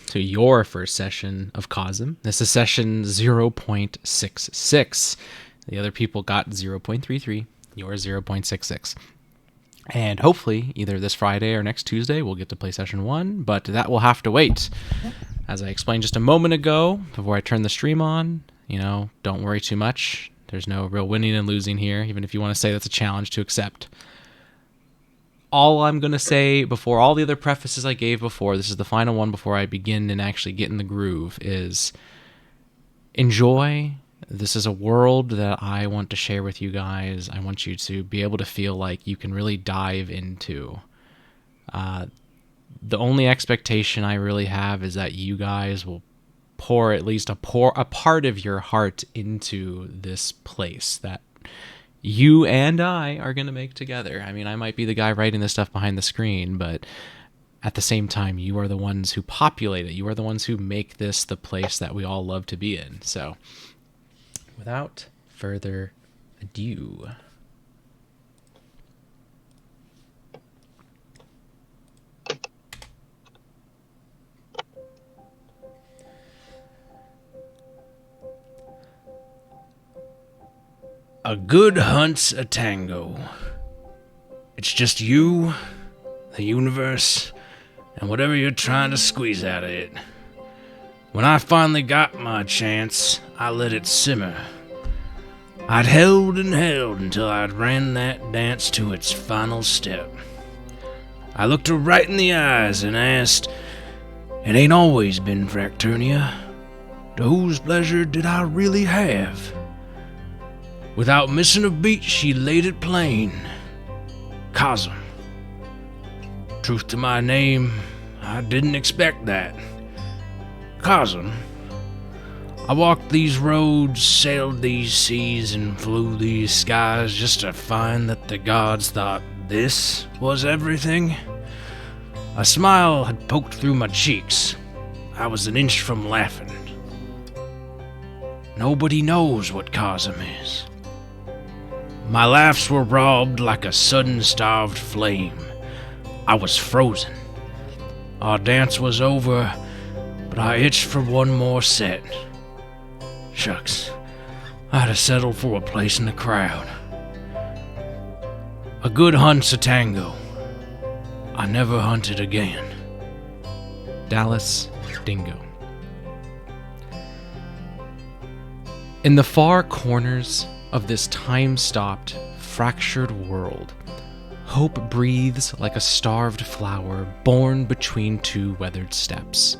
to your first session of COSM. This is session 0.66. The other people got 0.33, yours 0.66. And hopefully, either this Friday or next Tuesday, we'll get to play session 1, but that will have to wait. As I explained just a moment ago, before I turned the stream on, don't worry too much. There's no real winning and losing here, even if you want to say that's a challenge to accept. All I'm going to say before all the other prefaces I gave before, this is the final one before I begin and actually get in the groove, is enjoy. This is a world that I want to share with you guys. I want you to be able to feel like you can really dive into. The only expectation I really have is that you guys will pour at least a part of your heart into this place that you and I are going to make together. I mean, I might be the guy writing this stuff behind the screen, but at the same time, you are the ones who populate it. You are the ones who make this the place that we all love to be in. So, without further ado, a good hunt's a tango. It's just you, the universe, and whatever you're trying to squeeze out of it. When I finally got my chance, I let it simmer. I'd held and held until I'd ran that dance to its final step. I looked her right in the eyes and asked, "It ain't always been Fracturnia. To whose pleasure did I really have?" Without missing a beat, she laid it plain. COSM. Truth to my name, I didn't expect that. COSM. I walked these roads, sailed these seas, and flew these skies just to find that the gods thought this was everything. A smile had poked through my cheeks. I was an inch from laughing. Nobody knows what COSM is. My laughs were robbed like a sudden starved flame. I was frozen. Our dance was over, but I itched for one more set. Shucks, I'd have settled for a place in the crowd. A good hunt's a tango. I never hunted again. Dallas Dingo. In the far corners of this time-stopped, fractured world, hope breathes like a starved flower born between two weathered steps.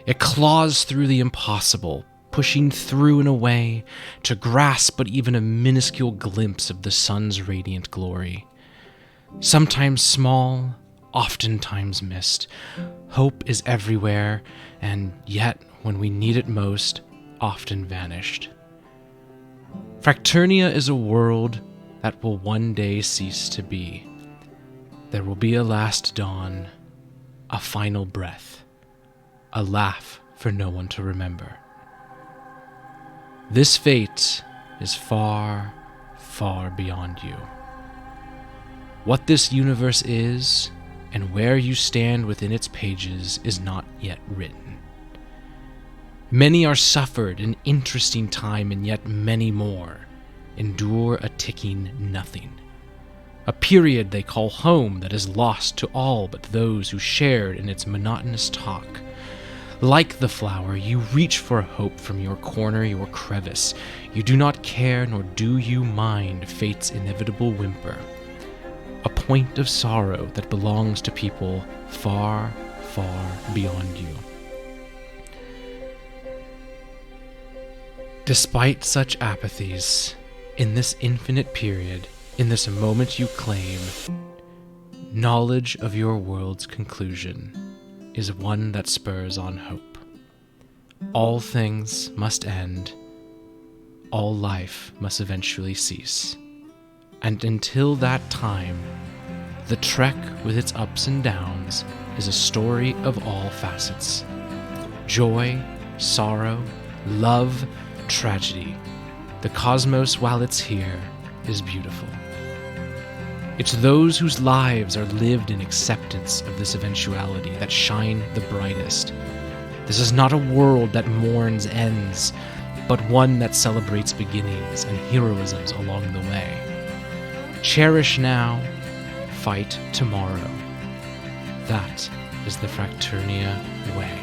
It claws through the impossible, pushing through and away to grasp but even a minuscule glimpse of the sun's radiant glory. Sometimes small, oftentimes missed, hope is everywhere, and yet, when we need it most, often vanished. Fracturnia is a world that will one day cease to be. There will be a last dawn, a final breath, a laugh for no one to remember. This fate is far, far beyond you. What this universe is, and where you stand within its pages, is not yet written. Many are suffered an interesting time, and yet many more endure a ticking nothing. A period they call home that is lost to all but those who shared in its monotonous talk. Like the flower, you reach for hope from your corner, your crevice. You do not care, nor do you mind fate's inevitable whimper. A point of sorrow that belongs to people far, far beyond you. Despite such apathies, in this infinite period, in this moment you claim, knowledge of your world's conclusion is one that spurs on hope. All things must end, all life must eventually cease. And until that time, the trek with its ups and downs is a story of all facets. Joy, sorrow, love, tragedy. The cosmos, while it's here, is beautiful. It's those whose lives are lived in acceptance of this eventuality that shine the brightest. This is not a world that mourns ends, but one that celebrates beginnings and heroisms along the way. Cherish now, fight tomorrow. That is the Fracturnia way.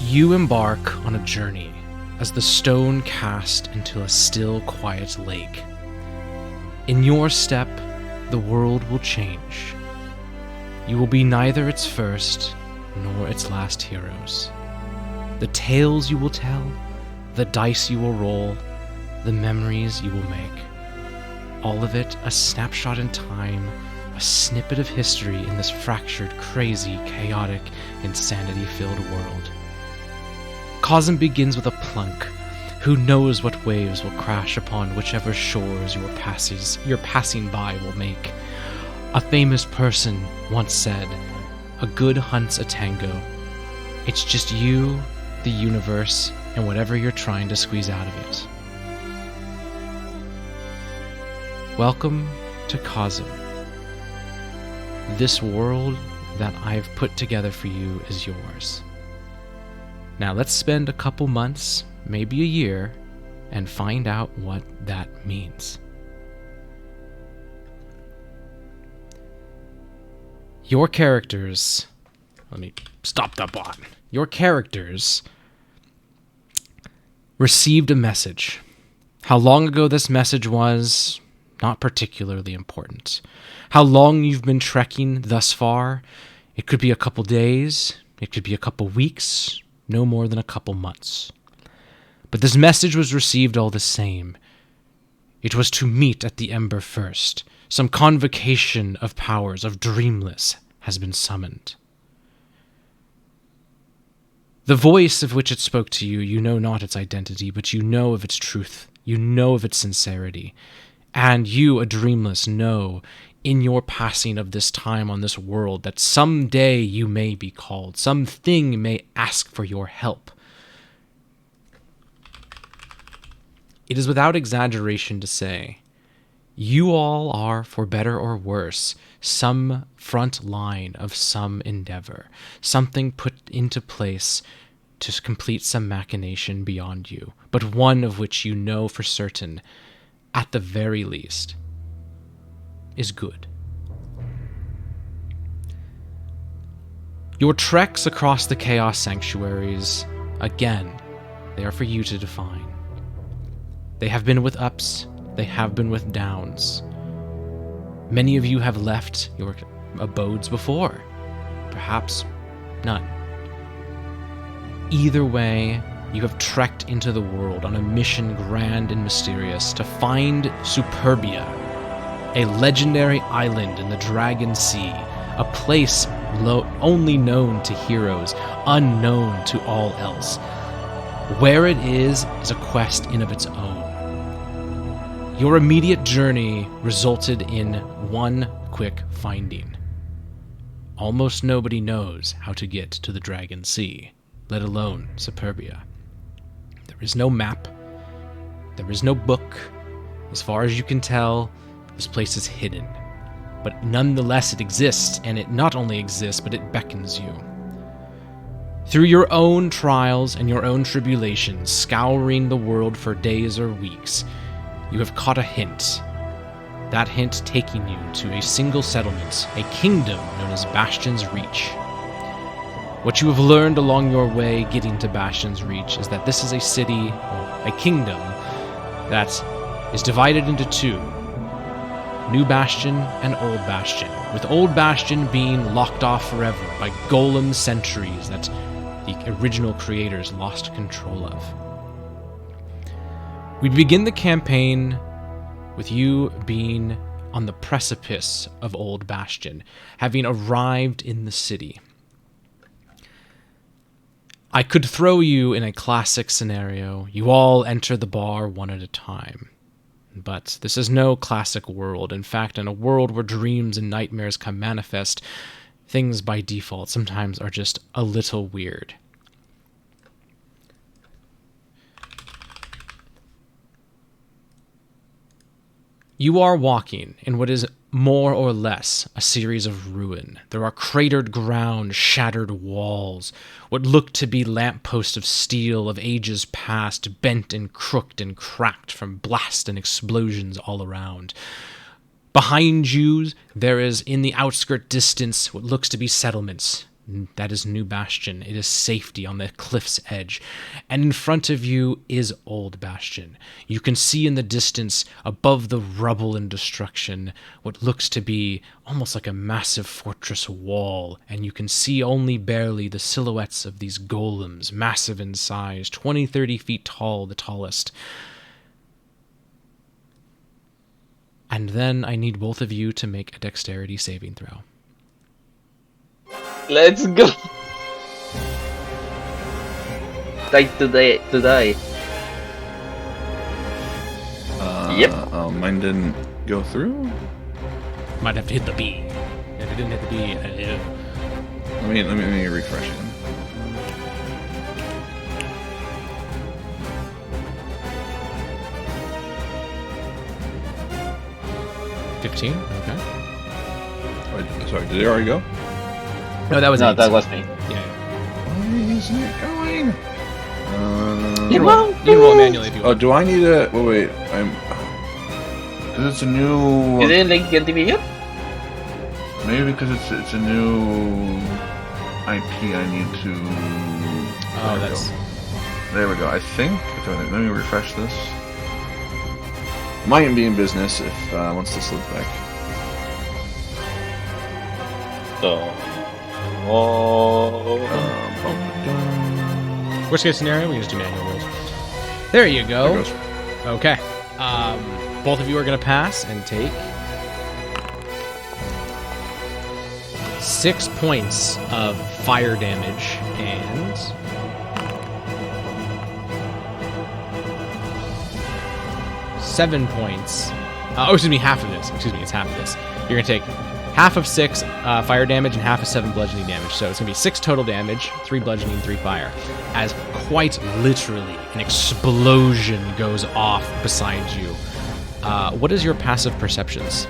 You embark on a journey as the stone cast into a still, quiet lake. In your step, the world will change. You will be neither its first nor its last heroes. The tales you will tell, the dice you will roll, the memories you will make. All of it a snapshot in time, a snippet of history in this fractured, crazy, chaotic, insanity-filled world. COSM begins with a plunk. Who knows what waves will crash upon whichever shores your passing by will make. A famous person once said, "A good hunt's a tango. It's just you, the universe, and whatever you're trying to squeeze out of it." Welcome to COSM. This world that I've put together for you is yours. Now let's spend a couple months, maybe a year, and find out what that means. Your characters... Let me stop that bot. Your characters received a message. How long ago this message was, not particularly important. How long you've been trekking thus far, it could be a couple days, it could be a couple weeks, no more than a couple months. But this message was received all the same. It was to meet at the Ember first. Some convocation of powers, of Dreamless, has been summoned. The voice of which it spoke to you, you know not its identity, but you know of its truth. You know of its sincerity. And you, a Dreamless, know in your passing of this time on this world that someday you may be called. Something may ask for your help. It is without exaggeration to say, you all are, for better or worse, some front line of some endeavor, something put into place to complete some machination beyond you, but one of which you know for certain, at the very least, is good. Your treks across the Chaos Sanctuaries, again, they are for you to define. They have been with ups, they have been with downs. Many of you have left your abodes before, perhaps none. Either way, you have trekked into the world on a mission grand and mysterious to find Superbia, a legendary island in the Dragon Sea, a place only known to heroes, unknown to all else. Where it is a quest in of its own. Your immediate journey resulted in one quick finding. Almost nobody knows how to get to the Dragon Sea, let alone Superbia. There is no map. There is no book. As far as you can tell, this place is hidden. But nonetheless it exists, and it not only exists, but it beckons you. Through your own trials and your own tribulations, scouring the world for days or weeks, you have caught a hint. That hint taking you to a single settlement, a kingdom known as Bastion's Reach. What you have learned along your way getting to Bastion's Reach is that this is a city, or a kingdom, that is divided into two. New Bastion and Old Bastion, with Old Bastion being locked off forever by golem sentries that the original creators lost control of. We begin the campaign with you being on the precipice of Old Bastion, having arrived in the city. I could throw you in a classic scenario. You all enter the bar one at a time. But this is no classic world. In fact, in a world where dreams and nightmares come manifest, things by default sometimes are just a little weird. You are walking in what is more or less a series of ruin. There are cratered ground, shattered walls, what look to be lampposts of steel of ages past, bent and crooked and cracked from blast and explosions all around. Behind you, there is in the outskirt distance what looks to be settlements. That is New Bastion. It is safety on the cliff's edge. And in front of you is Old Bastion. You can see in the distance, above the rubble and destruction, what looks to be almost like a massive fortress wall. And you can see only barely the silhouettes of these golems, massive in size, 20, 30 feet tall, the tallest. And then I need both of you to make a dexterity saving throw. Let's go. Like to die. Yep. Mine didn't go through. Might have to hit the B. If it didn't hit the B, Let me refresh it. $15. Okay. Wait, sorry, did it already go? No, that was No, 8. that was me. Yeah. Why isn't it going? You can roll manually if you Oh, want. do I need a? Wait. I'm. Cause it's a new. You didn't link the TV yet? Maybe because it's a new IP. I need to. Oh, that's. There we go. I think. Let me refresh this. Might be in business if once this loads back. Worst case scenario, we can just do manual rolls. There you go. There goes. Okay. Both of you are going to pass and take 6 points of fire damage and 7 points. Excuse me, half of this. Excuse me, it's half of this. You're going to take half of 6 fire damage and half of 7 bludgeoning damage. So it's going to be 6 total damage, 3 bludgeoning, 3 fire. As quite literally an explosion goes off beside you. What is your passive perceptions?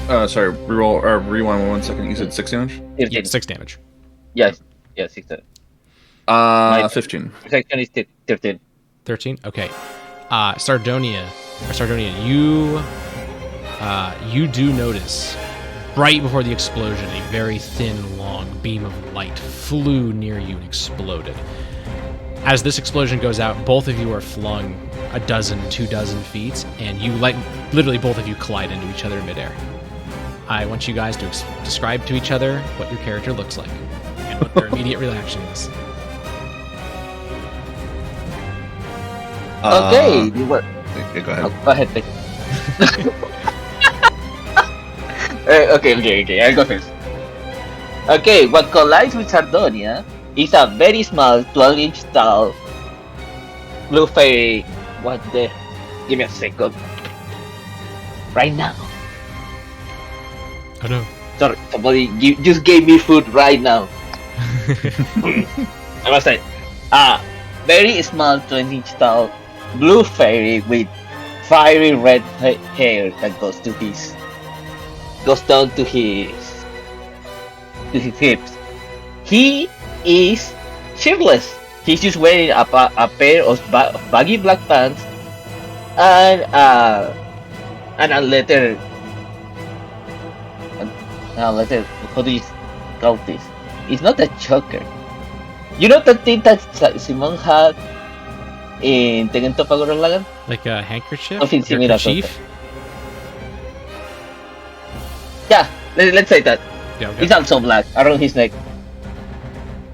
Sorry, reroll or rewind 1 second. You said 6 damage? Yeah, 6 damage. Yes. Yeah, 6. 15. Protection is 13. 13? Okay. Sardonia, you do notice, right before the explosion, a very thin, long beam of light flew near you and exploded. As this explosion goes out, both of you are flung 2 feet, and you, literally both of you collide into each other in midair. I want you guys to describe to each other what your character looks like, and what their immediate reaction is. Okay, you were. Yeah, go ahead. Go ahead, take. Okay, I'll go first. Okay, what collides with Sardonia is a very small 12-inch tall blue fairy. What the? Give me a second. Right now. Oh no. Sorry, somebody just gave me food right now. I must say, very small 20-inch tall blue fairy with fiery red hair that goes down to his hips. He is shirtless. He's just wearing a pair of baggy black pants and a letter. How do you call this? It's not a choker. You know the thing that Simon had in Tengen Toppa Gurren Lagann? Like a handkerchief? Something Like a similar. kerchief? Yeah, let's say that. Yeah, okay. It's also black around his neck.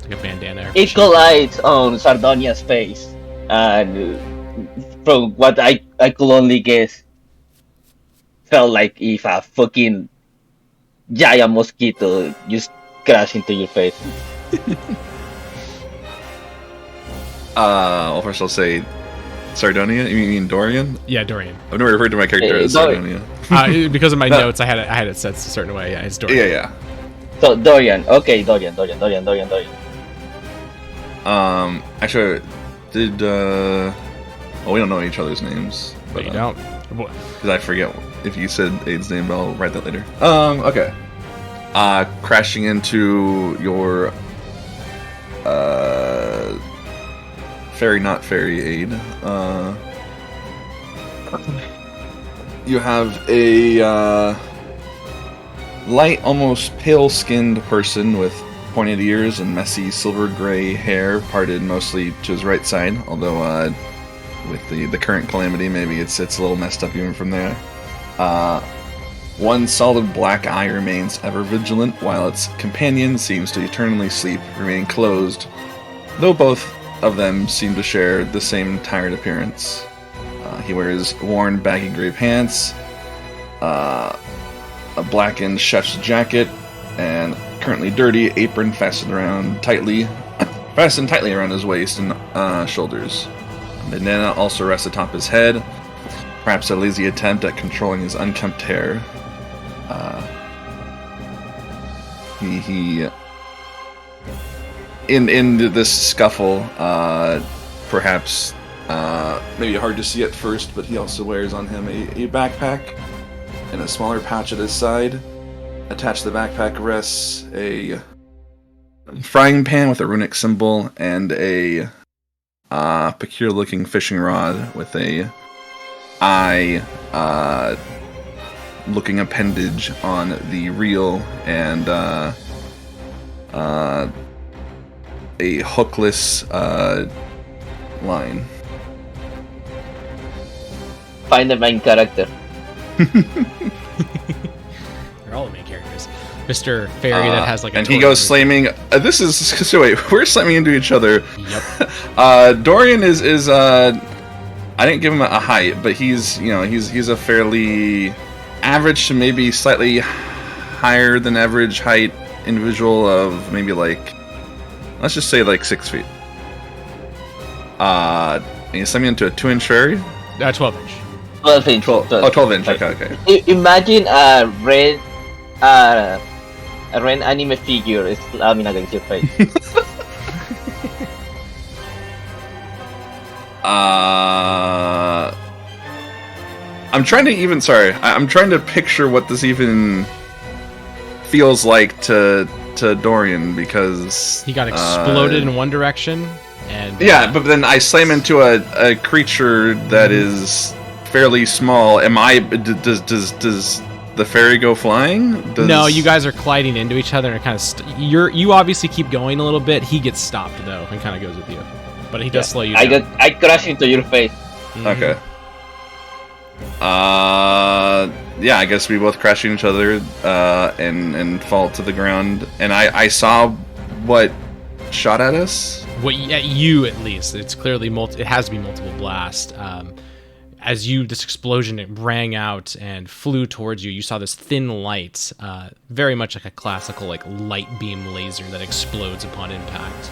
Like a bandana. Or It kerchief. collides on Sardonia's face, and from what I could only guess, felt like if a fucking giant mosquito just crashed into your face. Well, first I'll say Sardonia. You mean Dorian? Yeah, Dorian. I've never referred to my character as Dorian. Sardonia. Because of my No. notes, I had it set a certain way. Yeah, it's Dorian. Yeah. So Dorian, okay, Dorian. Actually, did well, we don't know each other's names, But you uh, don't. Because I forget if you said Aiden's name, but I'll write that later. Okay. Crashing into your fairy, not fairy aid. You have a light, almost pale-skinned person with pointed ears and messy silver-gray hair parted mostly to his right side, although with the current calamity, maybe it's a little messed up even from there. One solid black eye remains ever vigilant, while its companion seems to eternally sleep, remaining closed, though both of them seem to share the same tired appearance. He wears worn, baggy gray pants, a blackened chef's jacket, and currently dirty apron fastened tightly around his waist and shoulders. A bandana also rests atop his head, perhaps a lazy attempt at controlling his unkempt hair. He in this scuffle, perhaps maybe hard to see at first, but he also wears on him a backpack and a smaller pouch at his side. Attached to the backpack rests a frying pan with a runic symbol and a peculiar-looking fishing rod with a eye-looking appendage on the reel and a hookless line. Find the main character. They're all the main characters. Mr. Fairy that has like a and he goes slamming. This is so wait. We're slamming into each other. Yep. Dorian is I didn't give him a height, but he's a fairly average to maybe slightly higher than average height individual of maybe like, let's just say like 6 feet. And he's slamming into a 2-inch fairy. 12-inch. 12 inch. 12 inch. Okay. Imagine a red anime figure slamming against your face. I'm trying to picture what this even feels like to Dorian, because he got exploded in one direction, and yeah, but then I slam into a creature that is fairly small. Does the fairy go flying? No, you guys are colliding into each other, and it kind of you obviously keep going a little bit. He gets stopped though, and kind of goes with you, but he does slow you down. I crash into your face. Mm-hmm. Okay. Yeah, I guess we both crash into each other and fall to the ground. And I saw what shot at us. At you at least. It's clearly it has to be multiple blast. As this explosion, it rang out and flew towards you. You saw this thin light, very much like a classical like light beam laser that explodes upon impact.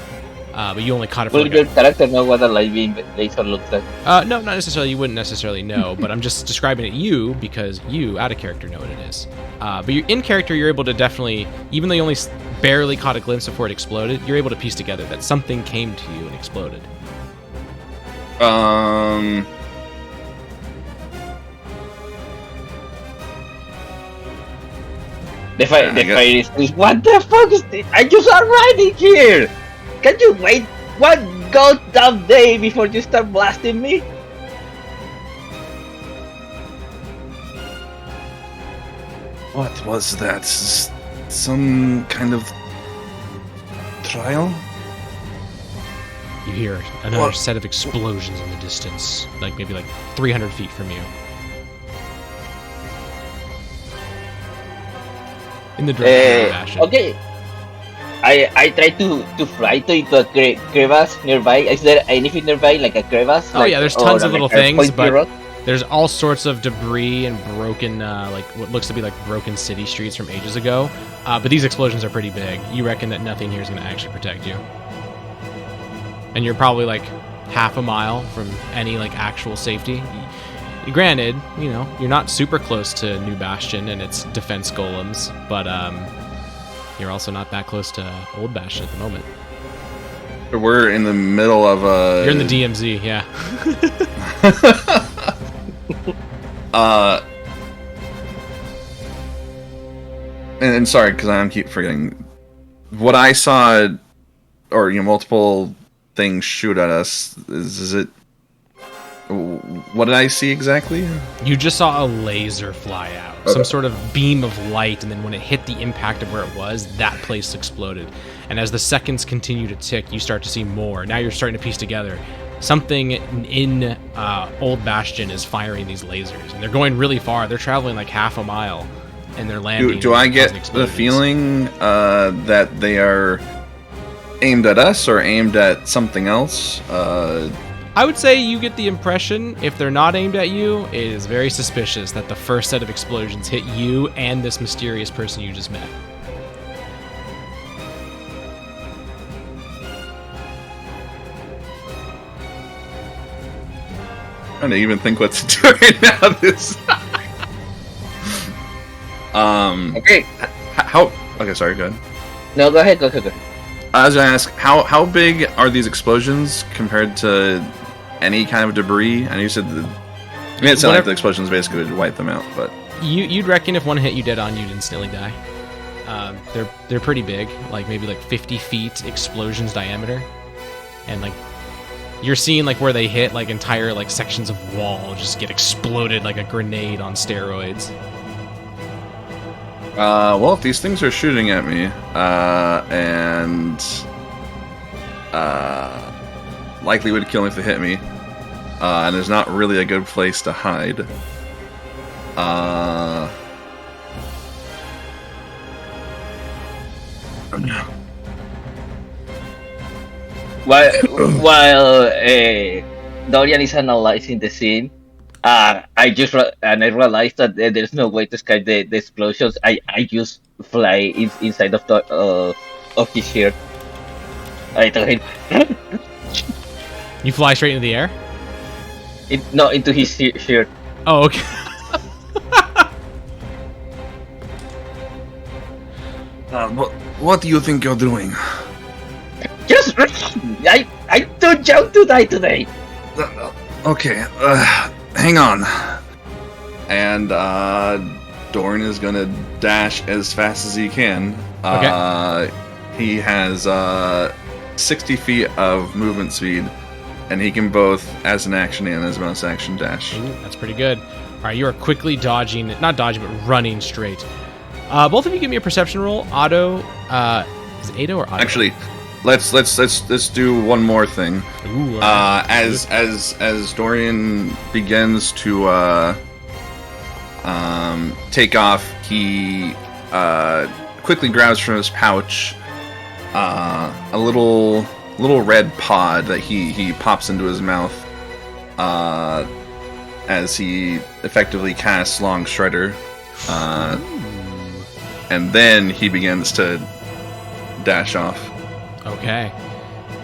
But you only caught it for Will your character know what a light beam laser looks like? No, not necessarily. You wouldn't necessarily know, but I'm just describing it you because you, out of character, know what it is. But you're in character, you're able to definitely, even though you only barely caught a glimpse before it exploded, you're able to piece together that something came to you and exploded. The fire is what the fuck is this? I just arrived in here! Can you wait one goddamn day before you start blasting me? What was that? Some kind of trial? You hear another set of explosions in the distance, maybe 300 feet from you. In the direction of Bastion. Okay. I try to fly into a crevasse nearby. Is there anything nearby, like a crevasse? Oh yeah, there's tons of little things, but rock? There's all sorts of debris and broken, what looks to be broken city streets from ages ago. But these explosions are pretty big. You reckon that nothing here is going to actually protect you. And you're probably half a mile from any actual safety. Granted, you're not super close to New Bastion and its defense golems, but you're also not that close to Old Bastion at the moment. We're in the middle of a... You're in the DMZ, yeah. And sorry, because I keep forgetting. What I saw, or multiple things shoot at us. Is it? What did I see exactly? You just saw a laser fly out, some sort of beam of light, and then when it hit the impact of where it was, that place exploded. And as the seconds continue to tick, you start to see more. Now you're starting to piece together. Something in Old Bastion is firing these lasers, and they're going really far. They're traveling like half a mile, and they're landing. Do I get the feeling that they are aimed at us or aimed at something else? I would say you get the impression, if they're not aimed at you, it is very suspicious that the first set of explosions hit you and this mysterious person you just met. I don't even think what to do right now. This. Okay. How? Okay, sorry. Go ahead. No, go ahead. Go ahead. I was gonna ask, how big are these explosions compared to any kind of debris? I know you said it sounded like the explosions basically would wipe them out, but you'd reckon if one hit you dead on, you'd instantly die. They're pretty big, like maybe like 50 feet explosions diameter, and like you're seeing like where they hit, like entire like sections of wall just get exploded like a grenade on steroids. Well, if these things are shooting at me, and likely would kill me if they hit me, and there's not really a good place to hide. While Dorian is analyzing the scene, I realized that there's no way to escape the explosions. I just fly inside of his shirt. I tell him. You fly straight into the air? Into his shirt. Oh, okay. What do you think you're doing? Just I don't want to die today. Okay, hang on. And Dorian is gonna dash as fast as he can. Okay. He has 60 feet of movement speed, and he can both, as an action and as a bonus action, dash. Ooh, that's pretty good. All right, you are quickly dodging, not dodging, but running straight. Both of you give me a perception roll. Otto, is it Ado or Otto? Actually, let's do one more thing. Ooh, As Dorian begins to take off, he quickly grabs from his pouch a little red pod that he pops into his mouth as he effectively casts Long Shredder, and then he begins to dash off. Okay.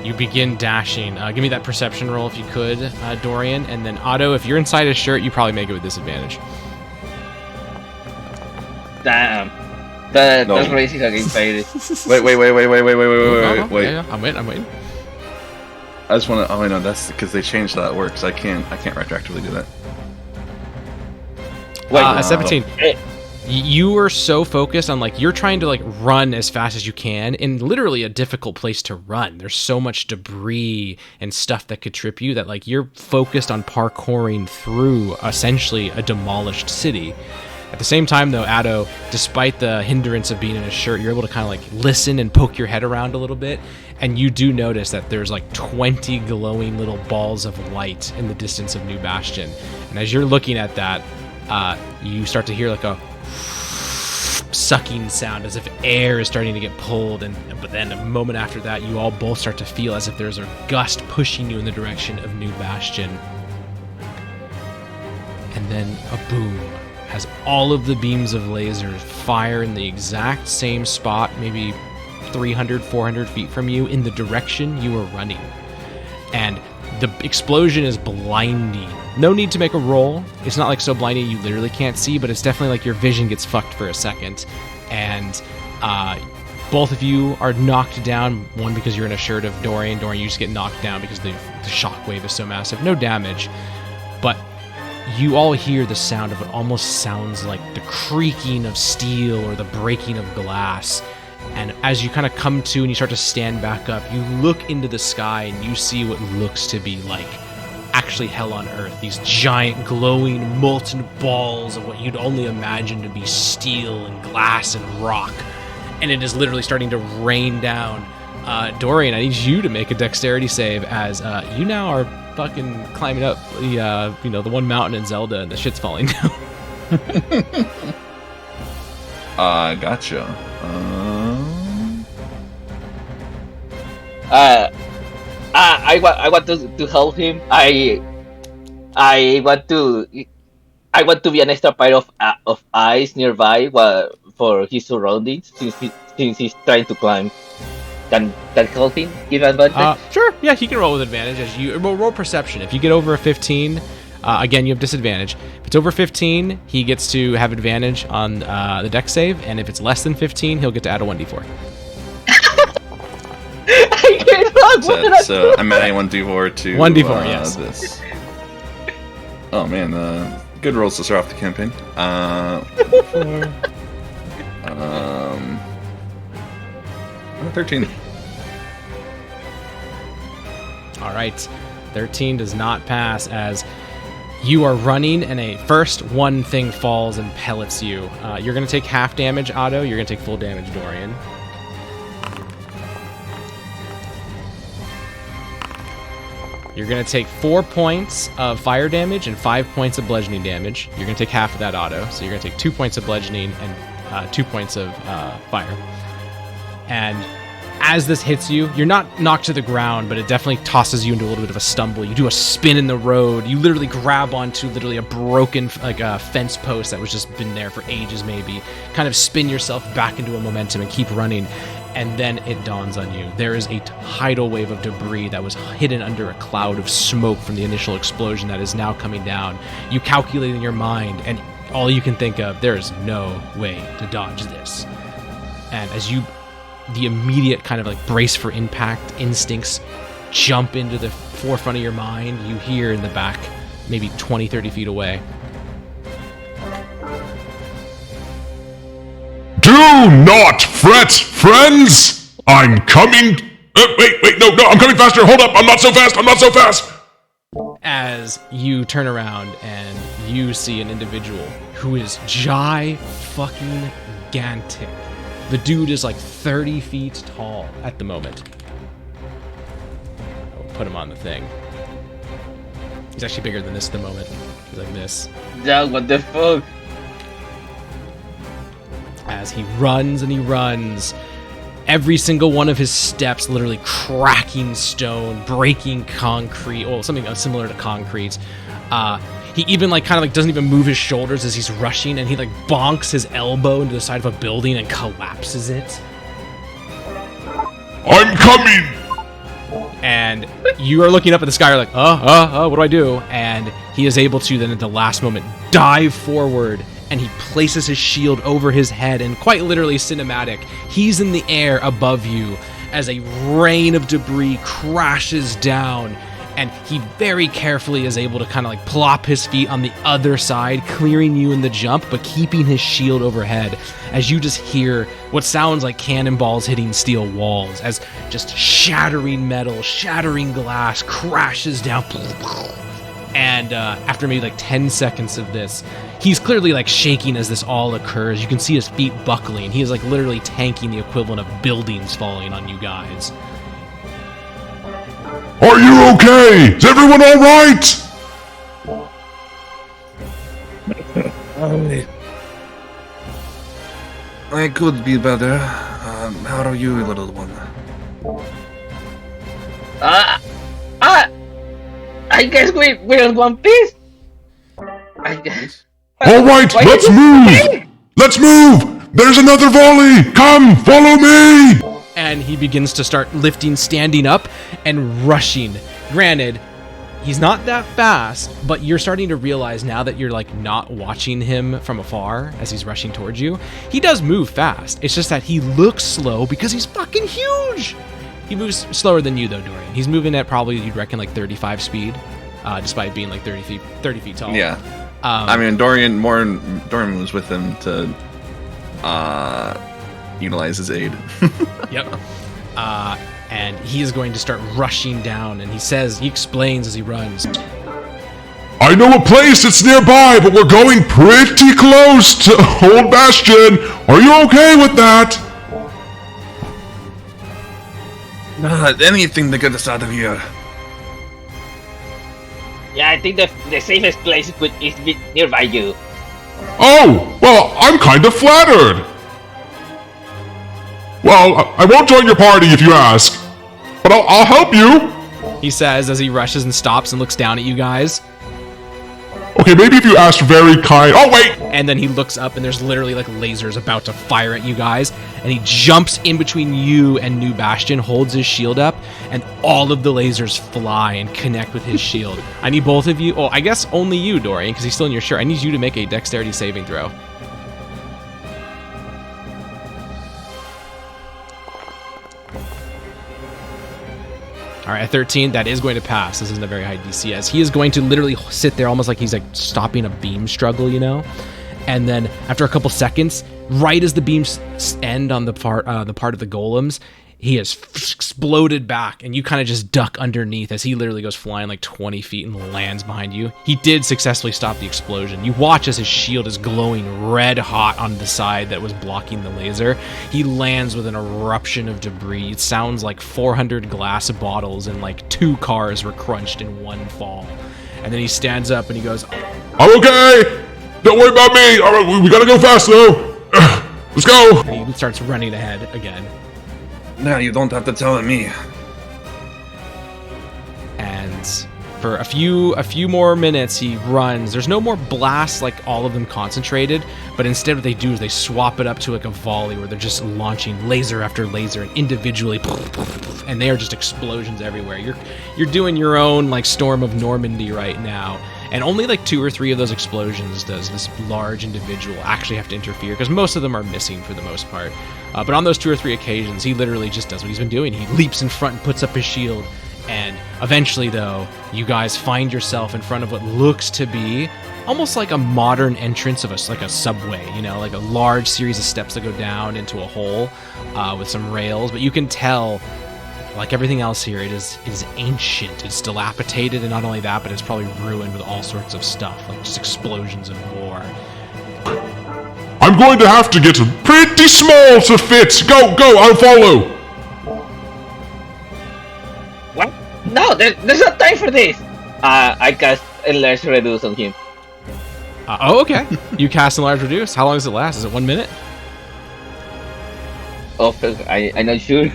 You begin dashing. Give me that perception roll if you could, Dorian. And then Otto, if you're inside his shirt, you probably make it with disadvantage. Damn. Those races are getting faded. Wait. Yeah, I'm waiting. I just want to. Oh wait, no, that's because they changed how that works. I can't retroactively do that. Wait, 17. You are so focused on like you're trying to like run as fast as you can in literally a difficult place to run. There's so much debris and stuff that could trip you that like you're focused on parkouring through essentially a demolished city. At the same time though, Addo, despite the hindrance of being in a shirt, you're able to kind of like listen and poke your head around a little bit, and you do notice that there's like 20 glowing little balls of light in the distance of New Bastion. And as you're looking at that, you start to hear like a sucking sound as if air is starting to get pulled, but then a moment after that you all both start to feel as if there's a gust pushing you in the direction of New Bastion, and then a boom as all of the beams of lasers fire in the exact same spot, maybe 300-400 feet from you, in the direction you were running. And the explosion is blinding. No need to make a roll. It's not like so blinding you literally can't see, but it's definitely like your vision gets fucked for a second. And both of you are knocked down. One because you're in a shirt of Dorian. Dorian, you just get knocked down because the shockwave is so massive. No damage, but you all hear the sound of what almost sounds like the creaking of steel or the breaking of glass. And as you kind of come to and you start to stand back up, you look into the sky and you see what looks to be like actually hell on earth. These giant glowing molten balls of what you'd only imagine to be steel and glass and rock. And it is literally starting to rain down. Dorian, I need you to make a dexterity save as you now are fucking climbing up the the one mountain in Zelda and the shit's falling down. Gotcha. I want to help him. I want to be an extra pair of eyes nearby for his surroundings since he's trying to climb. Can that help him give advantage? Sure. Yeah, he can roll with advantage as you roll perception. If you get over a 15, again you have disadvantage. If it's over 15, he gets to have advantage on the dex save, and if it's less than 15, he'll get to add a 1d4. So I'm adding 1d4 to 1d4, yes. This. Oh man, good rolls to start off the campaign. 13. All right, 13 does not pass as you are running, and one thing falls and pellets you. You're going to take half damage, Otto. You're going to take full damage, Dorian. You're going to take 4 points of fire damage and 5 points of bludgeoning damage. You're going to take half of that, Otto. So you're going to take 2 points of bludgeoning and 2 points of fire. And as this hits you, you're not knocked to the ground, but it definitely tosses you into a little bit of a stumble. You do a spin in the road. You literally grab onto literally a broken fence post that was just been there for ages maybe. Kind of spin yourself back into a momentum and keep running. And then it dawns on you. There is a tidal wave of debris that was hidden under a cloud of smoke from the initial explosion that is now coming down. You calculate in your mind, and all you can think of, there is no way to dodge this. And as the immediate kind of like brace for impact instincts jump into the forefront of your mind, you hear in the back, maybe 20, 30 feet away, "Do not fret, friends! I'm coming... wait, no, I'm coming faster! Hold up, I'm not so fast! As you turn around and you see an individual who is fucking-gantic. The dude is like 30 feet tall at the moment. I'll put him on the thing. He's actually bigger than this at the moment. He's like this. Yeah, what the fuck? As he runs and he runs, every single one of his steps literally cracking stone, breaking concrete, well, something similar to concrete. He even doesn't even move his shoulders as he's rushing, and he bonks his elbow into the side of a building and collapses it. I'm coming! And you are looking up at the sky, you're like, what do I do? And he is able to then at the last moment dive forward, and he places his shield over his head, and quite literally cinematic, he's in the air above you as a rain of debris crashes down, and he very carefully is able to plop his feet on the other side, clearing you in the jump, but keeping his shield overhead, as you just hear what sounds like cannonballs hitting steel walls, as just shattering metal, shattering glass crashes down. And after maybe 10 seconds of this, he's clearly shaking as this all occurs. You can see his feet buckling. He is literally tanking the equivalent of buildings falling on you guys. Are you okay? Is everyone alright? I could be better. How are you, little one? I guess we're in one piece. I guess. Alright, let's move! Let's move! There's another volley! Come, follow me! And he begins to start standing up and rushing. Granted, he's not that fast, but you're starting to realize now that you're not watching him from afar as he's rushing towards you. He does move fast. It's just that he looks slow because he's fucking huge. He moves slower than you though, Dorian. He's moving at probably, you'd reckon, 35 speed. despite being like 30 feet tall. Yeah. I mean, Dorian was with him to utilize his aid. Yep. And he is going to start rushing down, and he explains as he runs. I know a place that's nearby, but we're going pretty close to Old Bastion. Are you okay with that? Anything to get us out of here. Yeah, I think the safest place is nearby you. Oh, well, I'm kind of flattered. Well, I won't join your party if you ask, but I'll help you. He says as he rushes and stops and looks down at you guys. Okay, maybe if you asked very kind... Oh, wait! And then he looks up and there's literally like lasers about to fire at you guys. And he jumps in between you and New Bastion, holds his shield up, and all of the lasers fly and connect with his shield. I need both of you... Oh, I guess only you, Dorian, because he's still in your shirt. I need you to make a dexterity saving throw. All right, at 13, that is going to pass. This isn't a very high DC, as he is going to literally sit there almost like he's like stopping a beam struggle, you know? And then after a couple seconds, right as the beams end on the part of the golems, he has exploded back, and you kind of just duck underneath as he literally goes flying like 20 feet and lands behind you. He did successfully stop the explosion. You watch as his shield is glowing red hot on the side that was blocking the laser. He lands with an eruption of debris. It sounds like 400 glass bottles and like 2 cars were crunched in one fall. And then he stands up and he goes, I'm okay! Don't worry about me! All right, we gotta go fast, though! Let's go! and he starts running ahead again. Now you don't have to tell me. And for a few more minutes he runs. There's no more blasts like all of them concentrated, but instead what they do is they swap it up to like a volley where they're just launching laser after laser and individually, and they are just explosions everywhere. You're doing your own like Storm of Normandy right now. And only like 2 or 3 of those explosions does this large individual actually have to interfere, because most of them are missing for the most part. But on those 2 or 3 occasions, he literally just does what he's been doing. He leaps in front and puts up his shield. And eventually, though, you guys find yourself in front of what looks to be almost like a modern entrance of like a subway, you know, like a large series of steps that go down into a hole with some rails. But you can tell, like everything else here, it is ancient, it's dilapidated, and not only that, but it's probably ruined with all sorts of stuff, like just explosions of war. I'm going to have to get pretty small to fit. Go, I'll follow. What? No, there's no time for this. I cast Enlarge Reduce on him. Okay. You cast Enlarge Reduce. How long does it last? Is it 1 minute? Oh, I'm not sure.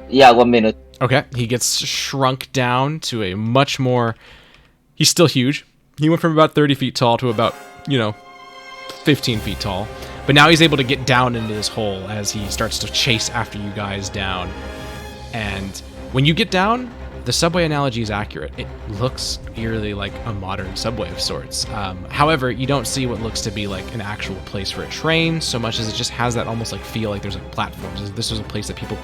Yeah, 1 minute. Okay. He gets shrunk down to a much more... He's still huge. He went from about 30 feet tall to about, 15 feet tall. But now he's able to get down into this hole as he starts to chase after you guys down. And when you get down, the subway analogy is accurate. It looks eerily like a modern subway of sorts. However, you don't see what looks to be like an actual place for a train, so much as it just has that almost like feel like there's like platforms. This was a place that people,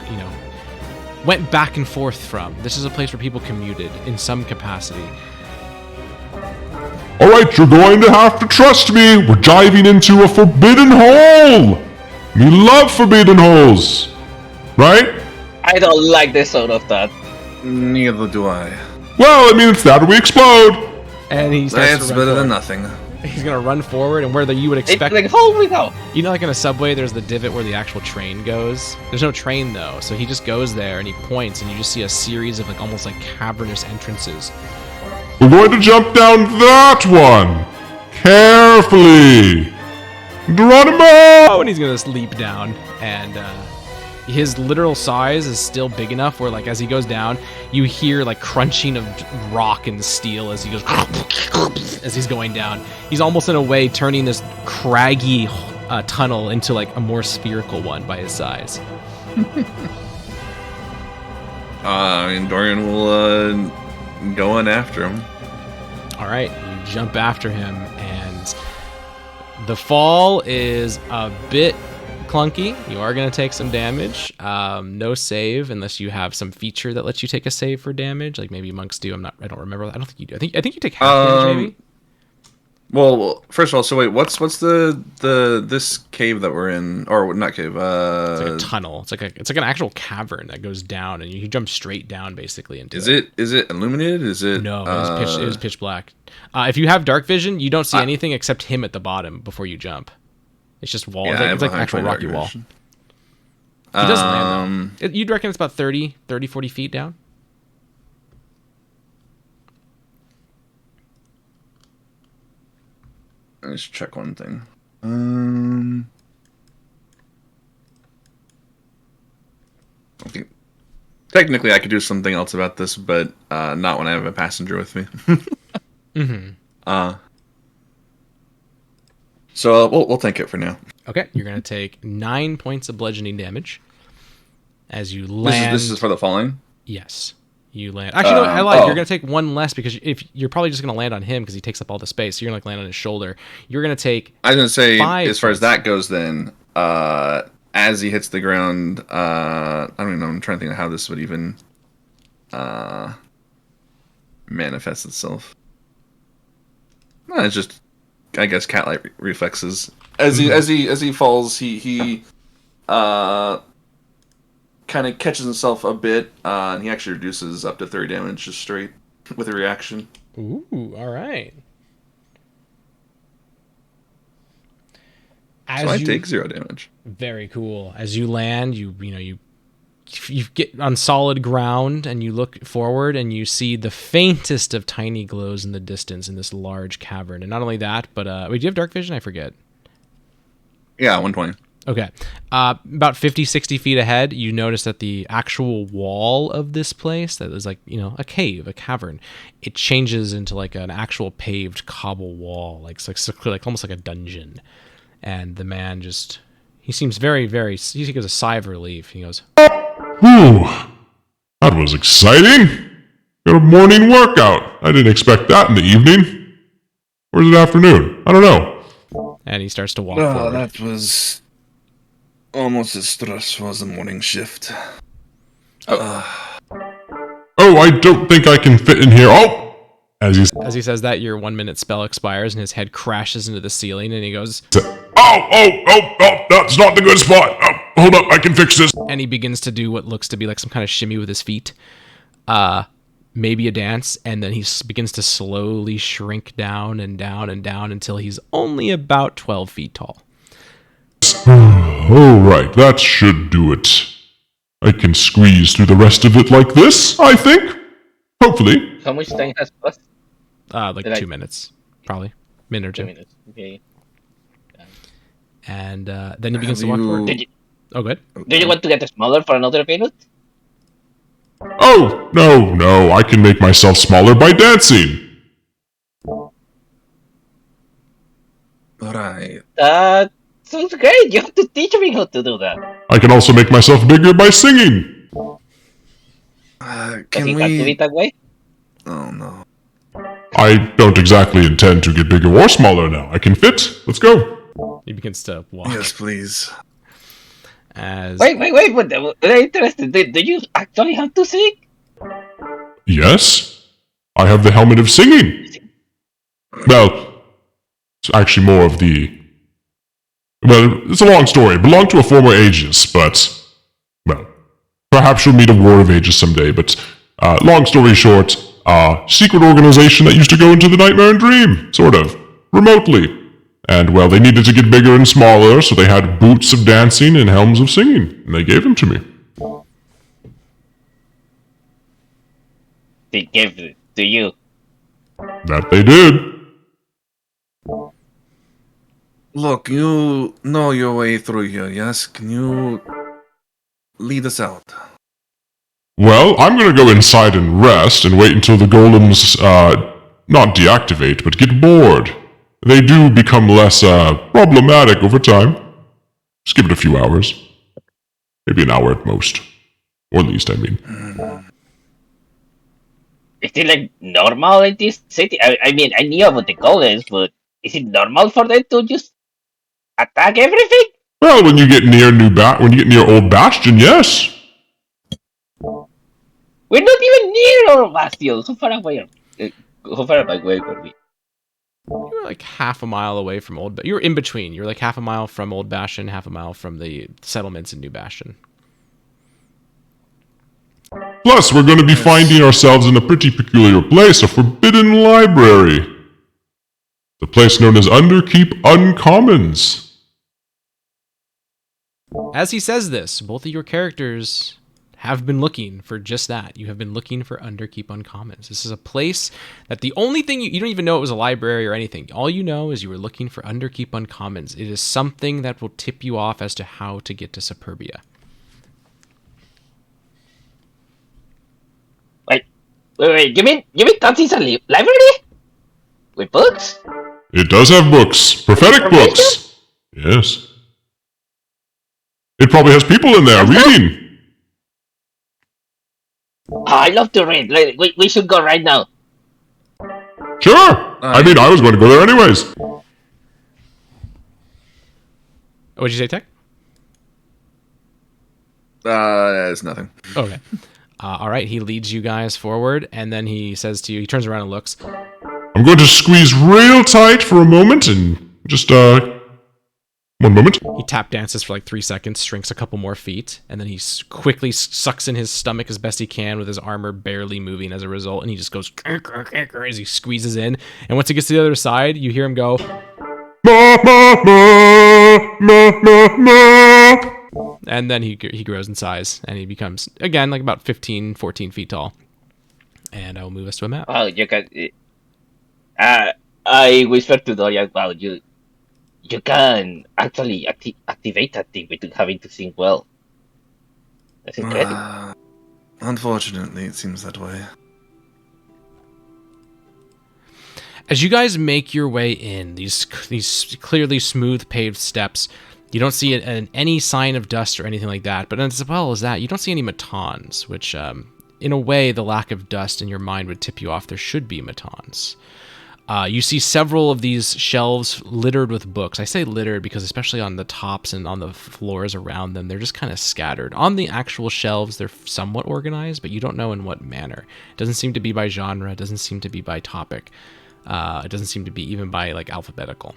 went back and forth from. This is a place where people commuted in some capacity. All right, you're going to have to trust me. We're diving into a forbidden hole. We love forbidden holes, right? I don't like the sound of that. Neither do I. Well, it means that or we explode. And he starts That's to run better than forward. nothing. He's gonna run forward, and where you would It's expect, like, hold me now. like in a subway, there's the divot where the actual train goes. There's no train though, so he just goes there and he points, and you just see a series of like almost like cavernous entrances. We're going to jump down that one. Carefully. Geronimo! Oh, and he's gonna just leap down, and his literal size is still big enough where, like, as he goes down, you hear like crunching of rock and steel as he goes as he's going down. He's almost in a way turning this craggy tunnel into like a more spherical one by his size. Dorian will go in after him. All right, you jump after him, and the fall is a bit clunky. You are going to take some damage. No save unless you have some feature that lets you take a save for damage, like maybe monks do. I don't remember. I don't think you do. I think you take half damage maybe. Well, first of all, so wait, what's this cave that we're in, or not cave? It's like a tunnel. It's like an actual cavern that goes down, and you jump straight down basically into it. Is it illuminated? Is it? No, it was pitch black. If you have dark vision, you don't see anything except him at the bottom before you jump. It's just wall. Yeah, it's like an actual rocky wall. He does land though. You'd reckon it's about 40 feet down? Let's check one thing. Okay. Technically, I could do something else about this, but not when I have a passenger with me. So we'll take it for now. Okay, you're gonna take 9 points of bludgeoning damage as you land. This is for the falling. Yes, you land. Actually, no, I lied. You're gonna take one less because if you're probably just gonna land on him because he takes up all the space. So you're gonna land on his shoulder. You're gonna take. I was gonna say, 5 as far as points. that goes, then as he hits the ground, I don't even know. I'm trying to think of how this would even manifest itself. No, it's just, I guess, cat-like reflexes. As he falls, he kind of catches himself a bit, and he actually reduces up to 30 damage just straight with a reaction. Ooh, all right. So I take 0 damage. Very cool. As you land, you get on solid ground and you look forward and you see the faintest of tiny glows in the distance in this large cavern. And not only that, but wait, do you have dark vision? I forget. Yeah, 120. Okay. About 50, 60 feet ahead, you notice that the actual wall of this place, that is like, a cave, a cavern, it changes into like an actual paved cobble wall, like almost like a dungeon. And the man he seems very, very, he gives a sigh of relief. He goes, Whew. That was exciting. Got a morning workout. I didn't expect that in the evening. Or is it afternoon? I don't know. and he starts to walk forward. That was almost as stressful as the morning shift. Oh, I don't think I can fit in here. Oh! As As he says that, your 1 minute spell expires and his head crashes into the ceiling and he goes, Oh, that's not the good spot. Oh, hold up, I can fix this. and he begins to do what looks to be like some kind of shimmy with his feet. Maybe a dance, and then he begins to slowly shrink down and down and down until he's only about 12 feet tall. All right, that should do it. I can squeeze through the rest of it like this, I think. Hopefully. How much time has passed? Like Like- 2 minutes, probably. Minute or 2 two. minutes. Okay. And then he begins to walk forward. Oh, good. Do you want to get smaller for another minute? Oh, no, I can make myself smaller by dancing. Alright. That sounds great. You have to teach me how to do that. I can also make myself bigger by singing. Does Can it have to be we... that way? Oh, no. I don't exactly intend to get bigger or smaller now. I can fit. Let's go. He begins to walk. Yes, please. As Wait, but I'm interested. Do you actually have to sing? Yes, I have the helmet of singing. Well, it's actually more of the... Well, it's a long story. It belonged to a former Aegis, but... Well, perhaps you'll meet a War of Aegis someday, but... long story short, secret organization that used to go into the Nightmare and Dream, sort of, remotely. And, well, they needed to get bigger and smaller, so they had boots of dancing and helms of singing, and they gave them to me. They gave it to you. That they did. Look, you know your way through here, yes? Can you lead us out? Well, I'm gonna go inside and rest and wait until the golems, not deactivate, but get bored. They do become less, problematic over time. Just give it a few hours. Maybe an hour at most. Or least, I mean. Is it like normal in this city? I mean, I knew about the golems, but is it normal for them to just attack everything? Well, when you get near Old Bastion, yes. We're not even near our bastion. How far away were we? You're like half a mile away from You're in between. You're like half a mile from Old Bastion, half a mile from the settlements in New Bastion. Plus, we're going to be finding ourselves in a pretty peculiar place, a forbidden library. The place known as Underkeep Uncommons. As he says this, both of your characters have been looking for just that. You have been looking for Underkeep Uncommons. This is a place that the only thing you don't even know it was a library or anything. All you know is you were looking for Underkeep Uncommons. It is something that will tip you off as to how to get to Superbia. Wait, you mean Totsy's a library? With books? It does have books. Prophetic books. Yes. It probably has people in there reading. Oh, I love to read. We should go right now. Sure. I mean, I was going to go there anyways. What'd you say, Tech? It's nothing. Okay. All right, he leads you guys forward, and then he says to you, he turns around and looks. I'm going to squeeze real tight for a moment and just, one moment. He tap dances for like 3 seconds, shrinks a couple more feet, and then he quickly sucks in his stomach as best he can with his armor barely moving as a result, and he just goes as he squeezes in. And once he gets to the other side, you hear him go, Ma, ma, ma, ma, ma, ma. And then he grows in size, and he becomes, again, like about 15, 14 feet tall. And I will move us to a map. Oh, you can... I whispered to Dorian, wow, you can actually activate that thing without having to think well. That's incredible. Unfortunately, it seems that way. As you guys make your way in, these clearly smooth paved steps, you don't see any sign of dust or anything like that. But as well as that, you don't see any matons, which, in a way, the lack of dust in your mind would tip you off there should be matons. You see several of these shelves littered with books. I say littered because especially on the tops and on the floors around them, they're just kind of scattered. On the actual shelves, they're somewhat organized, but you don't know in what manner. It doesn't seem to be by genre. It doesn't seem to be by topic. It doesn't seem to be even by like alphabetical.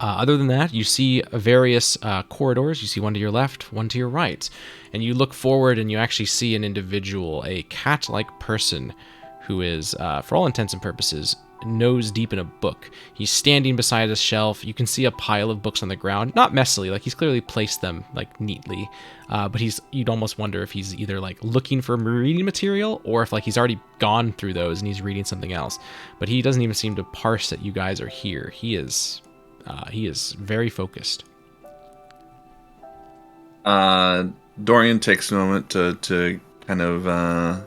Other than that, you see various corridors. You see one to your left, one to your right. And you look forward and you actually see an individual, a cat-like person who is, for all intents and purposes, nose deep in a book. He's standing beside a shelf. You can see a pile of books on the ground, not messily, like he's clearly placed them like neatly, but you'd almost wonder if he's either like looking for reading material or if like he's already gone through those and he's reading something else. But he doesn't even seem to parse that you guys are here. He is very focused. Dorian takes a moment to kind of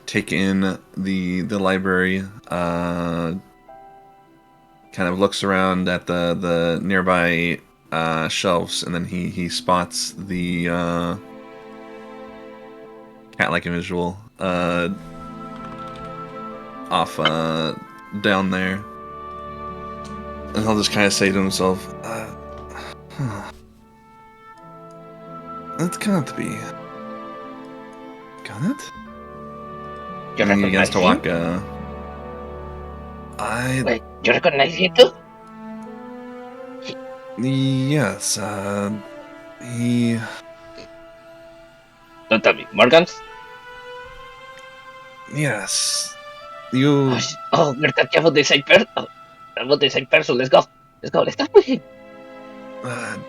take in the library, kind of looks around at the nearby shelves, and then he spots the cat-like individual off down there, and he'll just kind of say to himself, "That can't be. Can it?" You And he begins to walk. Wait, you recognize him too? Yes. He. Don't tell me, Morgan's? Yes. You. Oh, we're talking about the same person. Oh, about the same person. Let's go. Let's talk with him.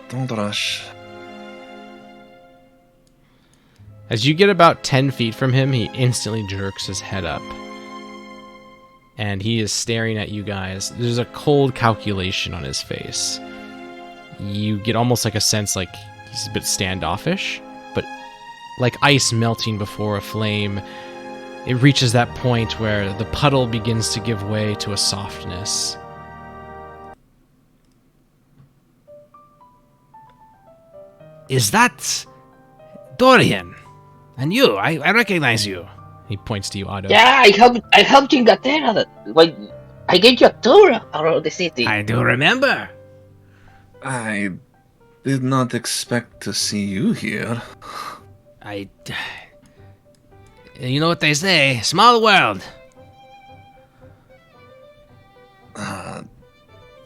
Don't rush. As you get about 10 feet from him, he instantly jerks his head up. And he is staring at you guys. There's a cold calculation on his face. You get almost like a sense like he's a bit standoffish, but like ice melting before a flame, it reaches that point where the puddle begins to give way to a softness. Is that Dorian? And you, I recognize you. He points to you, Otto. Yeah, I helped you in Gatera. When I gave you a tour around the city. I do remember. I did not expect to see you here. You know what they say, small world.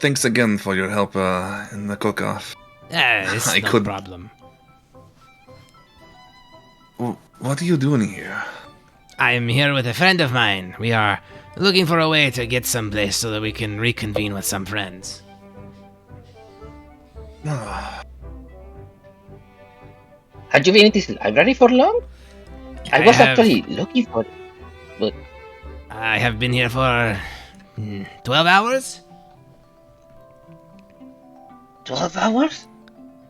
Thanks again for your help in the cook-off. It's I no could- problem. What are you doing here? I'm here with a friend of mine. We are looking for a way to get someplace so that we can reconvene with some friends. Had you been in this library for long? I was have- actually looking for it. I have been here for 12 hours? 12 hours?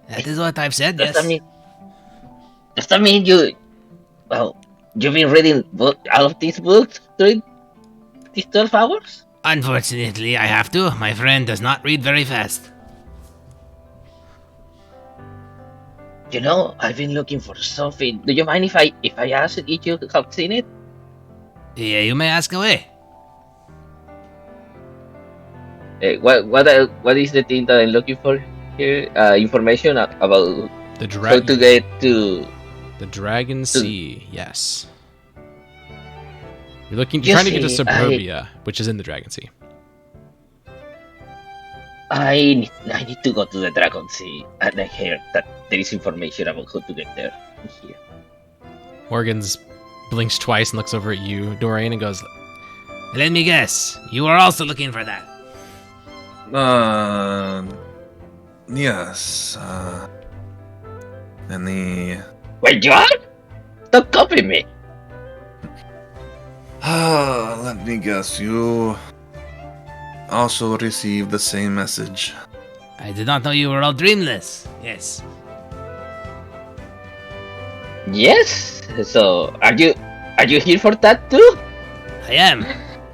That is what I've said, Does yes. that mean you... Well, you've been reading all of these books during these 12 hours? Unfortunately, I have to. My friend does not read very fast. You know, I've been looking for something. Do you mind if I ask if you have seen it? Yeah, you may ask away. What is the thing that I'm looking for here? Information about The how dragon. to get to... The Dragon Sea. Yes. You're You trying to get to see, Superbia, which is in the Dragon Sea. I need to go to the Dragon Sea, and I heard that there is information about how to get there here. Morgans blinks twice and looks over at you, Dorian, and goes, Let me guess. You are also looking for that. Yes, and the... Wait, you are? Stop copying me! let me guess, you also received the same message. I did not know you were all dreamless. Yes. Yes. So, are you here for that too? I am.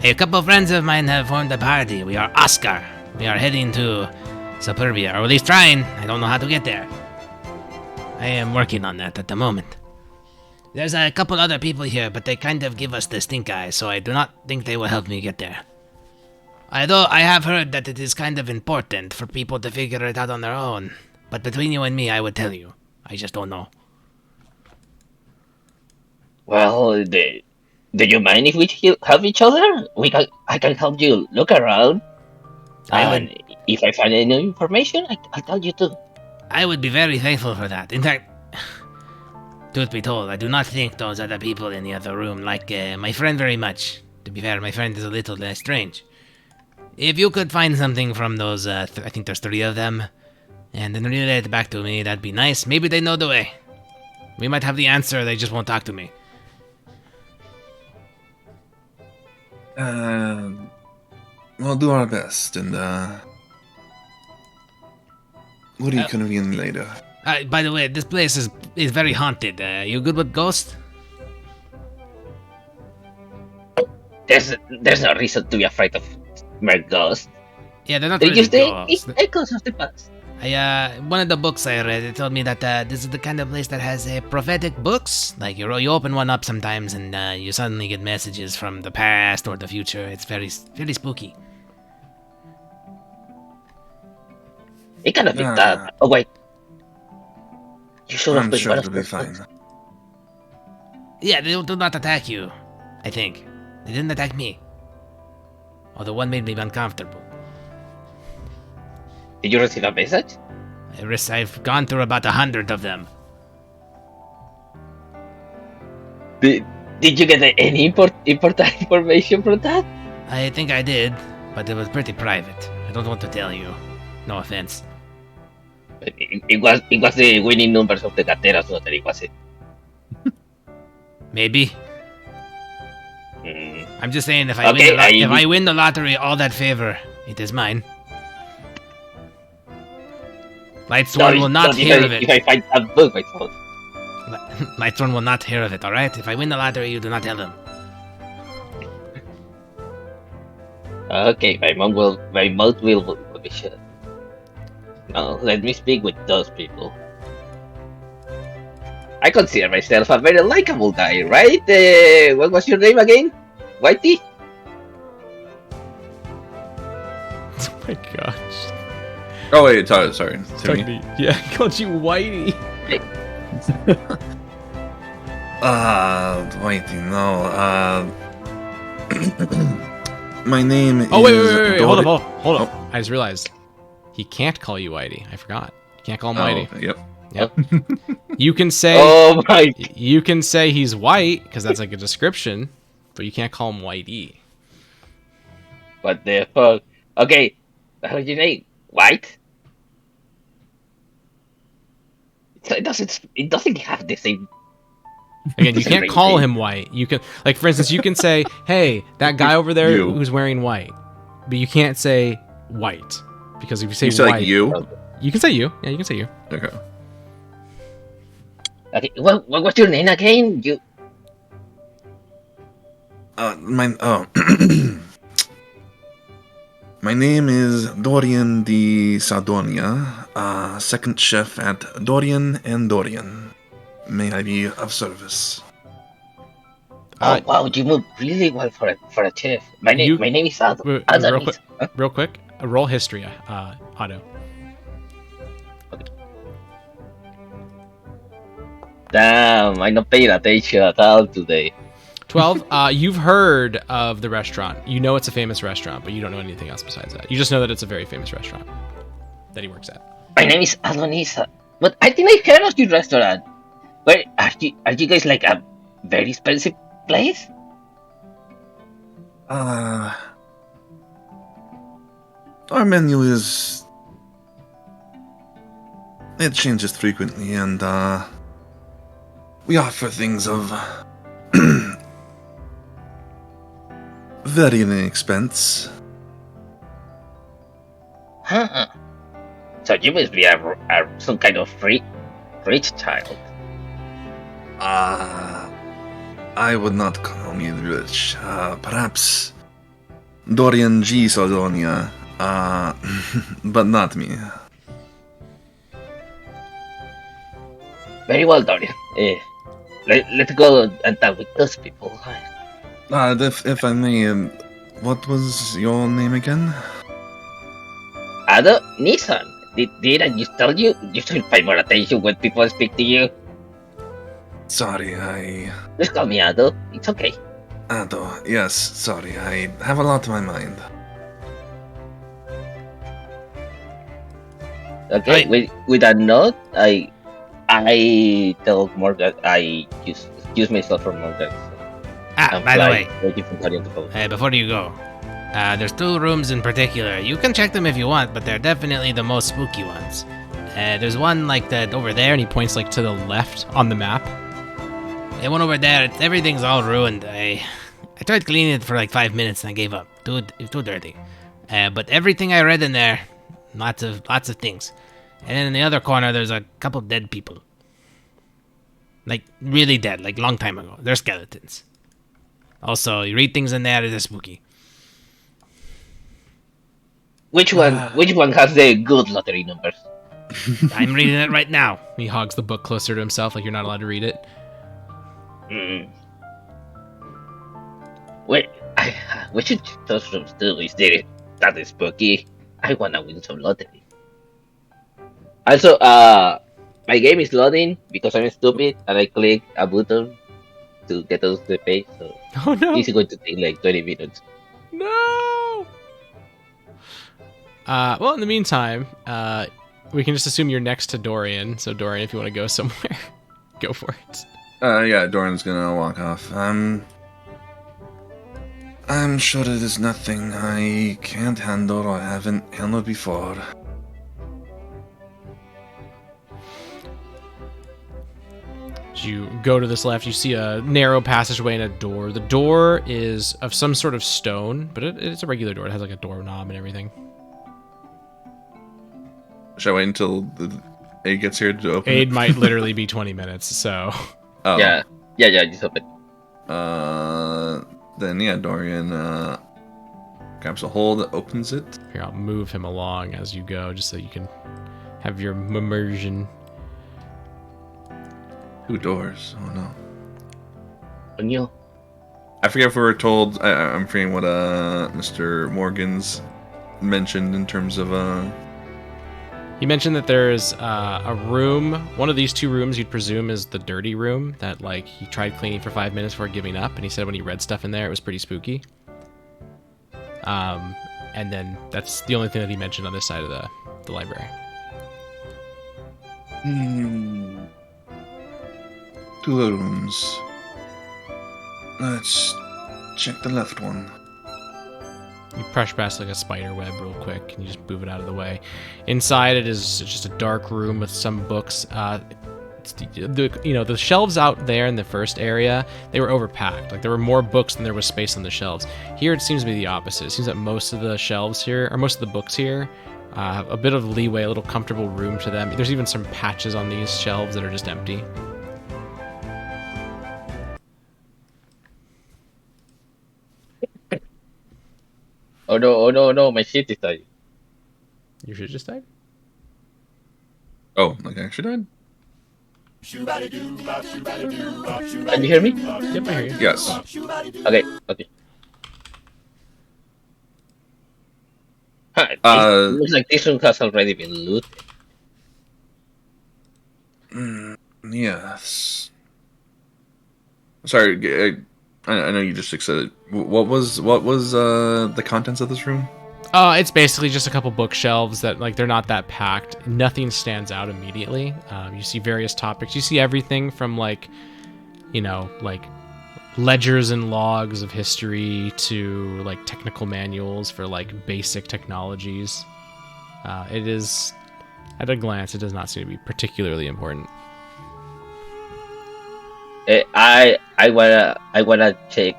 A couple friends of mine have formed a party. We are Oscar. We are heading to Superbia, or at least trying. I don't know how to get there. I am working on that at the moment. There's a couple other people here, but they kind of give us the stink eye, so I do not think they will help me get there. Although I have heard that it is kind of important for people to figure it out on their own. But between you and me, I would tell you. I just don't know. Well, do you mind if we help each other? I can help you look around. And if I find any information, I'll tell you too. I would be very thankful for that. In fact, truth be told, I do not think those other people in the other room like my friend very much. To be fair, my friend is a little strange. If you could find something from those, I think there's 3 of them, and then relay it back to me, that'd be nice. Maybe they know the way. We might have the answer, they just won't talk to me. We'll do our best, and we'll reconvene later. By the way, this place is very haunted. You good with ghosts? There's no reason to be afraid of mere ghosts. Yeah, they're not They're really just the ghosts. echoes of the past. One of the books I read, it told me that this is the kind of place that has prophetic books. Like you open one up sometimes, and you suddenly get messages from the past or the future. It's very spooky. It cannot be that. Oh wait, you should have I'm been sure one it'll of be those fine. books. Yeah, they do not attack you. I think they didn't attack me. Although one made me uncomfortable. Did you receive a message? I've gone through about 100 of them. Did you get any important information from that? I think I did, but it was pretty private. I don't want to tell you. No offense. It was the winning numbers of the carteras, so that it was it. Maybe. Mm. I'm just saying, if Okay, I win the lottery, all that favor, it is mine. Lightsworn will not hear of it. If I find a book myself. Lightsworn will not hear of it, alright? If I win the lottery, you do not tell him. Okay, my mouth will be shut. Now, let me speak with those people. I consider myself a very likable guy, right? What was your name again? Whitey? oh my gosh. Oh wait, sorry, Timmy. Yeah, he called you Whitey. Whitey, no. My name Oh wait, is. hold up. Oh. I just realized he can't call you Whitey. I forgot. You can't call him Whitey. Yep. Yep. You can say. Oh my. You can say he's white because that's like a description, but you can't call him Whitey. What the fuck? Okay, how's your name? White? So it doesn't have the same. Again, you It's a can't great call name. him white. You can, like, for instance, you can say, "Hey, that guy over there You. who's wearing white," but you can't say white because if you say You said white, like you. you can say you. Yeah, you can say you. Okay. Okay, what was your name again? You. My name is Dorian de Sardonia, second chef at Dorian and Dorian. May I be of service? Oh wow, you move really well for a chef. My You- name is Ado. Real Adonis. quick, real quick, roll history, Otto. Damn, I'm not paying attention at all today. 12. You've heard of the restaurant. You know it's a famous restaurant, but you don't know anything else besides that. You just know that it's a very famous restaurant that he works at. My name is Adonis, but I think I heard of your restaurant. Where are you guys like a very expensive place? Our menu is. It changes frequently, and, we offer things of. Very inexpensive. Huh. So you must be some kind of rich child. I would not call me rich. Perhaps Dorian G. Sardonia, but not me. Very well, Dorian. Let's go and talk with those people. If I may, what was your name again? Ado, Nissan. Did I just tell you? You should pay more attention when people speak to you. Sorry, I. Just call me Ado. It's okay. Ado, yes, sorry, I have a lot on my mind. Okay, with a nod, I tell Morgan I excuse myself from Morgan. By the way, waiting for Dorian to go. before you go, there's 2 rooms in particular. You can check them if you want, but they're definitely the most spooky ones. There's one like that over there, And he points like to the left on the map. the one over there. Everything's all ruined. I tried cleaning it for like 5 minutes and I gave up. It's too dirty. But everything I read in there, lots of things. And then in the other corner, there's a couple dead people. Like really dead, like long time ago. They're skeletons. Also, you read things in there, it's spooky. Which one has the good lottery numbers? I'm reading it right now. He hogs the book closer to himself, like you're not allowed to read it. Wait, we should check those rooms too. That is spooky. I wanna win some lottery. Also, my game is loading because I'm stupid and I click a button to get us the page. So Oh no! it's going to take like 20 minutes. No! Well, in the meantime, we can just assume you're next to Dorian. So, Dorian, if you want to go somewhere, go for it. Yeah, Doran's gonna walk off. I'm sure it is nothing I can't handle or haven't handled before. As you go to this left, you see a narrow passageway and a door. The door is of some sort of stone, but it's a regular door. It has like a doorknob and everything. Should I wait until the aide gets here to open Aid it? might literally be 20 minutes, so... Oh. Yeah, just open. Then yeah, Dorian grabs a hold, opens it. Here, I'll move him along as you go, just so you can have your immersion. 2 doors. Oh no. O'Neill. I forget if we were told. I'm forgetting what Mr. Morgan's mentioned in terms of He mentioned that there's a room. One of these two rooms you'd presume is the dirty room that like he tried cleaning for 5 minutes before giving up, and he said when he read stuff in there, it was pretty spooky. And then that's the only thing that he mentioned on this side of the library. Two rooms. Let's check the left one. You press past like a spider web real quick, and you just move it out of the way. Inside, it is just a dark room with some books. It's the shelves out there in the first area, they were overpacked. Like there were more books than there was space on the shelves. Here, it seems to be the opposite. It seems that most of the shelves here, or most of the books here, have a bit of leeway, a little comfortable room to them. There's even some patches on these shelves that are just empty. Oh no, my shit is dying. Your shit just died? Oh, like I actually died? Can you hear me? Yep, I hear you. Yes. Okay. Huh, it looks like this room has already been looted. Yes. Sorry, I know you just said it. What was the contents of this room? It's basically just a couple bookshelves that, like, they're not that packed. Nothing stands out immediately. You see various topics. You see everything from, like, like ledgers and logs of history to, like, technical manuals for, like, basic technologies. It is, at a glance, it does not seem to be particularly important. I wanna check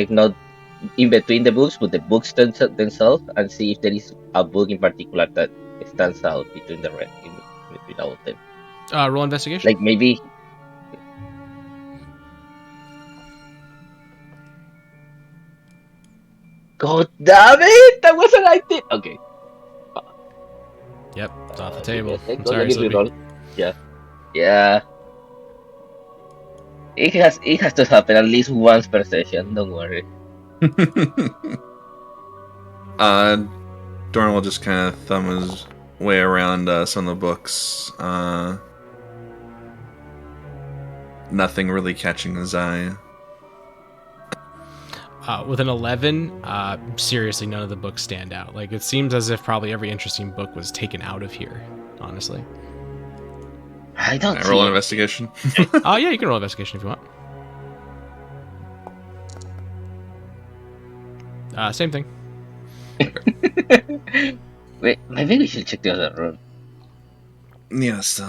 not in between the books, but the books themselves, and see if there is a book in particular that stands out between between all of them. Roll investigation. Like maybe. God damn it! That wasn't I did. Okay. Yep, it's off the table. Let I'm me sorry, Slippy. reroll. Yeah. It has to happen at least once per session. Don't worry. Doran will just kind of thumb his way around some of the books. Nothing really catching his eye. With an 11, seriously, none of the books stand out. Like, it seems as if probably every interesting book was taken out of here, honestly. I don't Roll an see. investigation. Oh, yeah, you can roll investigation if you want. Same thing. Wait, maybe we should check the other room. Yes,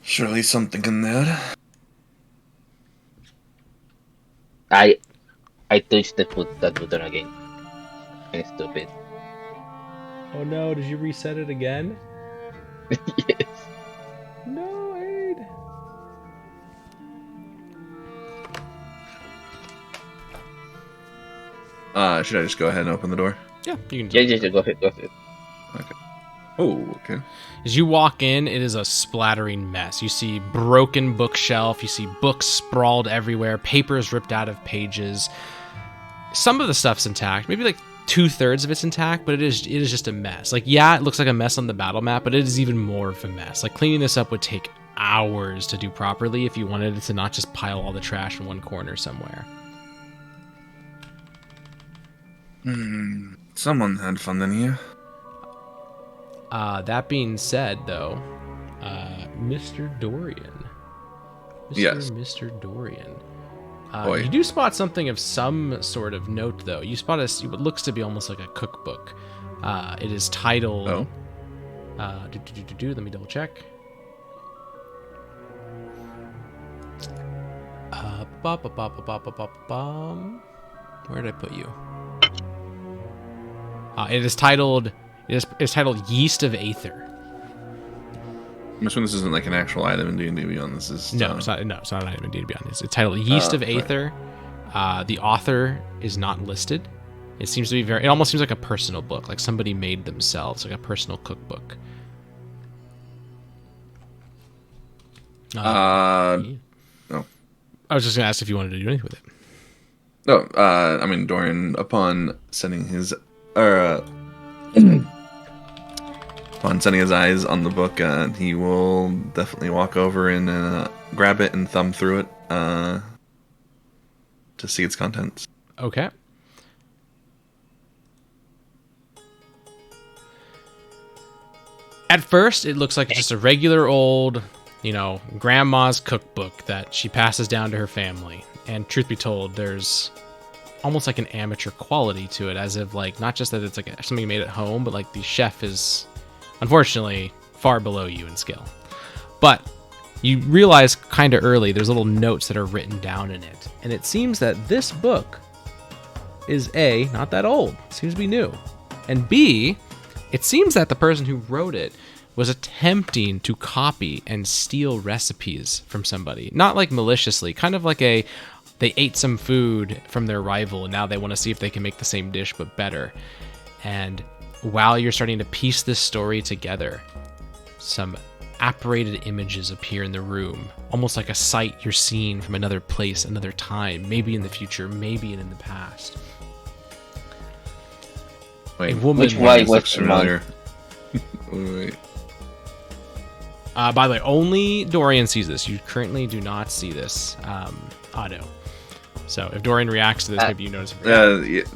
surely something in there. I touched that button again. I'm stupid. Oh no, did you reset it again? Yes. No, Aid. Should I just go ahead and open the door? Yeah, you can. Yeah, go ahead. Okay. Oh, okay. As you walk in, it is a splattering mess. You see broken bookshelf, you see books sprawled everywhere, papers ripped out of pages. Some of the stuff's intact, maybe like 2/3 of it's intact, but it is just a mess. Like, yeah, it looks like a mess on the battle map, but it is even more of a mess. Like, cleaning this up would take hours to do properly if you wanted it to not just pile all the trash in one corner somewhere. Someone had fun in here. That being said, though, Mr. Dorian. Yes. Mr. Dorian. Boy. You do spot something of some sort of note, though. You spot what looks to be almost like a cookbook. It is titled... Oh. Let me double check. Where did I put you? It is titled... It's titled Yeast of Aether. I'm assuming this isn't like an actual item in D&D Beyond. This is No, it's not an item in D&D Beyond. It's titled Yeast of Aether. Right. The author is not listed. It seems to be it almost seems like a personal book, like somebody made themselves, like a personal cookbook. No. I was just gonna ask if you wanted to do anything with it. No, I mean, Dorian, upon setting his Upon setting his eyes on the book, he will definitely walk over and grab it and thumb through it to see its contents. Okay. At first, it looks like just a regular old, grandma's cookbook that she passes down to her family. And truth be told, there's almost like an amateur quality to it, as if like not just that it's like something made at home, but like the chef is unfortunately far below you in skill. But you realize kind of early there's little notes that are written down in it, and it seems that this book is A, not that old, seems to be new, and B, it seems that the person who wrote it was attempting to copy and steal recipes from somebody, not like maliciously, kind of like they ate some food from their rival and now they want to see if they can make the same dish but better. And while you're starting to piece this story together, some apparated images appear in the room, almost like a sight you're seeing from another place, another time, maybe in the future, maybe in the past. Wait, A woman, which way was familiar? Wait. by the way, only Dorian sees this. You currently do not see this, Otto. So if Dorian reacts to this, maybe you notice.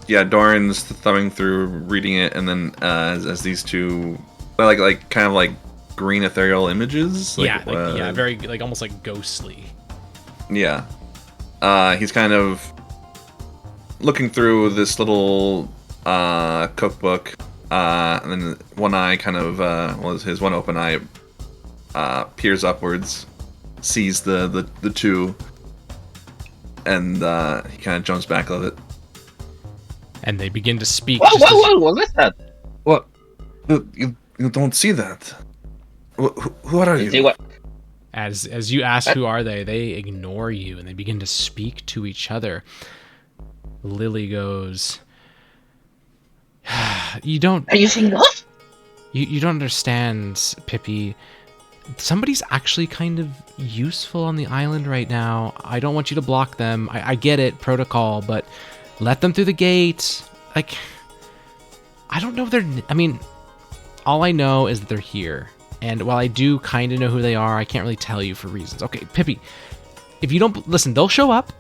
Yeah, Doran's thumbing through, reading it, and then as these two, like kind of like green ethereal images. Very like almost like ghostly. Yeah, he's kind of looking through this little cookbook, and then one eye kind of his one open eye peers upwards, sees the two. And he kind of jumps back a little bit. And they begin to speak. Whoa, what is that? What? You don't see that? Who are you? See what? As you ask who are they ignore you and they begin to speak to each other. Lily goes, you don't... Are you seeing us? You don't understand, Pippi. Somebody's actually kind of useful on the island right now. I don't want you to block them. I get it, protocol, but let them through the gate. Like, I don't know if they're... I mean, all I know is that they're here. And while I do kind of know who they are, I can't really tell you for reasons. Okay, Pippi, if you don't... Listen, they'll show up.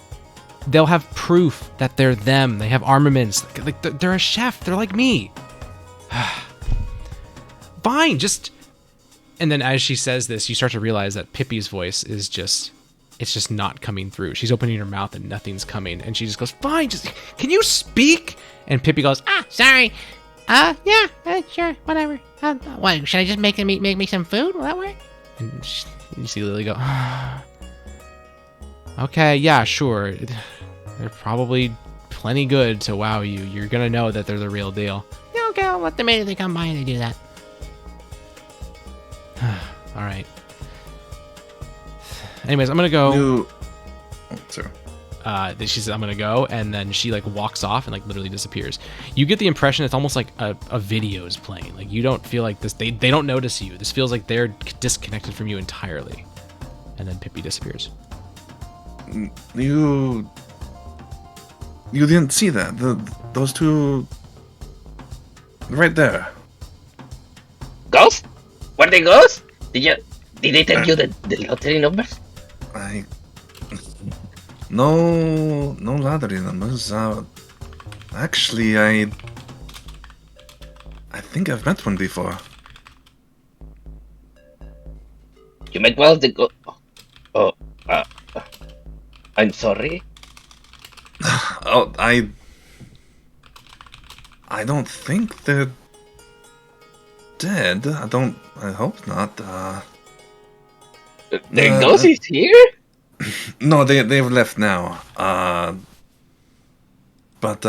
They'll have proof that they're them. They have armaments. Like they're a chef. They're like me. Fine, just... And then as she says this, you start to realize that Pippi's voice is just... It's just not coming through. She's opening her mouth and nothing's coming. And she just goes, fine, just... Can you speak? And Pippi goes, Sorry. Yeah, sure, whatever. What, should I just make me some food? Will that work? And you see Lily go, okay, yeah, sure. They're probably plenty good to wow you. You're gonna know that they're the real deal. Yeah, okay, I'll let them immediately come by and they do that. All right. Anyways, I'm gonna go. Sorry. She says, I'm gonna go, and then she like walks off and like literally disappears. You get the impression it's almost like a video is playing. Like you don't feel like this. They don't notice you. This feels like they're disconnected from you entirely. And then Pippi disappears. You didn't see that. Those two right there. Ghosts? Were they ghosts? Did they tell you the lottery numbers? No lottery numbers. Actually, I think I've met one before. You met one of the I'm sorry. Oh, I don't think they're dead. I hope not. The ghost is here? No, they've left now. But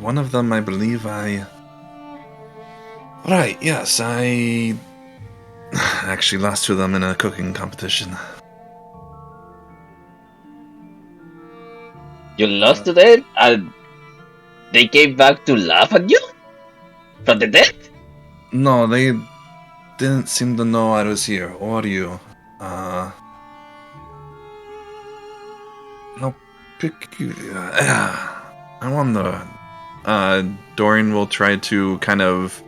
one of them, I believe, Right, yes, I actually lost to them in a cooking competition. You lost to them, and they came back to laugh at you? From the dead? No, they didn't seem to know I was here, or you. How peculiar. I wonder. Dorian will try to kind of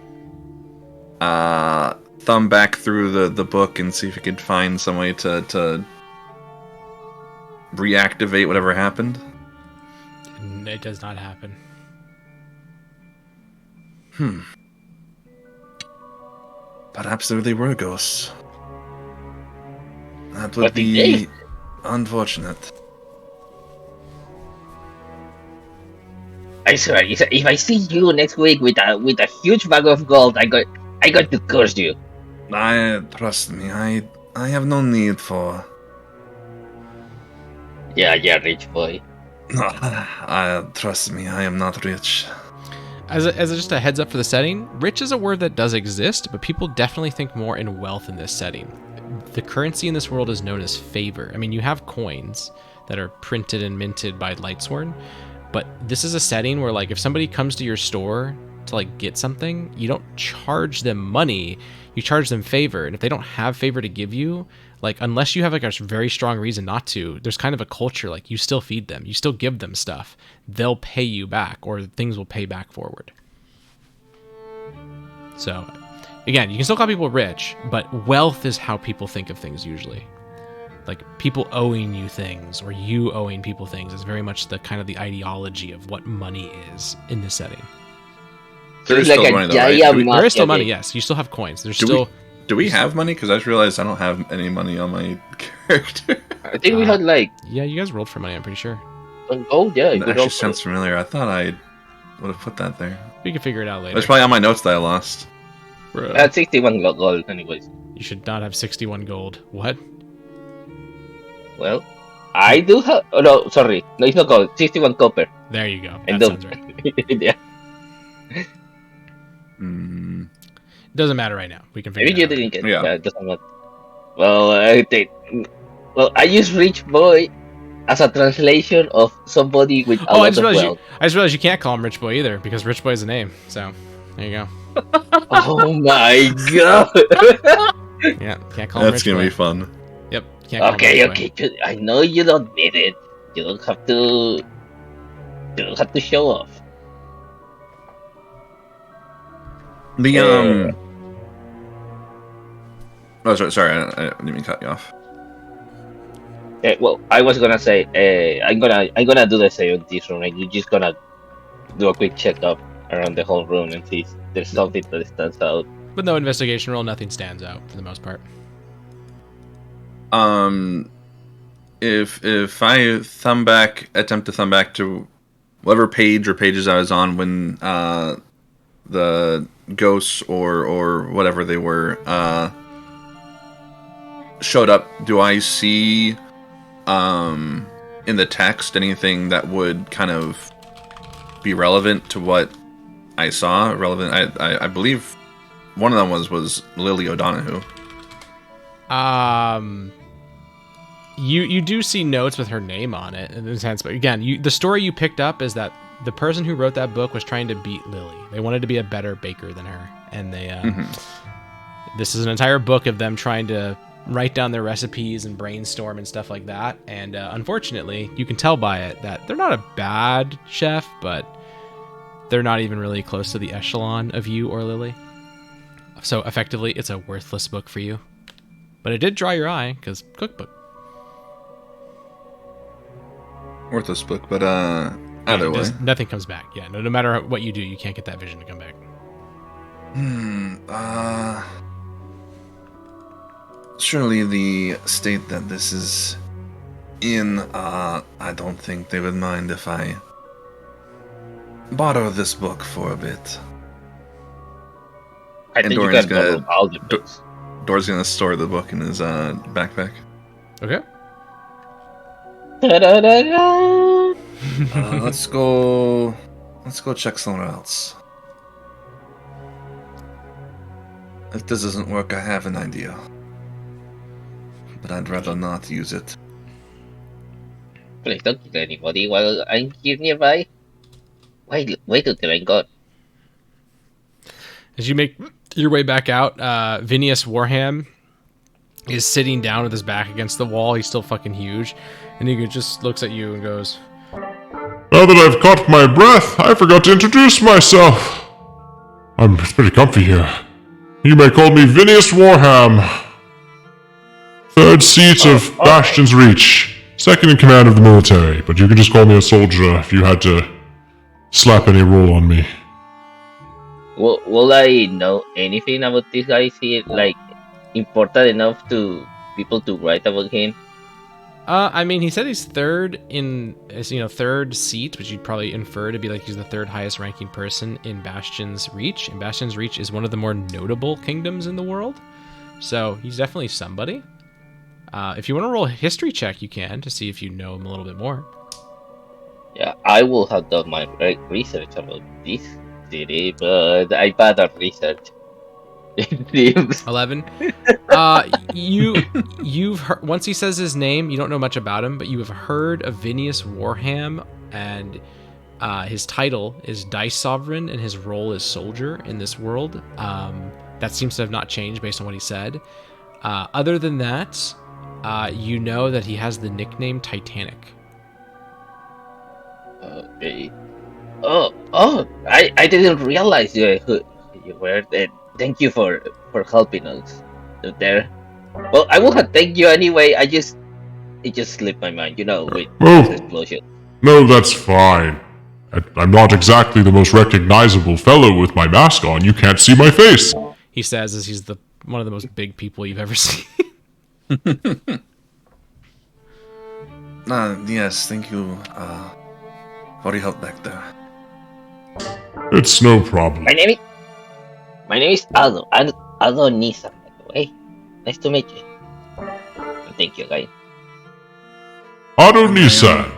thumb back through the book and see if he could find some way to reactivate whatever happened. It does not happen. Perhaps there really were ghosts. That would But be unfortunate. I swear, if I see you next week with a huge bag of gold, I got to curse you. Trust me, I have no need for. Yeah, rich boy. Trust me, I am not rich. As just a heads up for the setting, rich is a word that does exist, but people definitely think more in wealth in this setting. The currency in this world is known as favor. I mean, you have coins that are printed and minted by Lightsworn, but this is a setting where, like, if somebody comes to your store to, like, get something, you don't charge them money, you charge them favor. And if they don't have favor to give you, like, unless you have, like, a very strong reason not to, there's kind of a culture, like, you still feed them, you still give them stuff, they'll pay you back, or things will pay back forward. So, again, you can still call people rich, but wealth is how people think of things usually. Like, people owing you things, or you owing people things, is very much the kind of the ideology of what money is in this setting. There is It's like still a money, though, right? giant There is still mafia money, game. yes. You still have coins. There's Do still... Do we have money? Because I just realized I don't have any money on my character. I think we had like Yeah, you guys rolled for money, I'm pretty sure. oh yeah, That good actually also. sounds familiar. I thought I would have put that there. We can figure it out later. It's probably on my notes that I lost. I had 61 gold anyways. You should not have 61 gold. What? Well, I do have. Oh no, sorry, no, it's not gold. 61 copper. There you go. And That sounds right. yeah, Mm, Doesn't matter right now. We can figure maybe you it out. didn't get. Yeah. It doesn't matter. Well, I use rich boy as a translation of somebody with a Oh, I lot just of realized wealth. I just realized you can't call him Rich Boy either, because Rich Boy is a name. So, there you go. Oh my god. Yeah, can't call him that's Rich gonna Boy. be fun. Yep, can't call Okay, him Rich Boy. okay. I know you don't need it. You don't have to. You don't have to show off. The Oh, sorry. I didn't mean to cut you off. Well, I was gonna say, I'm gonna do the same on this room. Like, you're just gonna do a quick checkup around the whole room and see if there's something that stands out. With no investigation roll, nothing stands out for the most part. If I attempt to thumb back to whatever page or pages I was on when the ghosts or whatever they were showed up, do I see in the text anything that would kind of be relevant to what I saw? I believe one of them was Lily O'Donoghue. You do see notes with her name on it in a sense, but again, the story you picked up is that the person who wrote that book was trying to beat Lily. They wanted to be a better baker than her, and they this is an entire book of them trying to write down their recipes and brainstorm and stuff like that. And unfortunately, you can tell by it that they're not a bad chef, but they're not even really close to the echelon of you or Lily. So effectively, it's a worthless book for you. But it did draw your eye, because cookbook. Worthless book, but either way. Nothing comes back. Yeah, no matter what you do, you can't get that vision to come back. Surely the state that this is in, I don't think they would mind if I borrow this book for a bit. I And think you Dorian's can borrow gonna- all the books. Dora's gonna store the book in his backpack. Okay. Ta-da-da-da! Let's go check somewhere else. If this doesn't work, I have an idea. But I'd rather not use it. Please don't kill anybody while I'm here nearby. Wait until I'm gone. As you make your way back out, Vinius Warham is sitting down with his back against the wall. He's still fucking huge. And he just looks at you and goes, Now that I've caught my breath, I forgot to introduce myself. It's pretty comfy here. You may call me Vinius Warham. Third seat of Bastion's Reach. Second in command of the military, but you can just call me a soldier if you had to slap any role on me. Will I know anything about this guy? Is he like important enough to people to write about him? I mean, he said he's third third seat, which you'd probably infer to be like he's the third highest ranking person in Bastion's Reach. And Bastion's Reach is one of the more notable kingdoms in the world. So he's definitely somebody. If you want to roll a history check, you can to see if you know him a little bit more. Yeah, I will have done my research about this city, but I bad at research. It seems. 11. You've heard, once he says his name, you don't know much about him, but you have heard of Vinius Warham, and his title is Dice Sovereign, and his role is soldier in this world. That seems to have not changed based on what he said. Other than that, you know that he has the nickname Titanic. Okay. I didn't realize you were there. Thank you for helping us there. Well, I would have thanked you anyway. It just slipped my mind, with this explosion. No, that's fine. I'm not exactly the most recognizable fellow with my mask on. You can't see my face. He says as he's one of the most big people you've ever seen. Yes, thank you for your help back there. It's no problem. My name is Aldo Nisa, by the way. Nice to meet you. Thank you, guys. Adonisan.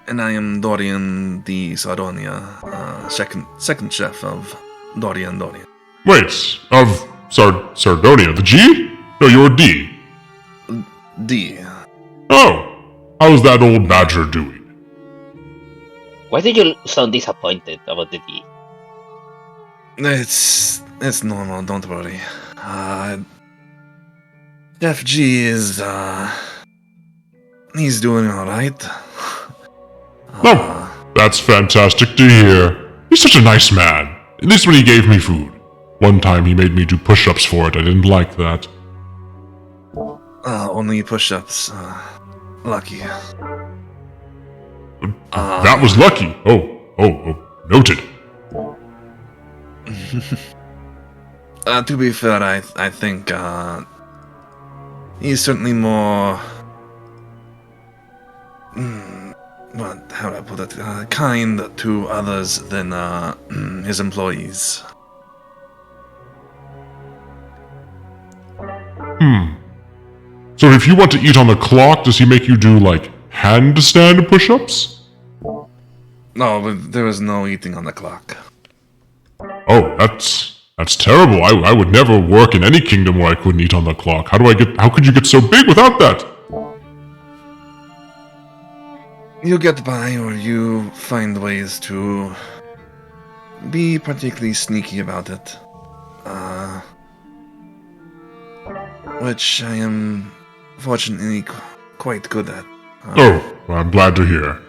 And I am Dorian the Sardonia, second chef of Dorian. Wait, of Sardonia, the G? No, you're a D. D. Oh, how's that old badger doing? Why did you sound disappointed about the D? It's normal, don't worry. Chef G is, he's doing alright. Oh, that's fantastic to hear. He's such a nice man. At least when he gave me food. One time he made me do push-ups for it. I didn't like that. Only push-ups. Lucky. That was lucky. Oh, noted. To be fair, I think, he's certainly more... how do I put it? Kind to others than, his employees. So if you want to eat on the clock, does he make you do, like, handstand push-ups? No, but there is no eating on the clock. Oh, that's terrible. I would never work in any kingdom where I couldn't eat on the clock. How could you get so big without that? You get by, or you find ways to be particularly sneaky about it. Which I am fortunately quite good at. Oh, well, I'm glad to hear.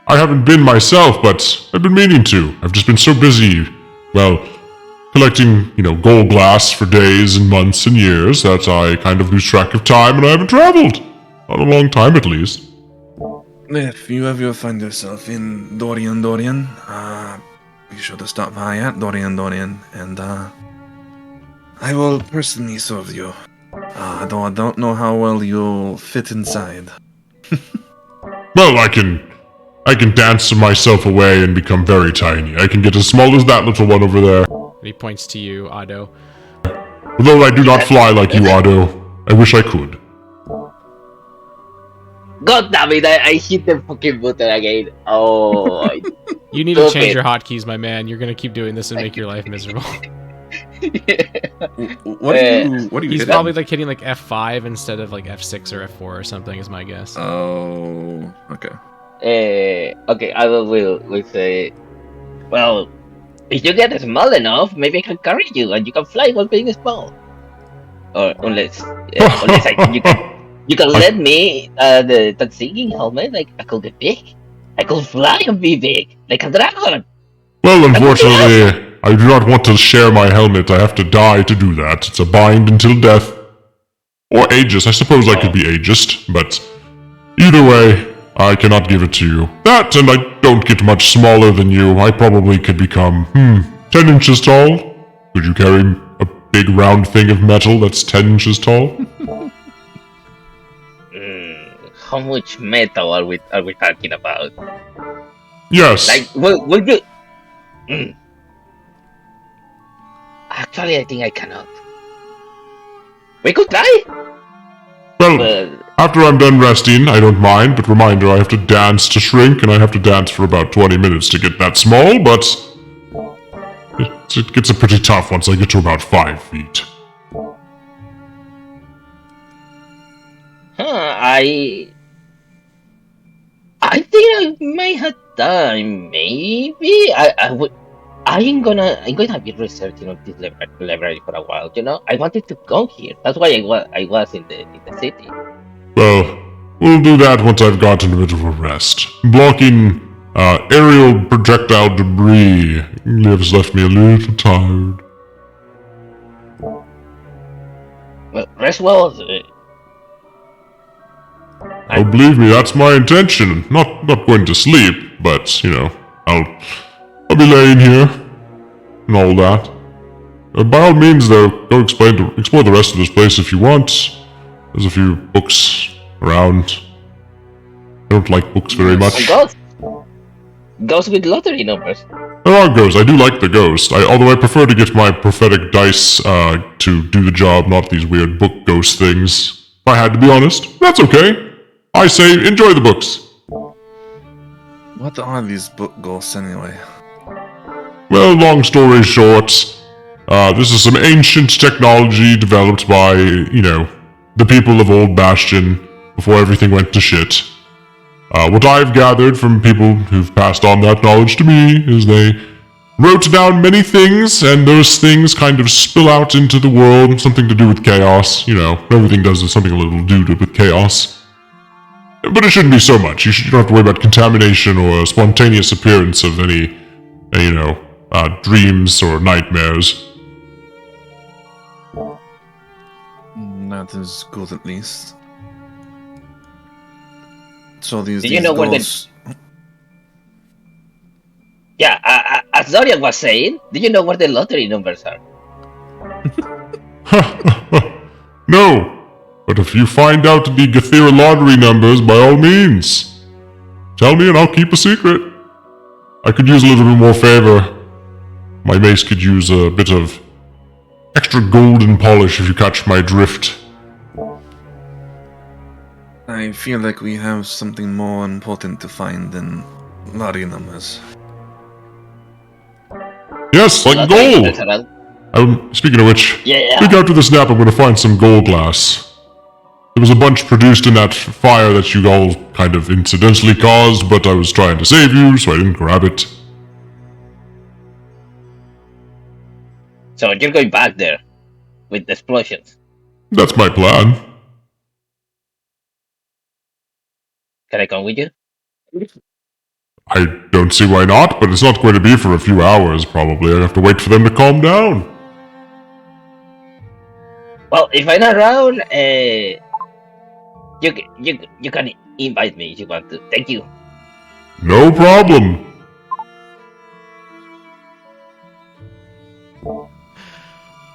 I haven't been myself, but I've been meaning to. I've just been so busy, well, collecting, gold glass for days and months and years that I kind of lose track of time and I haven't traveled. Not a long time, at least. If you ever find yourself in Dorian, be sure to stop by at Dorian, and, I will personally serve you. Though I don't know how well you'll fit inside. Well, I can dance myself away and become very tiny. I can get as small as that little one over there. And he points to you, Otto. Although I do not fly like you, Otto. I wish I could. God damn it, I hit the fucking button again. Oh. You need to change your hotkeys, my man. You're gonna keep doing this and make your life miserable. What are you He's hitting? probably like hitting like F5 instead of like F6 or F4 or something is my guess. Oh, okay. Okay, I will say, well, if you get small enough, maybe I can carry you and you can fly while being small. Or unless you can let me the singing helmet, like I could get big. I could fly and be big, like a dragon. Well, That would be awesome. unfortunately, I do not want to share my helmet. I have to die to do that. It's a bind until death. Or ageist. I suppose I could be ageist, but either way, I cannot give it to you. That, and I don't get much smaller than you. I probably could become, 10 inches tall. Could you carry a big round thing of metal that's 10 inches tall? How much metal are we talking about? Yes. Like, will you? Actually, I think I cannot. We could try. Well, But after I'm done resting, I don't mind, but reminder, I have to dance to shrink, and I have to dance for about 20 minutes to get that small, but it gets pretty tough once I get to about 5 feet. I think I may have time. Maybe I would. I'm gonna be researching on this library for a while. I wanted to go here. That's why I was in the city. Well, we'll do that once I've gotten a bit of a rest. Blocking aerial projectile debris has left me a little tired. Well, rest well. Oh, believe me, that's my intention. Not going to sleep, but I'll be laying here and all that. By all means, though, go explore the rest of this place if you want. There's a few books around. I don't like books very much. Ghosts with lottery numbers. There are ghosts. I do like the ghost. Although I prefer to get my prophetic dice to do the job, not these weird book ghost things. If I had to be honest, that's okay. I say enjoy the books. What are these book ghosts anyway? Well, long story short, this is some ancient technology developed by, the people of Old Bastion before everything went to shit. What I've gathered from people who've passed on that knowledge to me is they wrote down many things, and those things kind of spill out into the world, something to do with chaos. Everything does something a little do with chaos. But it shouldn't be so much. You don't have to worry about contamination or spontaneous appearance of any, dreams or nightmares. That is good, at least. So these where ghosts... Yeah, as Dorian was saying, do you know where the lottery numbers are? No, but if you find out the Gathira lottery numbers, by all means, tell me and I'll keep a secret. I could use a little bit more favor. My mace could use a bit of extra golden polish if you catch my drift. I feel like we have something more important to find than lottery numbers. Yes, like gold! Speaking of which, speak after this nap, I'm going to find some gold glass. There was a bunch produced in that fire that you all kind of incidentally caused, but I was trying to save you, so I didn't grab it. So you're going back there with the explosions. That's my plan. Can I come with you? I don't see why not, but it's not going to be for a few hours, probably. I have to wait for them to calm down. Well, if I'm around, you can invite me if you want to. Thank you. No problem.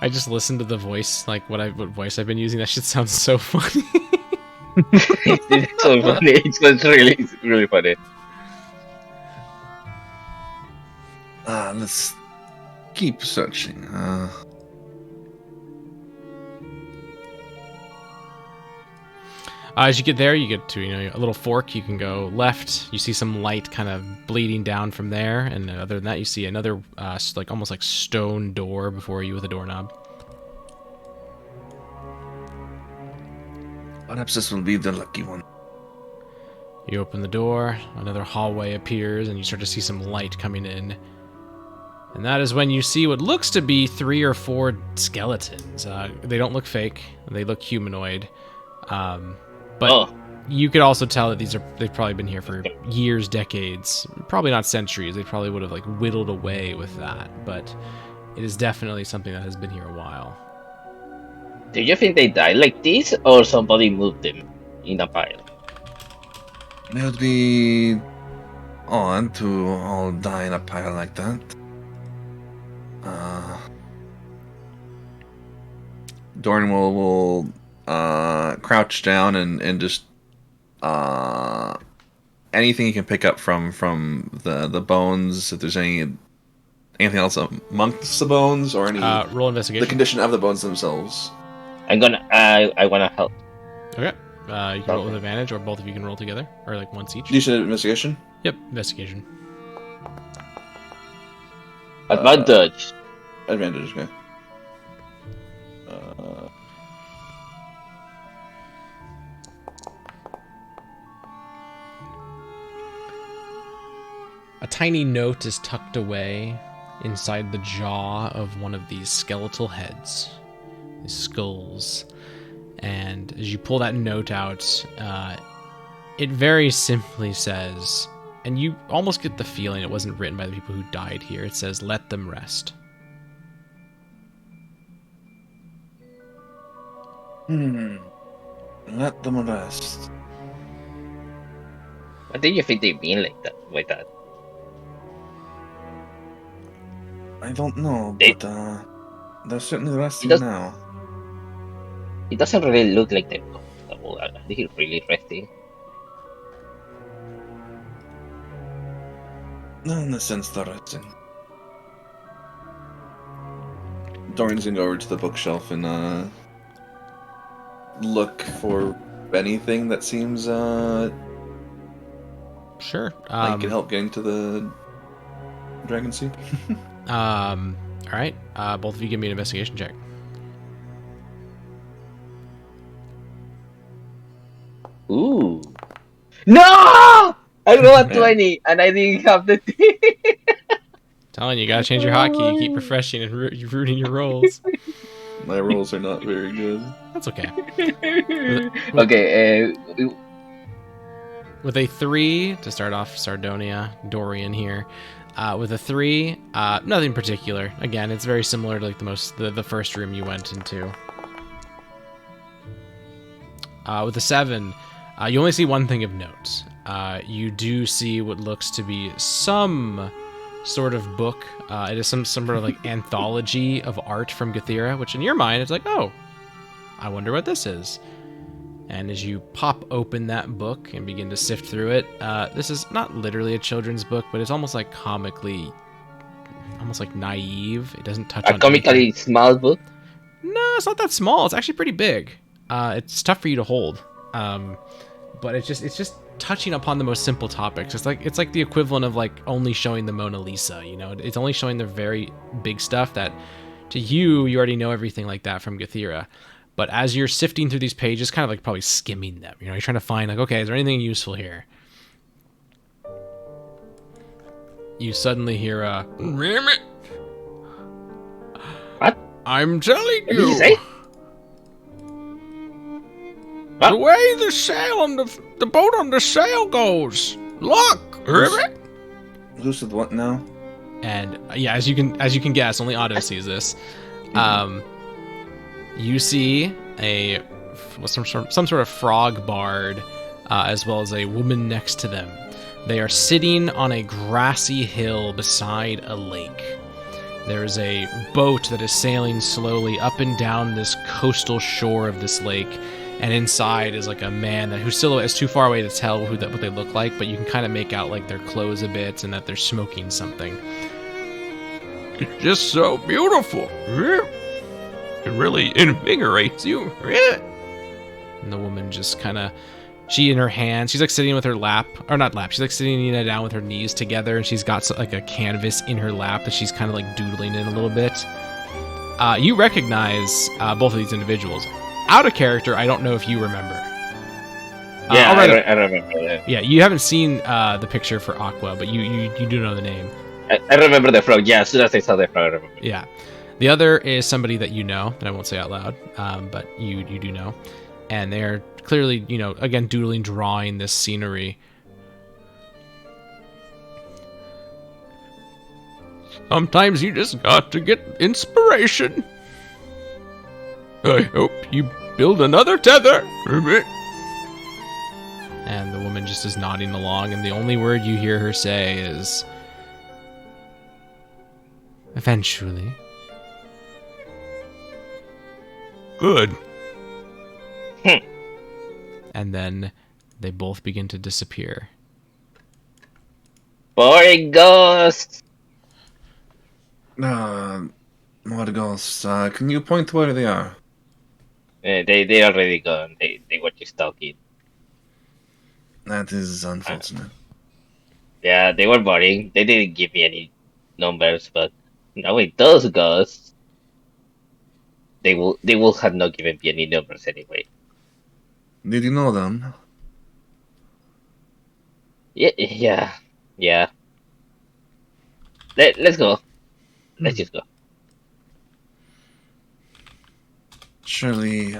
I just listened to the voice, like what voice I've been using. That shit sounds so funny. It's so funny. It's really funny. Let's keep searching. As you get there, you get to a little fork. You can go left. You see some light kind of bleeding down from there, and other than that, you see another almost like stone door before you with a doorknob. Perhaps this will be the lucky one. You open the door, another hallway appears, and you start to see some light coming in. And that is when you see what looks to be 3 or 4 skeletons. They don't look fake. They look humanoid. But you could also tell that they've probably been here for years, decades, probably not centuries. They probably would have like whittled away with that, but it is definitely something that has been here a while. Do you think they died like this, or somebody moved them in a pile? It would be odd to all die in a pile like that. Dorn will crouch down and just anything you can pick up from the bones. If there's anything else amongst the bones or any Roll investigation. the condition of the bones themselves. I wanna help. Okay. You can roll with advantage, or both of you can roll together, or like once each. You said investigation. Yep, investigation. Advantage. Advantage. Okay. A tiny note is tucked away inside the jaw of one of these skeletal heads, these skulls. And as you pull that note out, it very simply says, and you almost get the feeling it wasn't written by the people who died here. It says, "Let them rest." Let them rest. What do you think they mean like that? I don't know, They- but they're certainly resting does- now. It doesn't really look like they're comfortable. Are they really resting? No, in the sense they're resting. Dorian's gonna go over to the bookshelf and look for anything that seems Sure. like can help getting to the Dragon Sea. All right. Both of you give me an investigation check. Ooh. No! I rolled a 20 and I didn't have the thing. Telling you, you gotta change your hotkey. You keep refreshing and rooting your rolls. My rolls are not very good. That's okay. Okay, With a 3 to start off, Sardonia, Dorian here. With a 3, nothing particular. Again, it's very similar to like the first room you went into. With a 7, you only see one thing of note. You do see what looks to be some sort of book. It is some sort of like anthology of art from Gathira, which in your mind is like, oh, I wonder what this is. And as you pop open that book and begin to sift through it, this is not literally a children's book, but it's almost like comically, almost like naive. It doesn't touch on a comically anything. small book. No, it's not that small. It's actually pretty big. It's tough for you to hold, but it's just touching upon the most simple topics. It's like the equivalent of like only showing the Mona Lisa. You know, it's only showing the very big stuff that to you already know everything like that from Gathira. But as you're sifting through these pages, kind of like probably skimming them, you know, you're trying to find like, okay, is there anything useful here? You suddenly hear a, What? I'm telling What did you you, say? What? the way the sail on the boat on the sail goes. Look, Who said what now? and yeah, as you can guess, only Otto sees this. You see some sort of frog bard, as well as a woman next to them. They are sitting on a grassy hill beside a lake. There is a boat that is sailing slowly up and down this coastal shore of this lake, and inside is like a man whose silhouette is too far away to tell what they look like, but you can kind of make out like their clothes a bit and that they're smoking something. It's just so beautiful. It really invigorates you. And the woman just kind of, she in her hands, she's like sitting with her lap, or not lap, she's like sitting down with her knees together, and she's got like a canvas in her lap that she's kind of like doodling in a little bit. You recognize both of these individuals. Out of character, I don't know if you remember. Yeah, I'll write I remember that. Yeah, you haven't seen the picture for Aqua, but you do know the name. I remember the frog. Yeah, as soon as I saw the frog, I remember. Yeah. The other is somebody that you know, that I won't say out loud, but you do know. And they're clearly, again, doodling, drawing this scenery. Sometimes you just got to get inspiration. I hope you build another tether. And the woman just is nodding along, and the only word you hear her say is, eventually. Good. And then they both begin to disappear. Boring ghosts. More ghosts. Can you point where they are? They already gone. They were just talking. That is unfortunate. Yeah, they were boring. They didn't give me any numbers, but knowing those ghosts, they will have not given me any numbers anyway. Did you know them? Yeah. Let's go. Let's just go. Surely,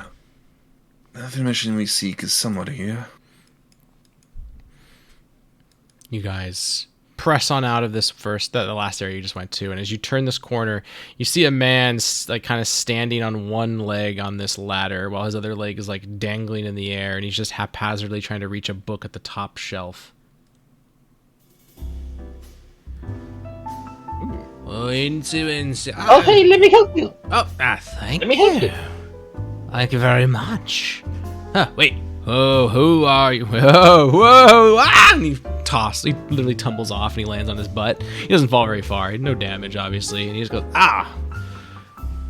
the information we seek is somewhere here. You guys press on out of this the last area you just went to, and as you turn this corner, you see a man like kind of standing on one leg on this ladder while his other leg is like dangling in the air, and he's just haphazardly trying to reach a book at the top shelf. Oh, hey, let me help you. Thank Let me help you. Thank you very much. Wait. Oh, who are you? Whoa, ah! And he literally tumbles off, and he lands on his butt. He doesn't fall very far. No damage, obviously. And he just goes, ah!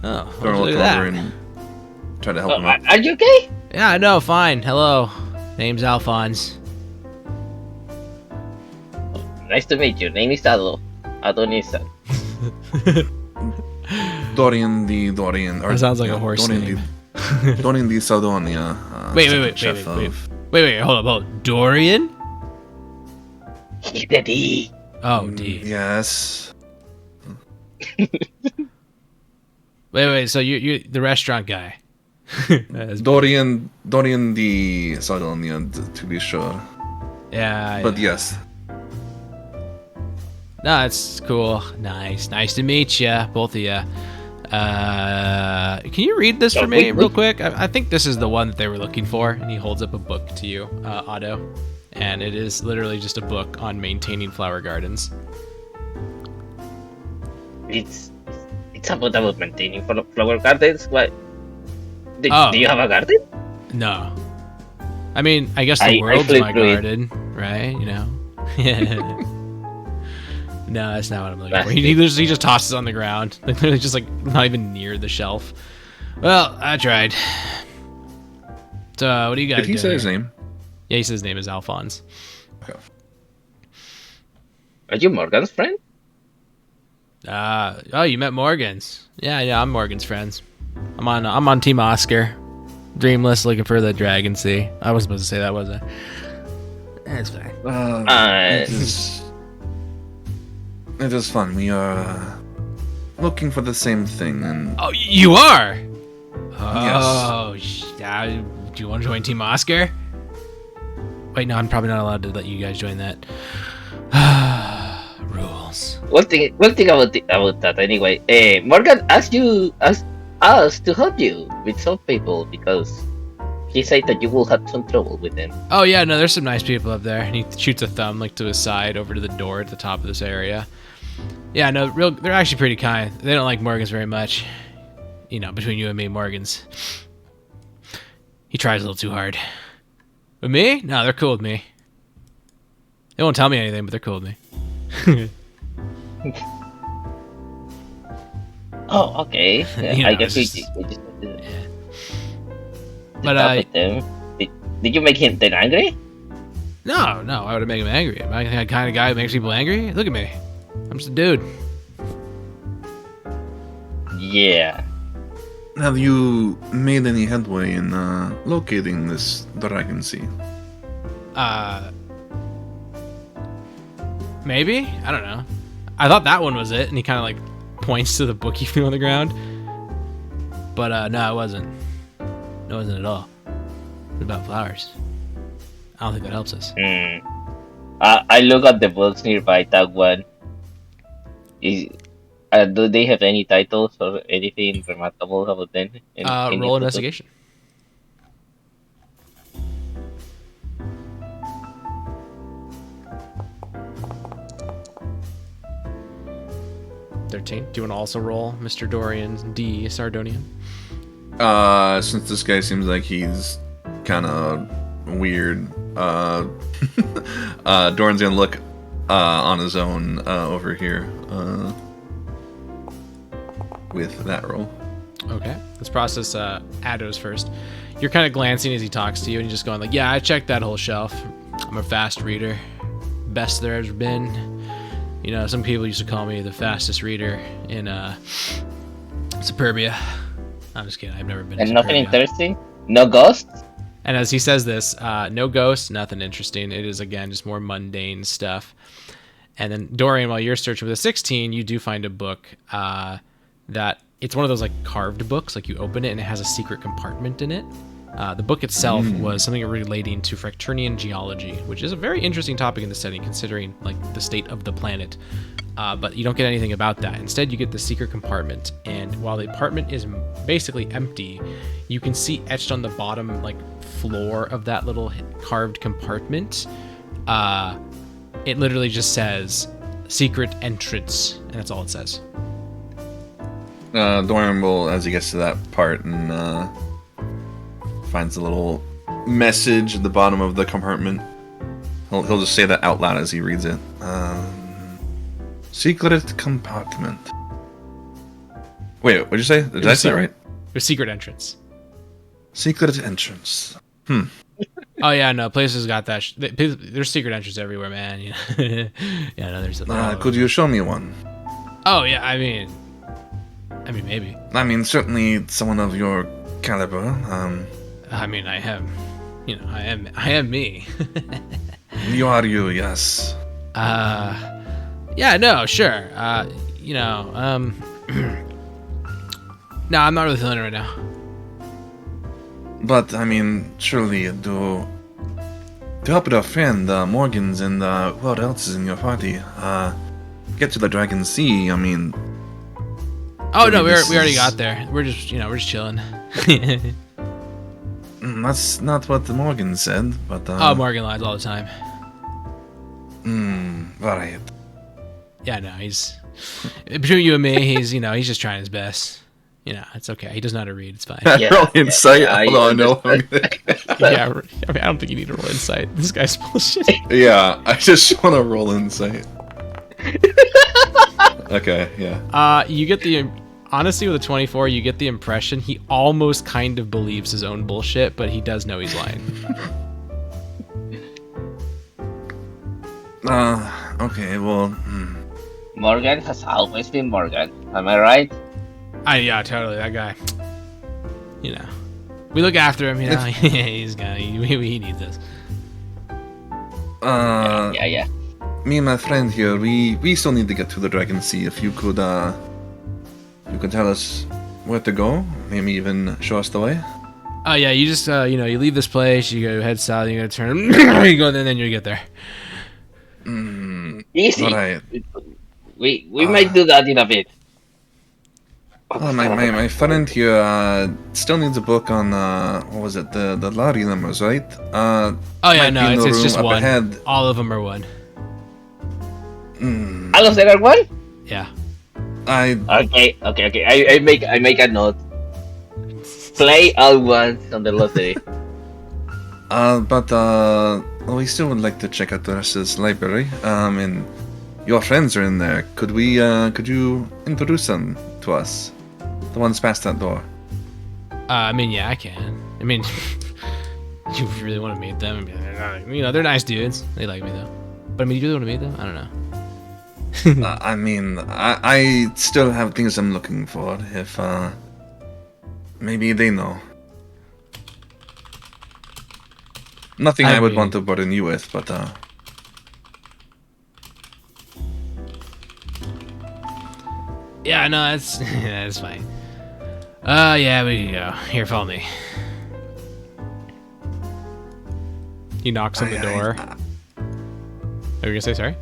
Oh, Throw look a at cover that. and try to help him out. Are you okay? Yeah, no, fine. Hello. Name's Alphonse. Nice to meet you. Name is Adonisan. Dorian. Or, That sounds like a horse Dorian name. Dorian the Sardonia. Wait, hold up. Dorian? He's the D. Oh, D. Yes. Wait, so you're the restaurant guy. Dorian the Sardonia, to be sure. Yeah. But yes. No, it's cool. Nice to meet you, both of you. Can you read this for me real quick? I think this is the one that they were looking for. And he holds up a book to you, Otto. And it is literally just a book on maintaining flower gardens. It's about maintaining flower gardens. What? Do Oh. you have a garden? No. I mean, I guess the I world's flipped my through it. garden, right? No, that's not what I'm looking for. He just tosses on the ground. Like, literally just like not even near the shelf. Well, I tried. So, what do you guys Did he say his name? Yeah, he says his name is Alphonse. Okay. Are you Morgan's friend? Oh, you met Morgan's. Yeah, I'm Morgan's friends. I'm on Team Oscar. Dreamless, looking for the Dragon Sea. I wasn't supposed to say that, was I? That's fine. It is fun. We are looking for the same thing, and Oh, you are? Yes. Do you want to join Team Oscar? Wait, no, I'm probably not allowed to let you guys join that. Rules. One thing about that anyway. Morgan asked us to help you with some people because he said that you will have some trouble with them. Oh yeah, no, there's some nice people up there. And he shoots a thumb like to his side over to the door at the top of this area. Yeah, no, they're actually pretty kind. They don't like Morgan's very much. Between you and me, Morgan's. He tries a little too hard. With me? No, they're cool with me. They won't tell me anything, but they're cool with me. Oh, okay. You I know, guess it's we just- just to But talk with them. Did you make him then angry? No, why would I make him angry? Am I the kind of guy who makes people angry? Look at me. I'm just a dude. Yeah. have you made any headway in locating this Dragon Sea? Maybe? I don't know. I thought that one was it, and he kind of like points to the book you threw on the ground. But no, it wasn't. It wasn't at all. What about flowers? I don't think that helps us. I look at the books nearby that one. Is do they have any titles or anything remarkable about them? Can you Roll put those? investigation. 13. Do you want to also roll Mr. Dorian D. Sardonian? Since this guy seems like he's kind of weird, Doran's gonna look on his own over here with that roll. Okay. Let's process Addos first. You're kind of glancing as he talks to you, and you're just going like, yeah, I checked that whole shelf. I'm a fast reader. Best there ever been. You know, some people used to call me the fastest reader in Superbia. I'm just kidding. I've never been And to nothing Superbia. interesting? No ghosts? And as he says this, no ghosts, nothing interesting. It is, again, just more mundane stuff. And then, Dorian, while you're searching with a 16, you do find a book that it's one of those like carved books. Like you open it and it has a secret compartment in it. The book itself was something relating to Fracturnian geology, which is a very interesting topic in the setting, considering like the state of the planet. But you don't get anything about that. Instead, you get the secret compartment, and while the apartment is basically empty, you can see etched on the bottom like floor of that little carved compartment. It literally just says "secret entrance," and that's all it says. Dorian will, as he gets to that part, and finds a little message at the bottom of the compartment. He'll just say that out loud as he reads it. Secret compartment. Wait, what'd you say? Did I say it right? There's secret entrance. Secret entrance. Oh yeah, no, places got that. There's secret entrances everywhere, man. You know? Yeah, no, there's. Could you show me one? Oh yeah, I mean, maybe. I mean, certainly someone of your caliber. I mean, I am. You know, I am me. You are you, yes. Yeah, no, sure. You know, no, I'm not really feeling it right now. But I mean, surely to help your friend Morgans and what else is in your party get to the Dragon Sea. I mean, Oh no, we this already is- got there. We're just chilling. that's not what Morgan said. But Oh, Morgan lies all the time. Right. Yeah, no, he's between you and me. He's he's just trying his best. You know, it's okay. He doesn't know how to read. It's fine. Yeah. Roll insight. Yeah, Although I know. Yeah, I mean, I don't think you need to roll insight. This guy's bullshit. Yeah, I just want to roll insight. Okay, yeah. You get the honestly with a 24, you get the impression he almost kind of believes his own bullshit, but he does know he's lying. Okay, well. Morgan has always been Morgan. Am I right? Yeah, totally. That guy. You know, we look after him. You know, he's got he needs us. Yeah. Me and my friend here, we still need to get to the Dragon Sea. If you could tell us where to go, maybe even show us the way. Oh yeah, you just you leave this place, you go head south, you go turn, you go, then you get there. Easy. Alright. We might do that in a bit. Well, my friend here still needs a book on what was it, the lottery numbers, right? Oh yeah, might no, be in the it's just room up one. ahead. All of them are one. All of them are one? Yeah. Okay. I make a note. Play all ones on the lottery. But we still would like to check out the rest of this library. And your friends are in there. Could you introduce them to us? The ones past that door. I mean, yeah, I can. I mean, you really want to meet them? They're nice dudes. They like me though. But I mean, you really want to meet them? I don't know. I mean, I still have things I'm looking for. If maybe they know. Nothing I would want to burden you with, but Yeah, no, that's fine. Yeah, we can go. Here, follow me. He knocks on the door. Are you gonna say sorry?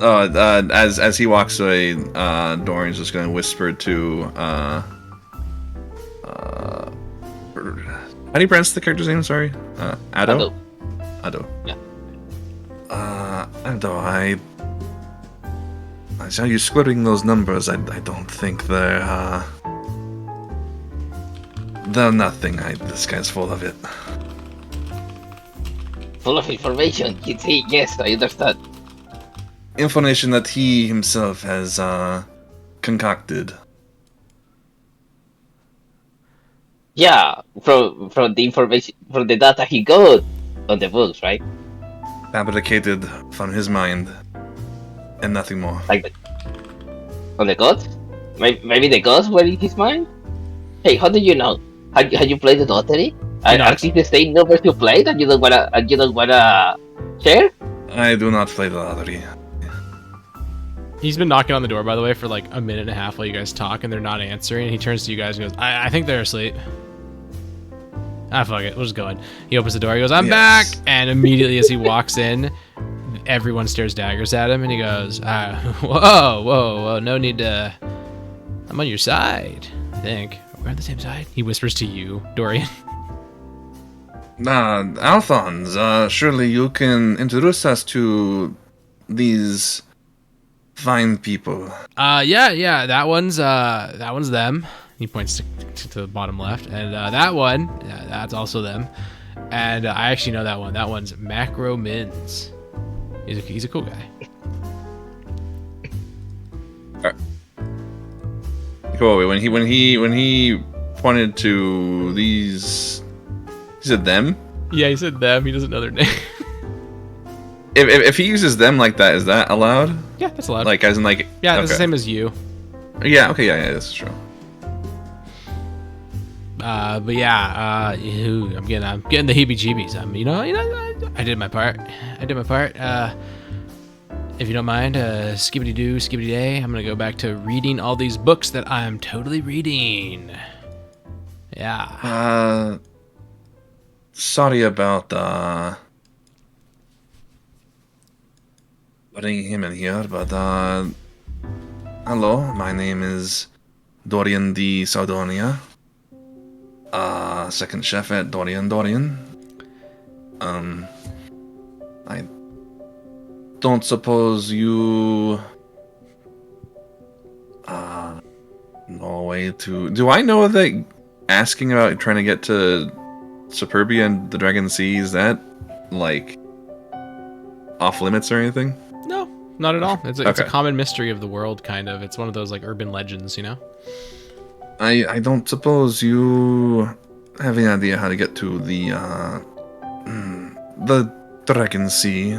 As he walks away, Dorian's just gonna whisper to how do you pronounce the character's name? Sorry, Ado. Ado. Yeah. Ado, I saw you squirting those numbers. I don't think they're nothing. This guy's full of it. Full of information. You see, yes, I understand. Information that he himself has concocted. Yeah, from the information, from the data he got on the books, right? Fabricated from his mind, and nothing more. Like on the gods? Maybe the gods were in his mind? Hey, how do you know? Had you played the lottery? Are these the same numbers you played and you don't wanna share? I do not play the lottery. He's been knocking on the door, by the way, for like a minute and a half while you guys talk, and they're not answering. And he turns to you guys and goes, I think they're asleep. Ah, fuck it. We'll just go in. He opens the door. He goes, I'm back. And immediately as he walks in, everyone stares daggers at him. And he goes, whoa. No need to... I'm on your side, I think. We're on the same side. He whispers to you, Dorian. Alphonse, surely you can introduce us to these fine people. Yeah. That one's them. He points to the bottom left, and that one, that's also them. And I actually know that one. That one's Macro Mins. He's a cool guy. Cool. When he pointed to these, he said them. Yeah, he said them. He doesn't know their name. If he uses them like that, is that allowed? Yeah, that's allowed. Like as in like. Yeah, that's the same as you. Yeah. Okay. Yeah. That's true. But yeah, I'm getting the heebie-jeebies. I did my part. If you don't mind, skibbity-doo, skibbity-day, I'm gonna go back to reading all these books that I'm totally reading. Yeah. Sorry about putting him in here, but hello, my name is Dorian D. Sardonia. Second chef at Dorian. I don't suppose you know a way to... Do I know that asking about trying to get to Superbia and the Dragon Sea, is that like off limits or anything? No, not at all. It's a common mystery of the world, kind of. It's one of those like urban legends, you know? I don't suppose you have any idea how to get to the Dragon Sea.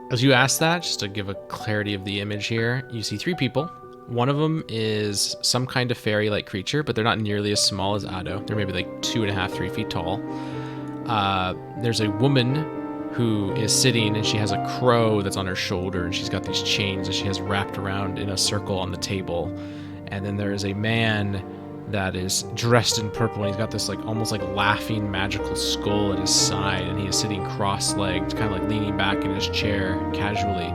As you ask that, just to give a clarity of the image here, you see three people. One of them is some kind of fairy-like creature, but they're not nearly as small as Ado. They're maybe like 2.5, 3 feet tall. There's a woman who is sitting, and she has a crow that's on her shoulder, and she's got these chains that she has wrapped around in a circle on the table. And then there is a man that is dressed in purple, and he's got this like almost like laughing magical skull at his side, and he is sitting cross-legged, kind of like leaning back in his chair casually.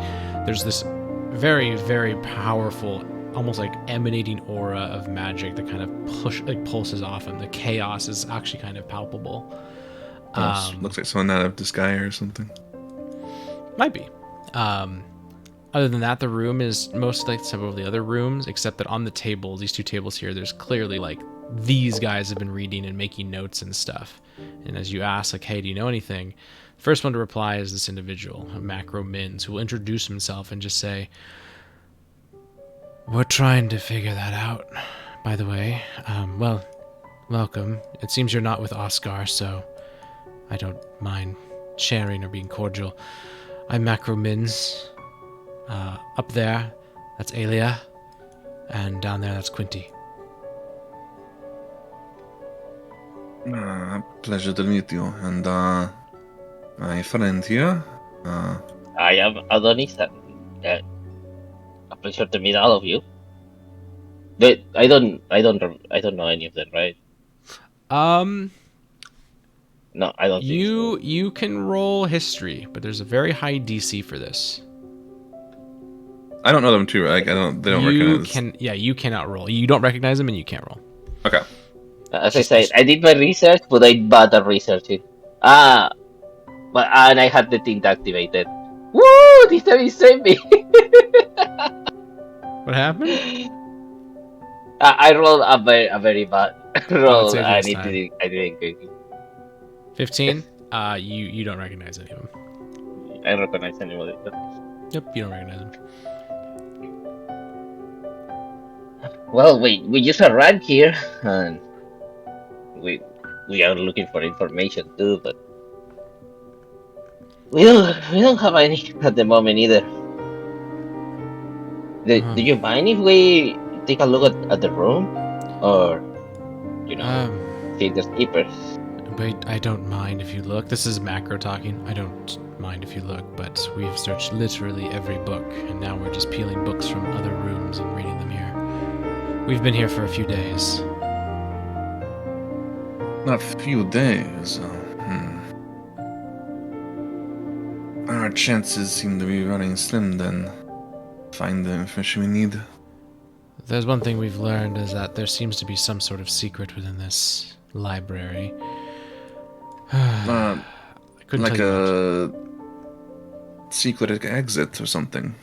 There's this very, very powerful, almost like emanating aura of magic that kind of pulses off him. The chaos is actually kind of palpable. Looks like someone out of Disgaea or something. Might be. Other than that, the room is mostly like several of the other rooms, except that on the table, these two tables here, there's clearly like these guys have been reading and making notes and stuff. And as you ask, like, hey, do you know anything? First one to reply is this individual, Macro Mins, who will introduce himself and just say, we're trying to figure that out, by the way. Well, welcome. It seems you're not with Oscar, so I don't mind sharing or being cordial. I'm Macro Mins. Up there, that's Alia, and down there, that's Quinty. Pleasure to meet you, and my friend here. I am Adonis. A pleasure to meet all of you. I don't know any of them, right? No, I don't think so. You can roll history, but there's a very high DC for this. I don't know them too. Like I don't. They don't You recognize. you cannot roll. You don't recognize them, and you can't roll. Okay. As I said, I did my research, but I bad at researching. Ah, but and I had the thing activated. Woo! This time it saved me. What happened? I rolled a very bad roll, saved you and this time. I didn't get it. 15. You don't recognize any of them. I recognize anybody. Yep, you don't recognize them. Well, we just arrived here, and we are looking for information too, but we don't have any at the moment either. Do you mind if we take a look at the room, or you know, see the keepers? Wait, I don't mind if you look. This is Macro talking. I don't mind if you look, but we've searched literally every book, and now we're just peeling books from other rooms and reading them here. We've been here for a few days. Not a few days. Our chances seem to be running slim then. Find the information we need. There's one thing we've learned is that there seems to be some sort of secret within this library. I couldn't Like tell you a secret exit or something.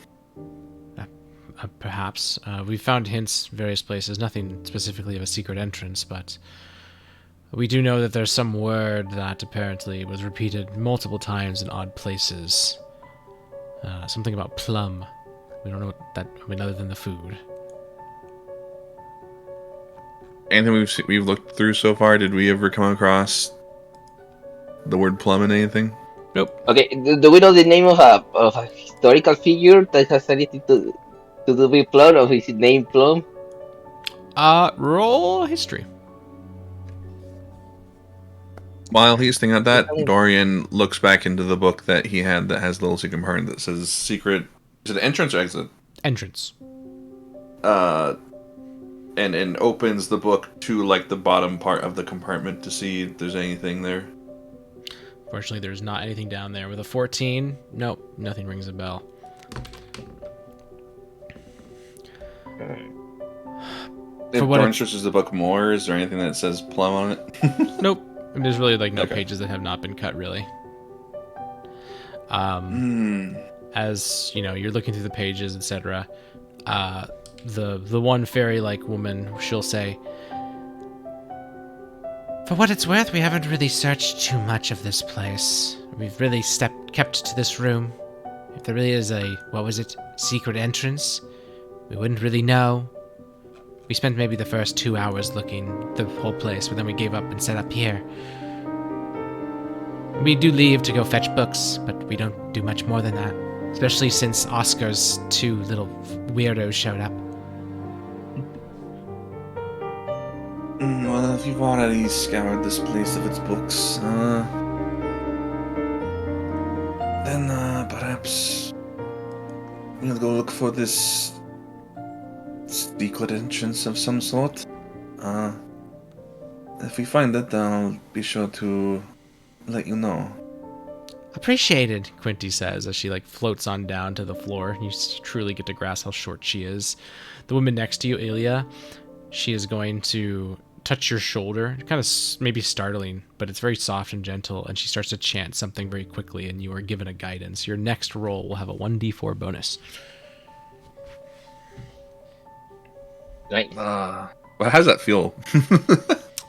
perhaps. We found hints various places, nothing specifically of a secret entrance, but we do know that there's some word that apparently was repeated multiple times in odd places. Something about plum. We don't know what that, I mean, other than the food. Anything we've looked through so far, did we ever come across the word plum in anything? Nope. Okay, do we know the name of a historical figure that has anything to do with Plum, or is his name Plum? Roll history. While he's thinking about that, Dorian looks back into the book that he had that has a little secret part that says secret. Is it entrance or exit? Entrance. And opens the book to like the bottom part of the compartment to see if there's anything there. Fortunately, there's not anything down there. With a 14, nope, nothing rings a bell. If Dorian searches the book more, is there anything that says plum on it? Nope. There's really like no pages that have not been cut, really. As you know, you're looking through the pages, etc. The one fairy-like woman, she'll say, For what it's worth, we haven't really searched too much of this place. We've really kept to this room. If there really is a, secret entrance, we wouldn't really know. We spent maybe the first 2 hours looking the whole place, but then we gave up and set up here. We do leave to go fetch books, but we don't do much more than that. Especially since Oscar's 2 little weirdos showed up. Well, if you've already scoured this place of its books, then perhaps we'll go look for this secret entrance of some sort. If we find it, I'll be sure to let you know. Appreciated, Quinty says as she like floats on down to the floor. You truly get to grasp how short she is. The woman next to you, Aelia, she is going to touch your shoulder, kind of maybe startling, but it's very soft and gentle, and she starts to chant something very quickly, and you are given a guidance. Your next roll will have a 1d4 bonus. Right. Well, how does that feel?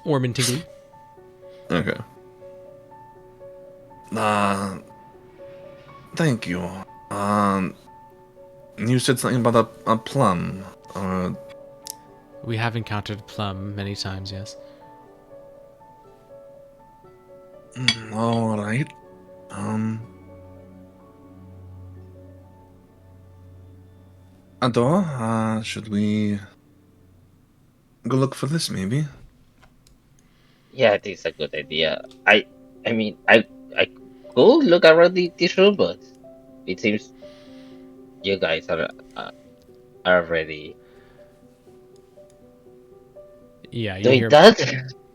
Warm and tingly. Okay. Thank you. You said something about a plum. We have encountered plum many times, yes. All right. Adore, should we go look for this, maybe? Yeah, I think it's a good idea. I mean, I could look around this room, but it seems you guys are ready. Yeah, you Doing hear that?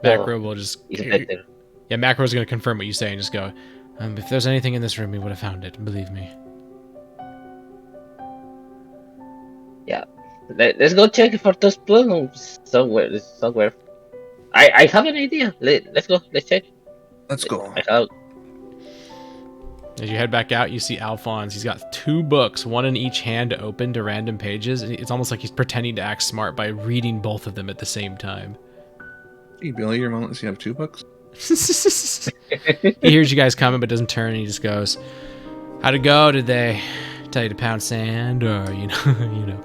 Macro will just It's better. Yeah, Macro's gonna confirm what you say and just go, if there's anything in this room, we would have found it, believe me. Yeah. Let's go check for those plums somewhere. I have an idea. Let's go. Let's check. Let's go. I have. As you head back out, you see Alphonse. He's got 2 books, one in each hand open to random pages. It's almost like he's pretending to act smart by reading both of them at the same time. Hey, Billy, your mom lets you have 2 books? He hears you guys coming but doesn't turn, and he just goes, how'd it go? Did they tell you to pound sand, or you know?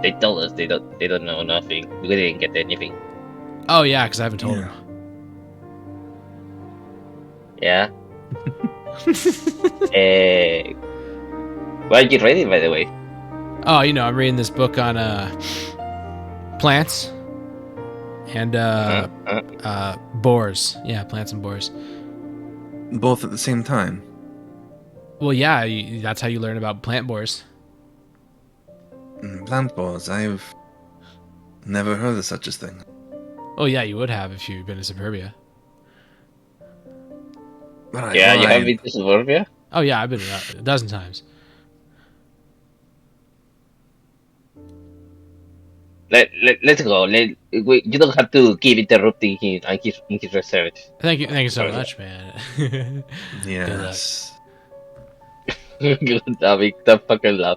They told us they don't know nothing. We didn't get anything. Oh yeah, because I haven't told him. Yeah. Why are you reading, by the way? Oh, you know, I'm reading this book on plants and boars. Yeah, plants and boars. Both at the same time? Well, yeah, that's how you learn about plant boars. Plant boars, I've never heard of such a thing. Oh yeah, you would have if you'd been to Suburbia. But Yeah, you have been to Suburbia? Oh yeah, I've been a dozen times. Let's go. You don't have to keep interrupting him in his research. Thank you so much, man. Yes. Good, David. Don't fucking laugh.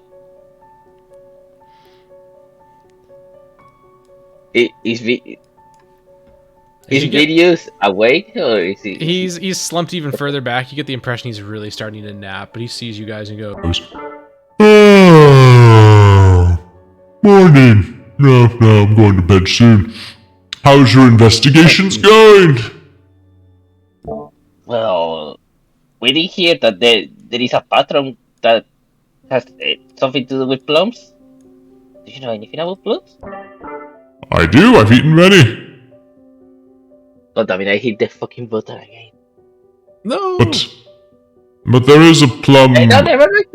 Is Videos awake, or is he? He's slumped even further back. You get the impression he's really starting to nap, but he sees you guys and goes, Oh, morning. No, I'm going to bed soon. How's your investigations going? Well, we did hear that there is a pattern that has something to do with plums. Do you know anything about plums? I do. I've eaten many. God, I mean, I hit the fucking button again. No! But there is a plum... Hey, no, never mind.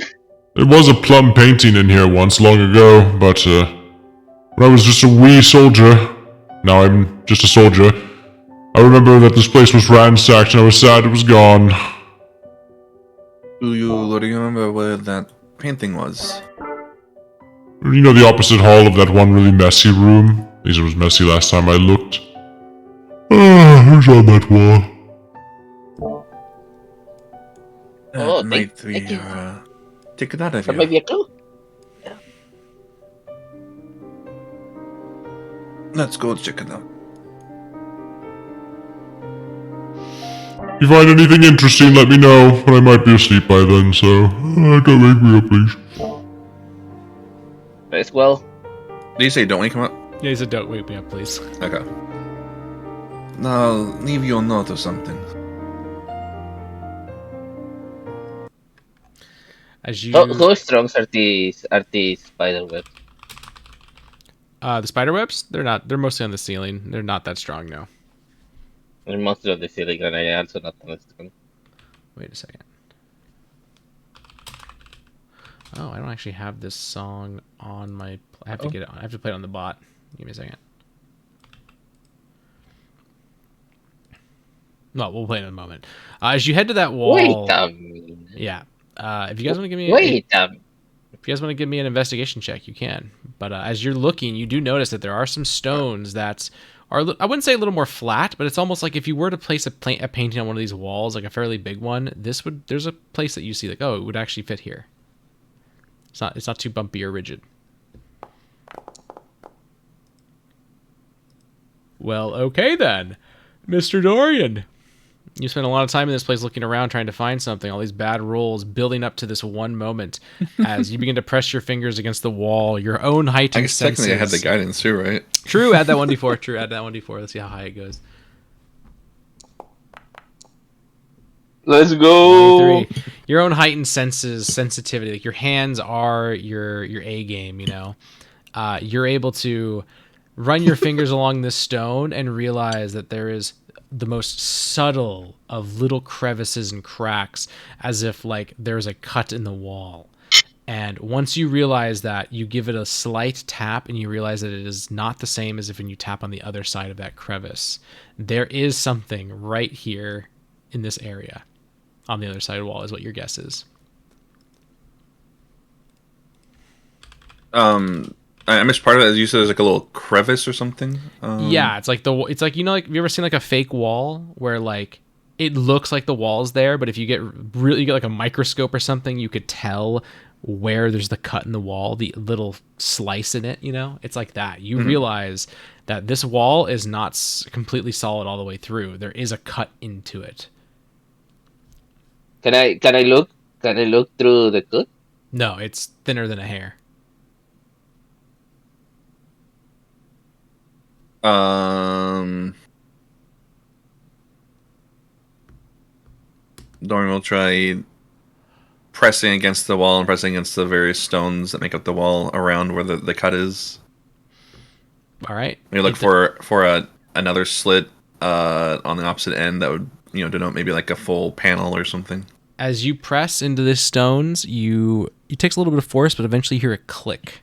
There was a plum painting in here once, long ago, but when I was just a wee soldier, now I'm just a soldier, I remember that this place was ransacked and I was sad it was gone. Do you remember where that painting was? You know, the opposite hall of that one really messy room? At least it was messy last time I looked. Who's on that wall? Oh, might thank be you. take it out of That you. might be a clue. Let's go check it out. If you find anything interesting, let me know, but I might be asleep by then, so don't wake me up, please. As well. Did you say don't wake him up? yeah, he said, don't wake me up, please. Okay. I'll leave you a note or something. As you... How strong are these spider webs? the spider webs? They're mostly on the ceiling. They're not that strong, no. They're mostly on the ceiling, and I also not that strong. Wait a second. Oh, I don't actually have this song on my... I have to get it on. I have to play it on the bot. Give me a second. No, we'll play it in a moment. As you head to that wall... Wait a minute. Yeah. If you guys want to give me... Wait a minute. If you guys want to give me an investigation check, you can. But as you're looking, you do notice that there are some stones that are, I wouldn't say a little more flat, but it's almost like if you were to place a painting on one of these walls, like a fairly big one, there's a place that you see like, oh, it would actually fit here. It's not too bumpy or rigid. Well, okay then, Mr. Dorian. You spend a lot of time in this place looking around trying to find something, all these bad rolls building up to this one moment as you begin to press your fingers against the wall, your own heightened I guess senses. technically I had the guidance too, right? True, add that 1d4. True, add that 1d4. Let's see how high it goes. Let's go. 3. Your own heightened sensitivity. Like your hands are your A game, you know. You're able to run your fingers along this stone and realize that there is the most subtle of little crevices and cracks, as if like there's a cut in the wall. And once you realize that, you give it a slight tap and you realize that it is not the same as if when you tap on the other side of that crevice. There is something right here in this area on the other side of the wall is what your guess is. I missed part of it. As you said, there's like a little crevice or something. Yeah, it's like like, you know, like, have you ever seen like a fake wall where like it looks like the wall's there, but if you get like a microscope or something, you could tell where there's the cut in the wall, the little slice in it, you know? It's like that. You realize that this wall is not completely solid all the way through. There is a cut into it. Can I look? Can I look through the cut? No, it's thinner than a hair. Dorian will try pressing against the wall and pressing against the various stones that make up the wall around where the cut is. All right. We look for another slit on the opposite end that would, you know, denote maybe like a full panel or something. As you press into the stones, it takes a little bit of force, but eventually you hear a click.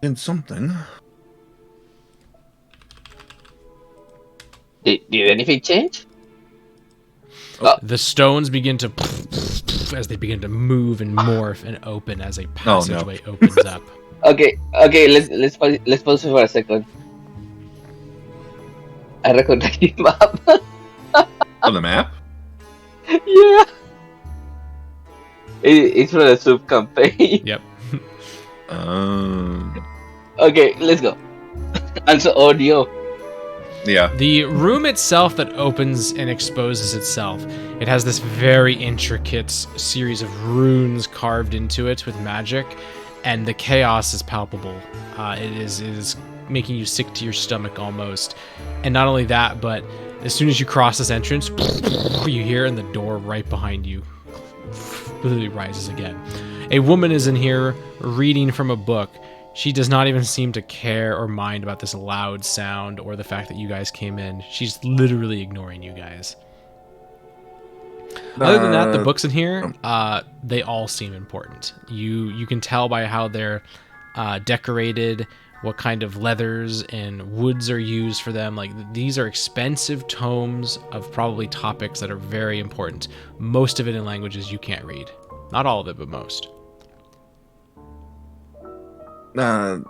Did something. Did anything change? The stones begin to as they begin to move and morph and open as a passageway opens up. Okay. Let's pause for a second. I recognize the map. On the map? Yeah. It's from the sub campaign. Yep. Okay, let's go. Also audio. Yeah. The room itself that opens and exposes itself, it has this very intricate series of runes carved into it with magic, and the chaos is palpable. It is making you sick to your stomach almost. And not only that, but as soon as you cross this entrance, you hear in the door right behind you literally rises again. A woman is in here reading from a book. She does not even seem to care or mind about this loud sound or the fact that you guys came in. She's literally ignoring you guys. Other than that, the books in here, they all seem important. You can tell by how they're decorated, what kind of leathers and woods are used for them. Like, these are expensive tomes of probably topics that are very important. Most of it in languages you can't read. Not all of it, but most.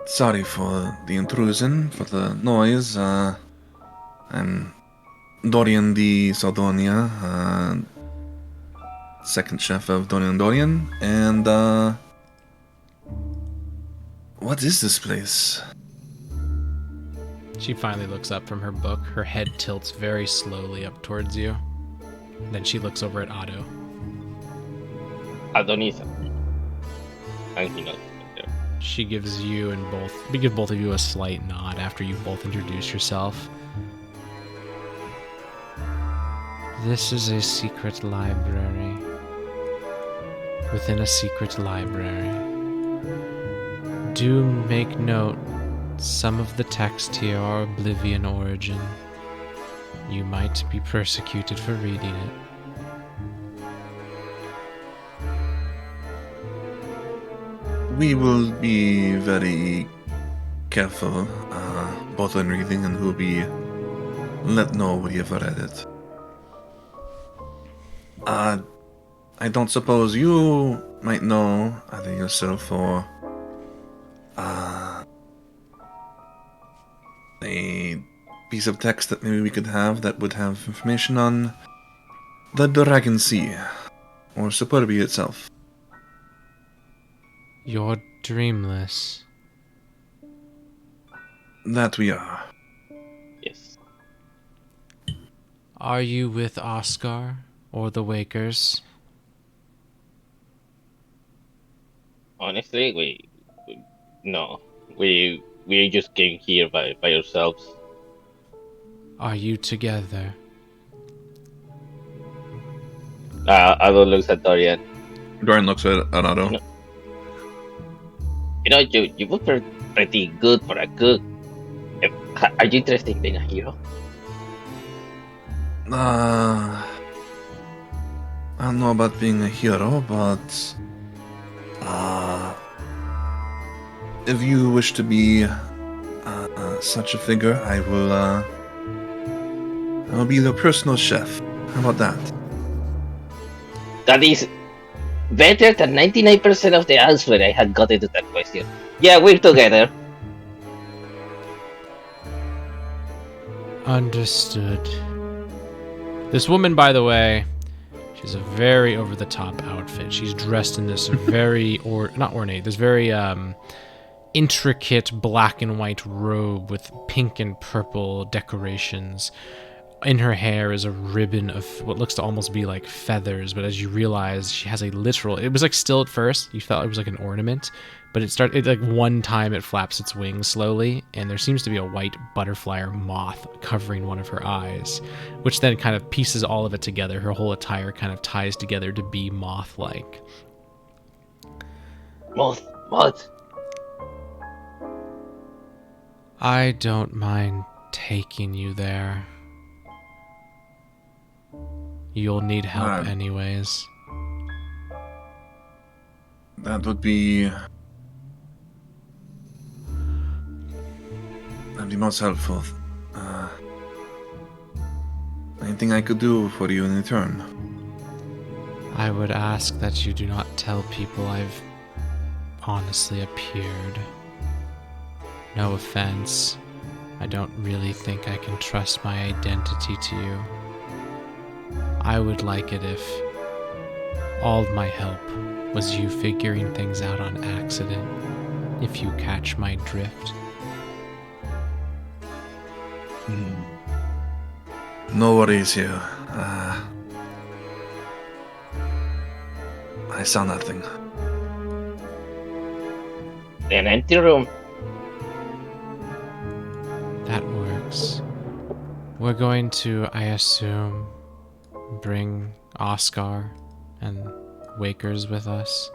Sorry for the intrusion, for the noise. I'm Dorian di Sardonia, second chef of Dorian, and what is this place? She finally looks up from her book. Her head tilts very slowly up towards you. Then she looks over at Otto. Adonisa. And he knows. She gives you we give both of you a slight nod after you both introduce yourself. This is a secret library. Within a secret library. Do make note, some of the text here are Oblivion origin. You might be persecuted for reading it. We will be very careful, both when reading and who we let know we have read it. I don't suppose you might know either yourself or a piece of text that maybe we could have that would have information on the Dragon Sea or Superbia itself. You're dreamless. That we are. Yes. Are you with Oscar or the Wakers? Honestly, we just came here by ourselves. Are you together? Ado looks at Dorian. Dorian looks at Otto. No. You know, you look pretty good for a cook. Are you interested in being a hero? I don't know about being a hero, but if you wish to be such a figure, I'll be the personal chef. How about that? That is better than 99% of the answer I had gotten to that question. Yeah, we're together. Understood. This woman, by the way, she's a very over-the-top outfit. She's dressed in this very, not ornate, this very intricate black and white robe with pink and purple decorations. In her hair is a ribbon of what looks to almost be like feathers, but as you realize, she has a literal... It was like still at first, you felt it was like an ornament, but it like one time it flaps its wings slowly, and there seems to be a white butterfly or moth covering one of her eyes, which then kind of pieces all of it together. Her whole attire kind of ties together to be moth-like. Moth. I don't mind taking you there. You'll need help anyways. That'd be most helpful. Anything I could do for you in return? I would ask that you do not tell people I've honestly appeared. No offense. I don't really think I can trust my identity to you. I would like it if all of my help was you figuring things out on accident, if you catch my drift. No worries here. I saw nothing. An empty room. That works. We're going to, I assume, bring Oscar and Wakers with us.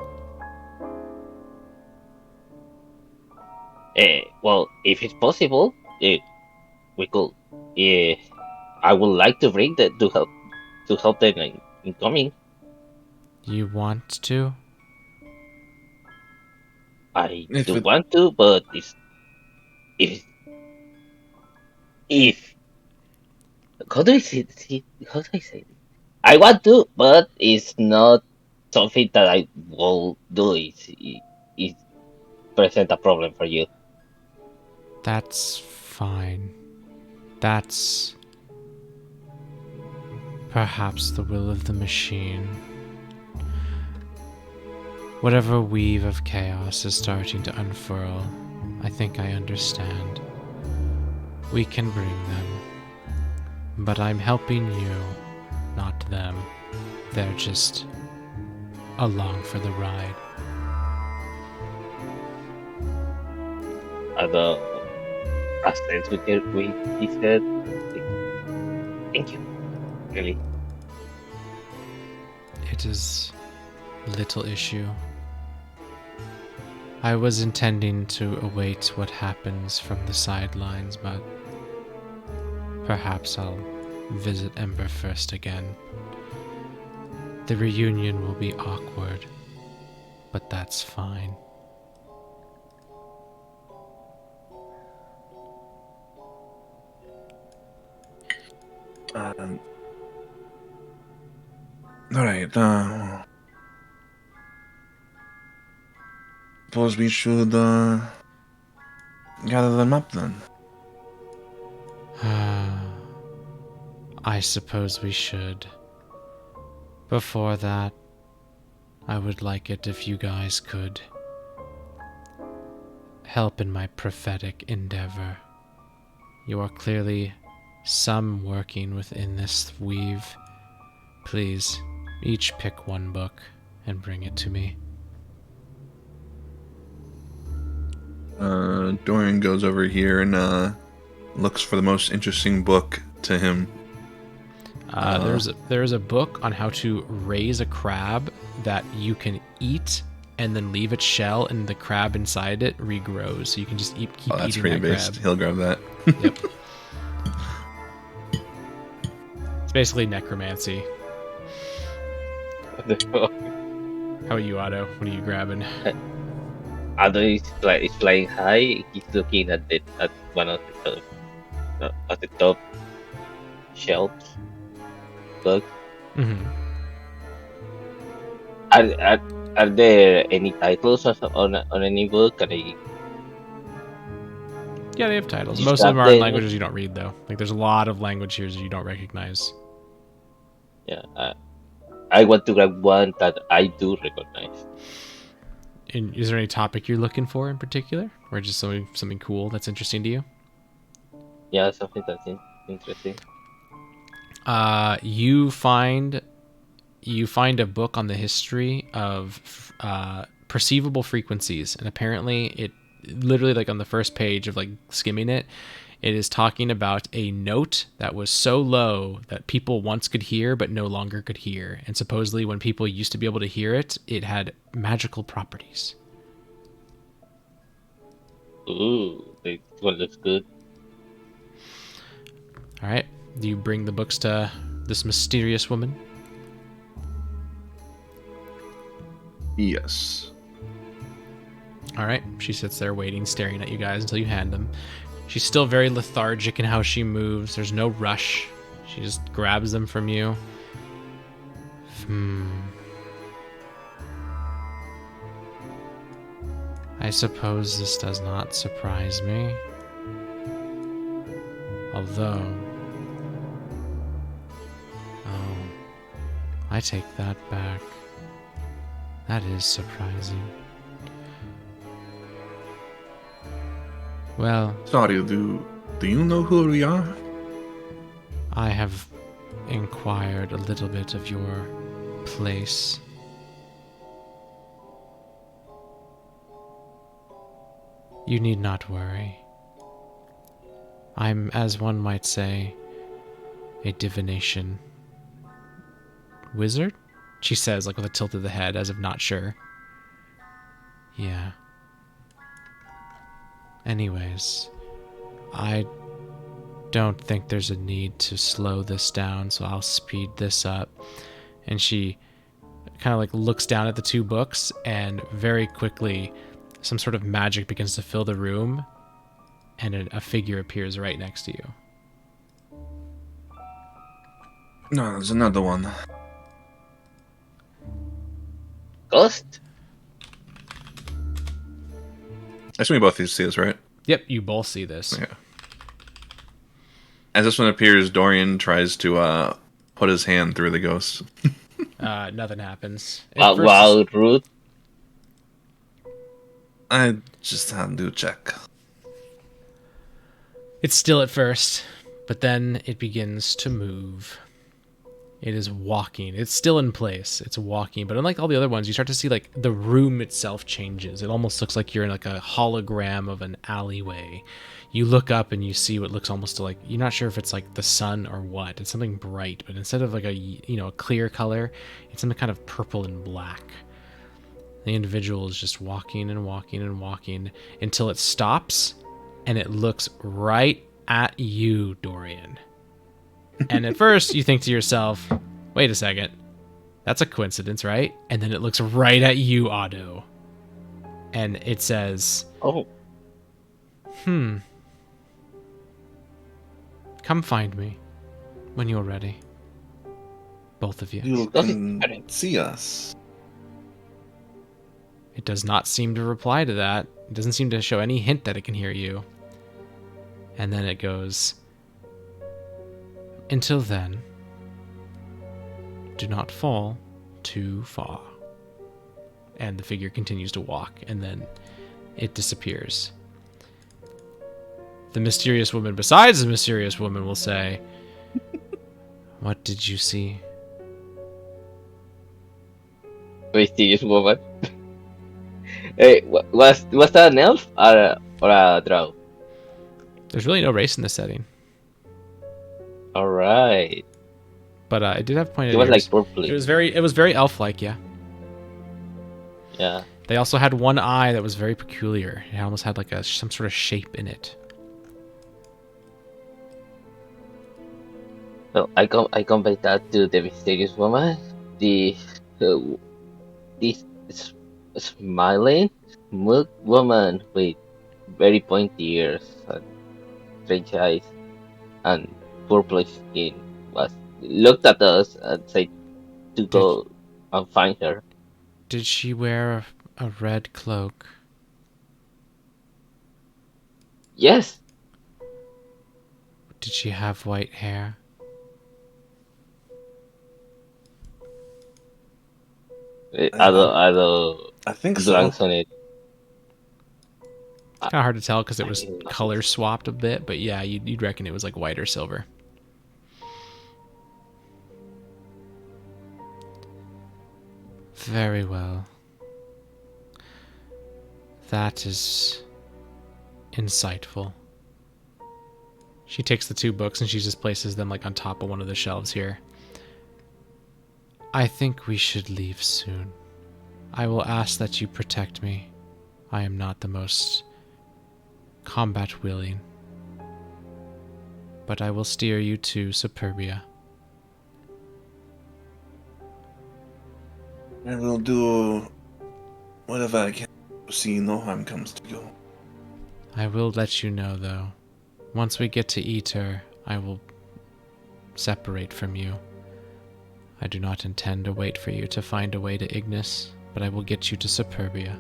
Well, if it's possible, we could. I would like to bring that to help them in coming. You want to? I do want to, but if how do I say it? I want to, but it's not something that I will do. It present a problem for you. That's fine. That's perhaps the will of the machine. Whatever weave of chaos is starting to unfurl, I think I understand. We can bring them. But I'm helping you, not them. They're just along for the ride. As we said, thank you. Really. It is little issue. I was intending to await what happens from the sidelines, but perhaps I'll visit Ember first again. The reunion will be awkward, but that's fine. Alright, suppose we should, gather them up then. I suppose we should. Before that, I would like it if you guys could help in my prophetic endeavor. You are clearly some working within this weave. Please, each pick one book and bring it to me. Dorian goes over here and looks for the most interesting book to him. There's a book on how to raise a crab that you can eat and then leave its shell, and the crab inside it regrows. So you can just keep that's eating pretty that based. crab. He'll grab that. Yep. It's basically necromancy. How about you, Otto? What are you grabbing? Ado is flying high. He's looking at one of the top shelves books. Mm-hmm. Are there any titles on any book? Can I Yeah, they have titles. just Most of them grab are in them? languages you don't read, though. Like, there's a lot of language here that you don't recognize. Yeah, I want to grab one that I do recognize. And is there any topic you're looking for in particular, or just something cool that's interesting to you? Yeah, something that's interesting. You find a book on the history of perceivable frequencies, and apparently it literally, like, on the first page of, like, skimming it, it is talking about a note that was so low that people once could hear but no longer could hear, and supposedly when people used to be able to hear it, it had magical properties. Ooh, this one looks good. All right, do you bring the books to this mysterious woman? Yes. All right, she sits there waiting, staring at you guys until you hand them. She's still very lethargic in how she moves. There's no rush. She just grabs them from you. I suppose this does not surprise me. Although... Oh, I take that back. That is surprising. Well, Sorry, do you know who we are? I have inquired a little bit of your place. You need not worry. I'm, as one might say, a divination wizard? She says, like, with a tilt of the head, as if not sure. Yeah. Anyways, I don't think there's a need to slow this down, so I'll speed this up. And she kind of, like, looks down at the two books, and very quickly some sort of magic begins to fill the room, and a figure appears right next to you. No, there's another one. Ghost? I assume we both see this, right? Yep, you both see this. Yeah. As this one appears, Dorian tries to put his hand through the ghost. Nothing happens. At first, Wow, rude. I just had to do a check. it's still at first, but then it begins to move. It is walking. It's still in place. It's walking, but unlike all the other ones, you start to see, like, the room itself changes. It almost looks like you're in, like, a hologram of an alleyway. You look up and you see what looks almost like, you're not sure if it's like the sun or what. It's something bright, but instead of like a clear color, it's something kind of purple and black. The individual is just walking and walking and walking until it stops, and it looks right at you, Dorian. And at first you think to yourself, wait a second, that's a coincidence, right? And then it looks right at you, Otto. And it says, Oh, come find me when you're ready. Both of you. You Doesn't- can see us. It does not seem to reply to that. It doesn't seem to show any hint that it can hear you. And then it goes, until then, do not fall too far. And the figure continues to walk, and then it disappears. The mysterious woman, besides the mysterious woman, will say, what did you see? mysterious woman. Hey, was that an elf or a drow? There's really no race in this setting. All right. But it did have pointed It was ears. like purple. It was very elf-like, yeah. Yeah. They also had one eye that was very peculiar. It almost had like some sort of shape in it. So I convey that to the mysterious woman. this smiling, smooth woman with very pointy ears and strange eyes and purplish skin was looked at us and said to Did go and find her. did she wear a red cloak? Yes, Did she have white hair? I don't I think glance so. on it. It's kind of hard to tell because it I was mean, color swapped a bit, but yeah, you'd reckon it was like white or silver. Very well. That is insightful. She takes the 2 books and she just places them like on top of one of the shelves here. I think we should leave soon. I will ask that you protect me. I am not the most combat willing, but I will steer you to Superbia. I will do whatever I can to see no harm comes to you. I will let you know, though. Once we get to Eater, I will separate from you. I do not intend to wait for you to find a way to Ignis, but I will get you to Superbia.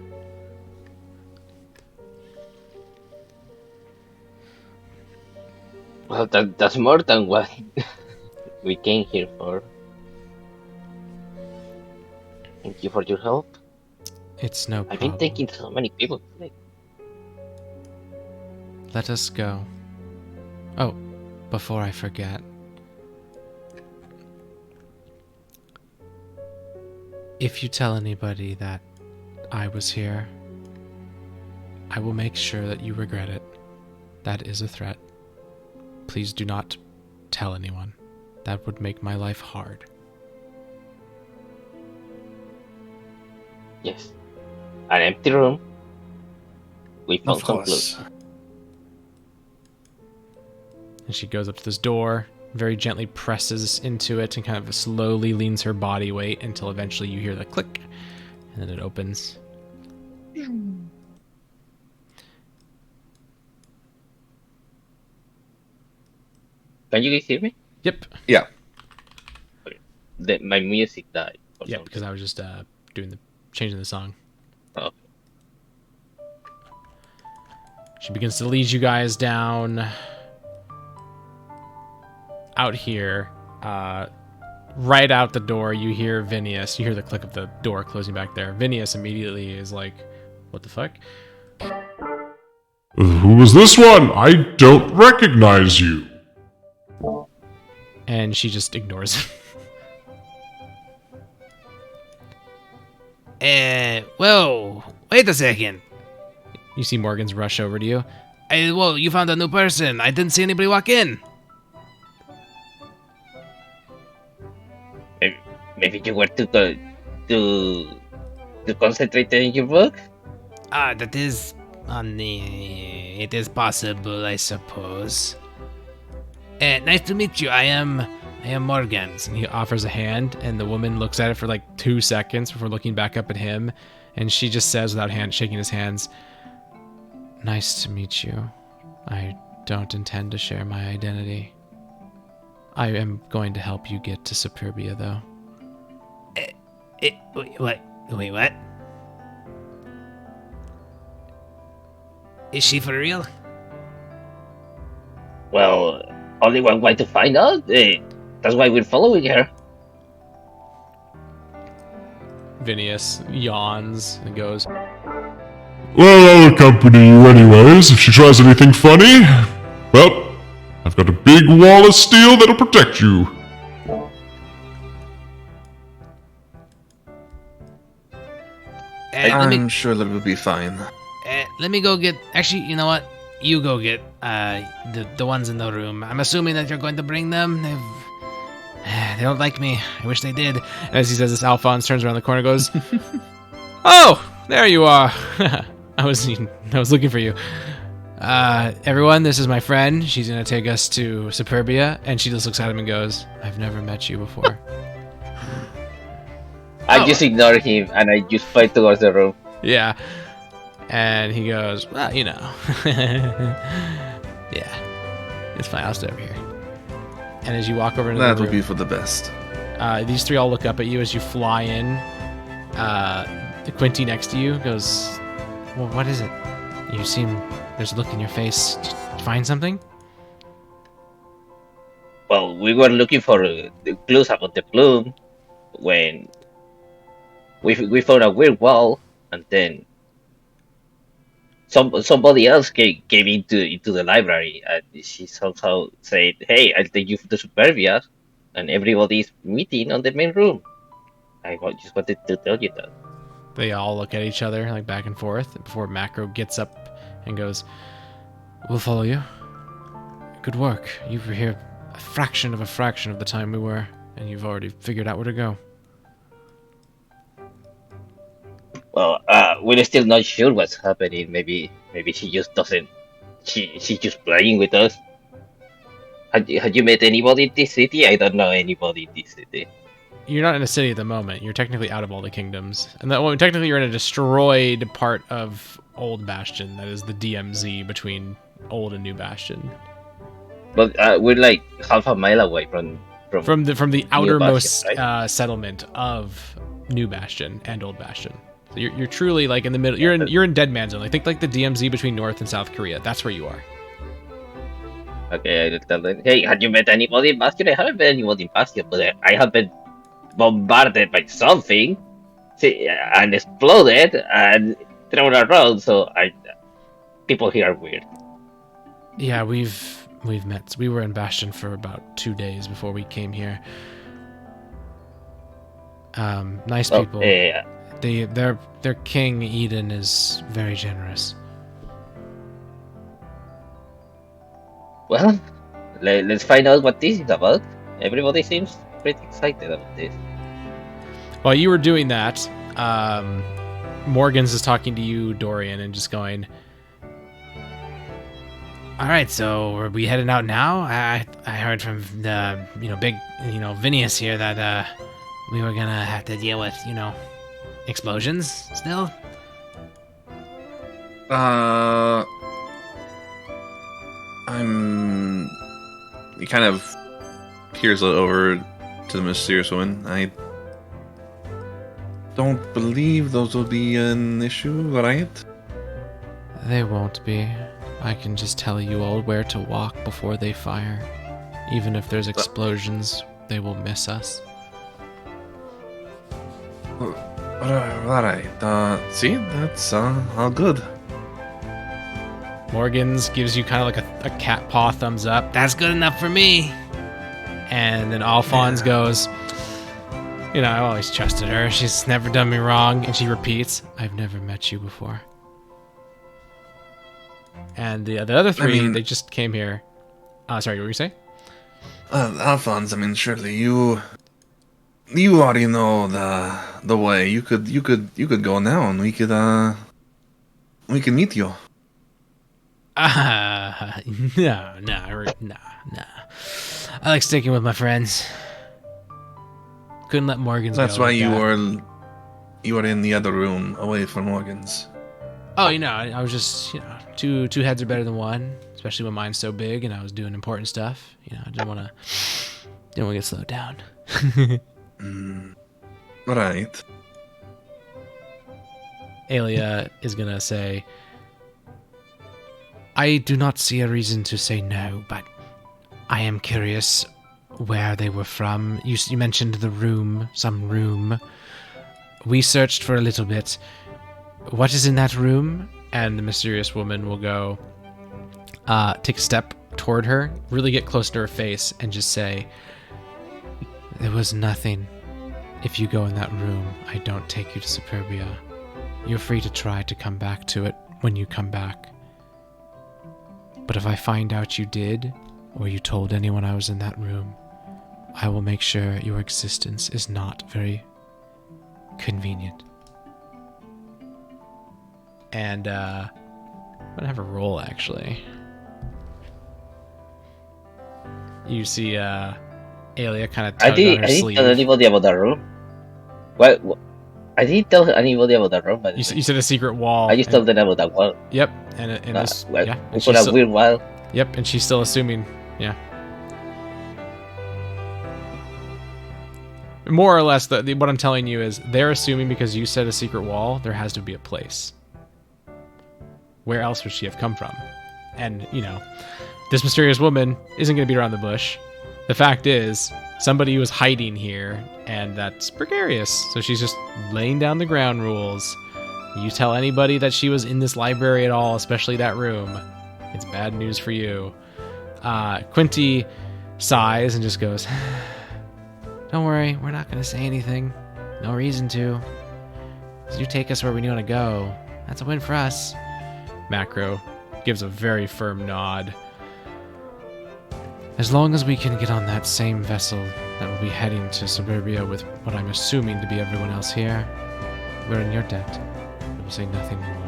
Well, that's more than what we came here for. Thank you for your help. It's no I've been problem. taking so many people today. Let us go. Oh, before I forget. If you tell anybody that I was here, I will make sure that you regret it. That is a threat. Please do not tell anyone. That would make my life hard. Yes. An empty room. We found Of some course. clues. And she goes up to this door, very gently presses into it, and kind of slowly leans her body weight until eventually you hear the click, and then it opens. Can you guys hear me? Yep. Yeah. My music died. Or Yep, something. because I was just changing the song. Oh. She begins to lead you guys down out here. Right out the door, you hear Vinius. You hear the click of the door closing back there. Vinius immediately is like, what the fuck? Who was this one? I don't recognize you. And she just ignores him. Whoa, wait a second. You see Morgan's rush over to you. Well, you found a new person. I didn't see anybody walk in. Maybe you were to concentrate in your work. That is it is possible, I suppose. Nice to meet you. I am Morgan. And he offers a hand, and the woman looks at it for like 2 seconds before looking back up at him. And she just says, without shaking his hands, "Nice to meet you. I don't intend to share my identity. I am going to help you get to Superbia, though." Wait, what? Is she for real? Well, only one way to find out. That's why we're following her. Vinius yawns and goes, Well, I'll accompany you anyways if she tries anything funny. Well, I've got a big wall of steel that'll protect you. I'm sure that will be fine. Let me go get. Actually, you know what? You go get the ones in the room. I'm assuming that you're going to bring them. They don't like me. I wish they did. and as he says this, Alphonse turns around the corner and goes, "Oh, there you are. I was looking for you. Everyone, this is my friend. She's going to take us to Superbia." And she just looks at him and goes, "I've never met you before." I just ignore him and I just fight towards the room. Yeah. And he goes, well, you know. Yeah. It's fine. I'll stay over here. And as you walk over into That the would room, be for the best. these three all look up at you as you fly in. The Quinty next to you goes, well, what is it? You seem, there's a look in your face. Did you find something? Well, we were looking for the clues about the plume when we found a weird wall, and then somebody else came into the library, and she somehow said, "Hey, I'll take you to Superbia," and everybody's meeting on the main room. Just wanted to tell you that. They all look at each other, like back and forth, before Macro gets up and goes, we'll follow you. Good work. You were here a fraction of the time we were, and you've already figured out where to go. Well, we're still not sure what's happening. Maybe she just doesn't. She's just playing with us. Had you met anybody in this city? I don't know anybody in this city. You're not in a city at the moment. You're technically out of all the kingdoms. And that, well, technically you're in a destroyed part of Old Bastion. That is the DMZ between Old and New Bastion. But we're like half a mile away from the outermost Bastion, right? settlement of New Bastion and Old Bastion. So you're truly like in the middle. You're in Dead Man Zone. Like think like the DMZ between North and South Korea. That's where you are. Okay, I tell them, hey, had you met anybody in Bastion? I haven't met anybody in Bastion, but I have been bombarded by something, and exploded and thrown around. So people here are weird. Yeah, we've met. We were in Bastion for about 2 days before we came here. Nice people. Yeah. Their king Eden is very generous. Well, let's find out what this is about. Everybody seems pretty excited about this. While you were doing that, Morgans is talking to you, Dorian, and just going, all right, so are we heading out now? I heard from the, big, Vinius here that, we were gonna have to deal with, explosions still? He kind of peers over to the mysterious woman. I don't believe those will be an issue, right? They won't be. I can just tell you all where to walk before they fire. Even if there's explosions, they will miss us. Alright, see? That's, all good. Morgans gives you kind of like a cat paw thumbs up. That's good enough for me. And then Alphonse goes, I always trusted her. She's never done me wrong. And she repeats, I've never met you before. And the other three, they just came here. Sorry, what were you saying? Alphonse, surely you already know the way. You could go now, and we could meet you. No. I like sticking with my friends. Couldn't let Morgans go. That's why like you that. were in the other room, away from Morgan's. Oh, I was just, two heads are better than one, especially when mine's so big and I was doing important stuff. I didn't want to get slowed down. Right. Aelia is gonna say, I do not see a reason to say no, but I am curious where they were from. You mentioned the room, some room. We searched for a little bit. What is in that room? And the mysterious woman will go, take a step toward her, really get close to her face, and just say, there was nothing. If you go in that room, I don't take you to Superbia. You're free to try to come back to it when you come back. But if I find out you did, or you told anyone I was in that room, I will make sure your existence is not very convenient. And, I'm gonna have a roll, actually. You see, Aelia kind of tug on her I didn't sleeve. tell anybody about that room. What I didn't tell anybody about the room, but You said a secret wall. I just told them about that wall. Yep, and this, Well, yeah. we put a weird wall. Yep, and she's still assuming, yeah. More or less, what I'm telling you is they're assuming because you said a secret wall, there has to be a place. Where else would she have come from? And, you know, this mysterious woman isn't going to beat around the bush. The fact is, somebody was hiding here, and that's precarious. So she's just laying down the ground rules. You tell anybody that she was in this library at all, especially that room, it's bad news for you. Quinty sighs and just goes, "Don't worry, we're not going to say anything. No reason to. You take us where we want to go. That's a win for us." Macro gives a very firm nod. "As long as we can get on that same vessel that will be heading to Suburbia with what I'm assuming to be everyone else here, we're in your debt. We will say nothing more."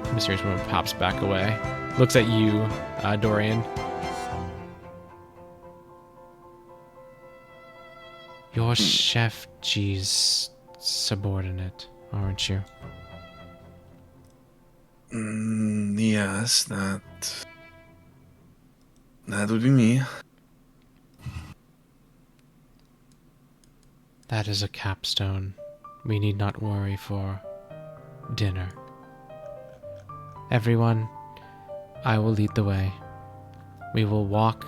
The mysterious woman pops back away. Looks at you, Dorian. "You're Chef G's subordinate, aren't you?" Yes, that would be me. "That is a capstone. We need not worry for dinner. Everyone, I will lead the way. We will walk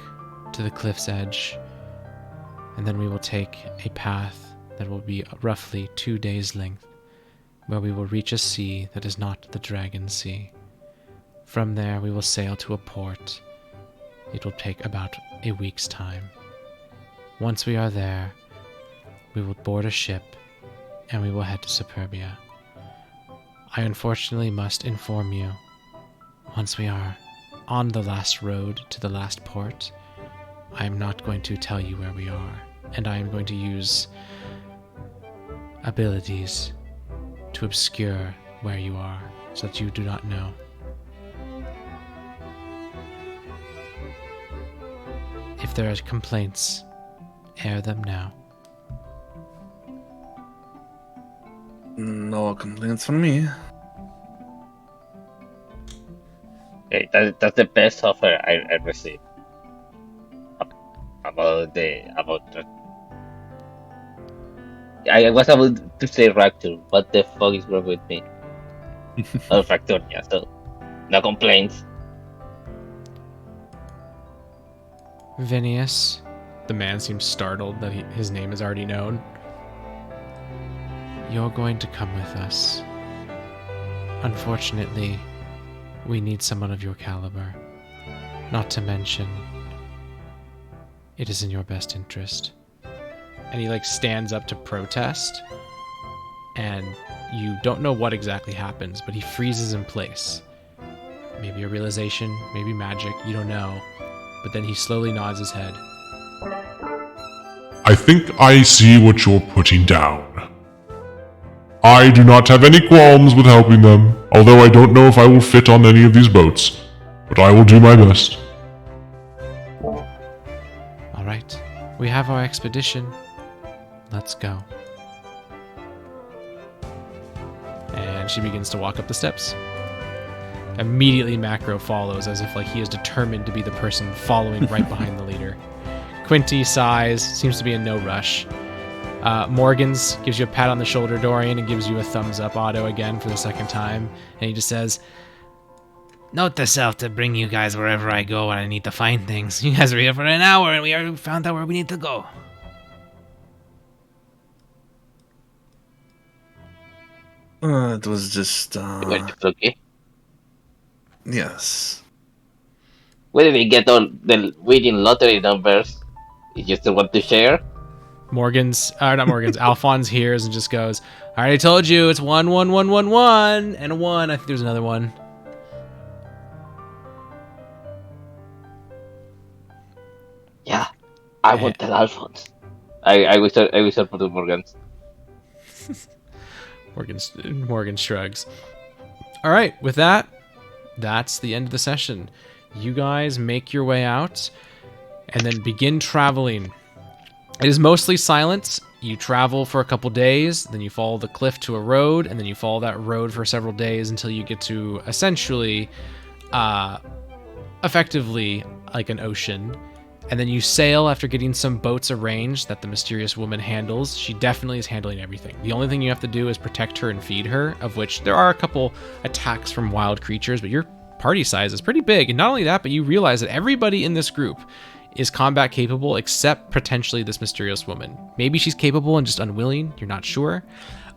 to the cliff's edge, and then we will take a path that will be roughly 2 days' length, where we will reach a sea that is not the Dragon Sea. From there, we will sail to a port. It will take about a week's time. Once we are there, we will board a ship, and we will head to Superbia. I unfortunately must inform you, once we are on the last road to the last port, I am not going to tell you where we are, and I am going to use abilities to obscure where you are, so that you do not know. If there are complaints, air them now." No complaints from me. Okay, that's the best offer I received. About I was about to say Rapture. What the fuck is wrong with me? Oh, Factoria, so no complaints. "Vinius," the man seems startled that his name is already known. "You're going to come with us. Unfortunately, we need someone of your caliber. Not to mention, it is in your best interest." And he stands up to protest, and you don't know what exactly happens, but he freezes in place. Maybe a realization, maybe magic, you don't know. But then he slowly nods his head. I think I see what you're putting down. I do not have any qualms with helping them, although I don't know if I will fit on any of these boats, but I will do my best. All right, we have our expedition. Let's go. And she begins to walk up the steps. Immediately, Macro follows as if he is determined to be the person following right behind the leader. Quinty sighs, seems to be in no rush. Morgans gives you a pat on the shoulder, Dorian, and gives you a thumbs up, Otto, again for the second time. And he just says, "Note to self to bring you guys wherever I go when I need to find things. You guys are here for an hour and we already found out where we need to go." It was just, Went to Fluky. yes. Where did we get all the winning lottery numbers? Did you still want to share? Alphonse hears and just goes, "I already told you, it's 1, 1, 1, 1, 1, and a 1. I think there's another one." Yeah, I won't tell Alphonse. I will tell for the Morgans. Morgan shrugs. All right, with that, that's the end of the session. You guys make your way out and then begin traveling. It is mostly silent You travel for a couple days, then you follow the cliff to a road, and then you follow that road for several days until you get to essentially, effectively like an ocean. And then you sail after getting some boats arranged that the mysterious woman handles. She definitely is handling everything. The only thing you have to do is protect her and feed her, of which there are a couple attacks from wild creatures, but your party size is pretty big. And not only that, but you realize that everybody in this group is combat capable except potentially this mysterious woman. Maybe she's capable and just unwilling. You're not sure.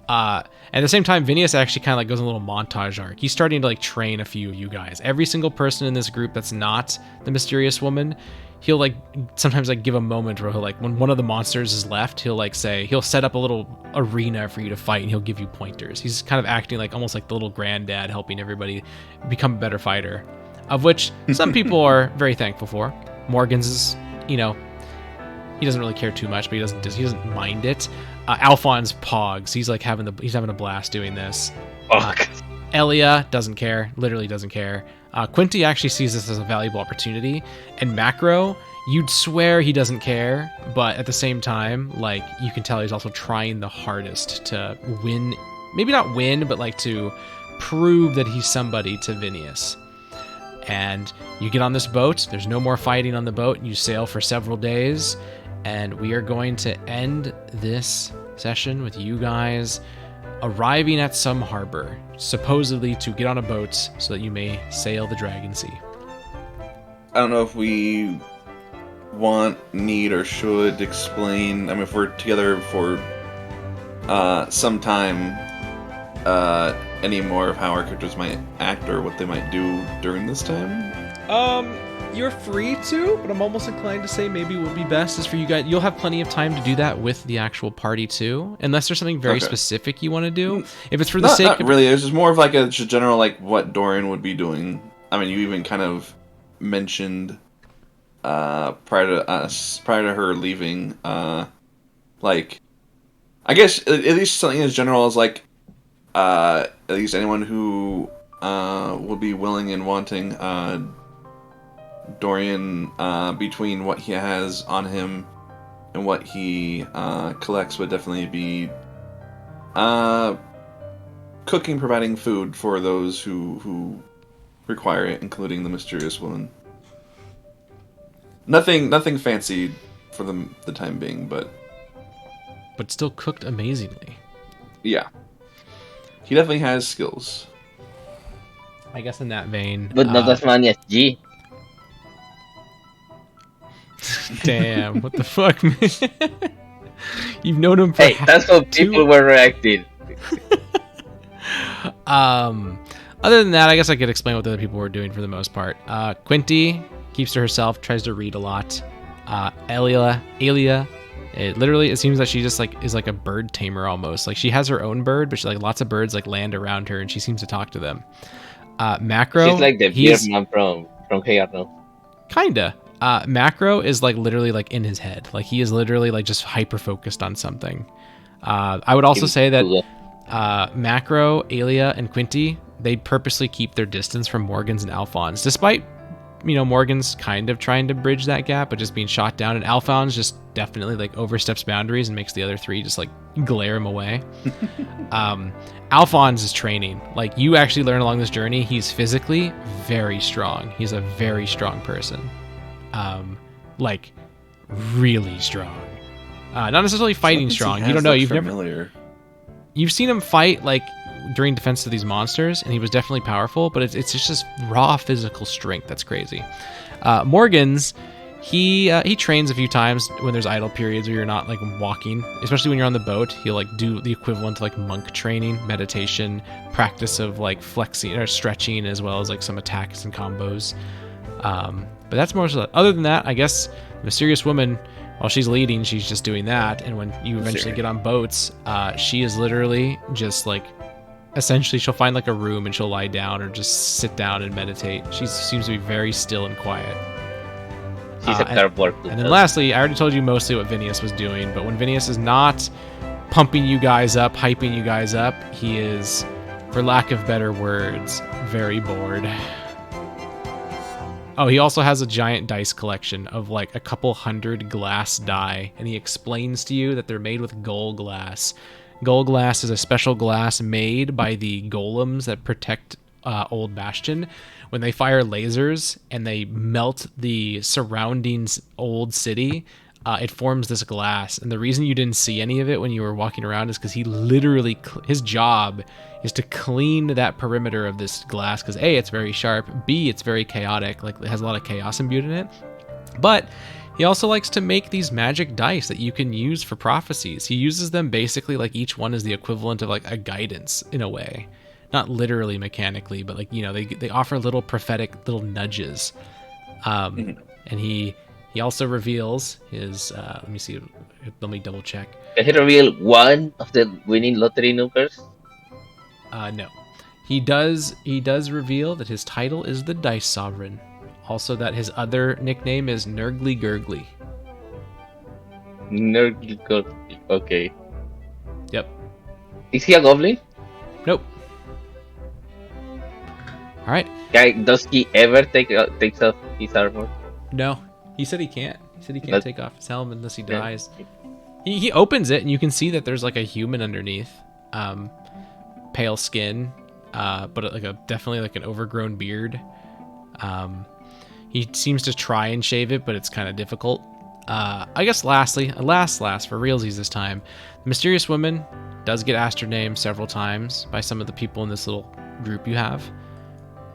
At the same time, Vinius actually kind of like goes on a little montage arc. He's starting to like train a few of you guys. Every single person in this group that's not the mysterious woman, he'll like sometimes like give a moment where he'll like, when one of the monsters is left, he'll like say, he'll set up a little arena for you to fight and he'll give you pointers. He's kind of acting like almost like the little granddad, helping everybody become a better fighter, of which some people are very thankful for. Morgan's is, you know, he doesn't really care too much, but he doesn't mind it. Alphonse pogs. He's like having a blast doing this. Elia doesn't care, literally doesn't care. Quinty actually sees this as a valuable opportunity, and Macro, you'd swear he doesn't care, but at the same time, like, you can tell he's also trying the hardest to win, maybe not win, but like to prove that he's somebody to Vinius. And you get on this boat, there's no more fighting on the boat, you sail for several days, and we are going to end this session with you guys arriving at some harbor, supposedly to get on a boat so that you may sail the Dragon Sea. I don't know if we want, need, or should explain. I mean, if we're together for some time, any more of how our characters might act or what they might do during this time? You're free to, but I'm almost inclined to say maybe what would be best is for you guys. You'll have plenty of time to do that with the actual party too, unless there's something very specific you want to do. If it's for the sake of... really, it's just more of like a general, like, what Dorian would be doing. I mean, you even kind of mentioned prior to her leaving, like, I guess at least something as general as like, at least anyone who will be willing and wanting Dorian, between what he has on him and what he collects, would definitely be cooking, providing food for those who require it, including the mysterious woman. Nothing fancy for the time being, but still cooked amazingly. Yeah, he definitely has skills. I guess in that vein, but not as many as G. Damn, what the fuck, man? You've known him for that's how people were reacting. Other than that, I guess I could explain what the other people were doing for the most part. Quinty keeps to herself, tries to read a lot. Elia, it seems that she just like is like a bird tamer almost. Like she has her own bird, but she like lots of birds like land around her, and she seems to talk to them. Macro, she's like the beard man from Hey Arnold. Kinda. Macro is like literally like in his head. Like he is literally like just hyper focused on something. I would also say that Macro, Elia, and Quinty, they purposely keep their distance from Morgans and Alphonse, despite, you know, Morgan's kind of trying to bridge that gap, but just being shot down, and Alphonse just definitely like oversteps boundaries and makes the other three just like glare him away. Alphonse is training. Like you actually learn along this journey, he's physically very strong. He's a very strong person. Like really strong. Not necessarily fighting strong. You don't know. You've seen him fight like during defense of these monsters, and he was definitely powerful. But it's just raw physical strength that's crazy. Morgan's, he trains a few times when there's idle periods where you're not like walking, especially when you're on the boat. He'll like do the equivalent to like monk training, meditation, practice of like flexing or stretching, as well as like some attacks and combos. But that's more so that. Other than that, I guess the mysterious woman, while she's leading, she's just doing that. And when you eventually get on boats, she is literally just like, essentially she'll find like a room and she'll lie down or just sit down and meditate. She seems to be very still and quiet. She's a cardboard. And then lastly, I already told you mostly what Vinius was doing, but when Vinius is not pumping you guys up, hyping you guys up, he is, for lack of better words, very bored. Oh, he also has a giant dice collection of like a couple hundred glass die, and he explains to you that they're made with gold glass. Gold glass is a special glass made by the golems that protect Old Bastion. When they fire lasers and they melt the surrounding old city, it forms this glass. And the reason you didn't see any of it when you were walking around is because he literally, his job is to clean that perimeter of this glass because A, it's very sharp, B, it's very chaotic, like it has a lot of chaos imbued in it. But he also likes to make these magic dice that you can use for prophecies. He uses them basically like each one is the equivalent of like a guidance in a way. Not literally mechanically, but like, you know, they offer little prophetic little nudges. And he also reveals his, let me double check. Can he reveal one of the winning lottery numbers? No. He does reveal that his title is the Dice Sovereign. Also that his other nickname is Nurgly Gurgly. Nurgly Gurgly. Okay. Yep. Is he a goblin? Nope. All right. Guy, does he ever takes off his armor? No. He said he can't. He said he can't take off his helmet unless he Yeah. dies. He opens it and you can see that there's like a human underneath. Pale skin, but like definitely like an overgrown beard. He seems to try and shave it, but it's kind of difficult. I guess last for realsies this time, the mysterious woman does get asked her name several times by some of the people in this little group you have.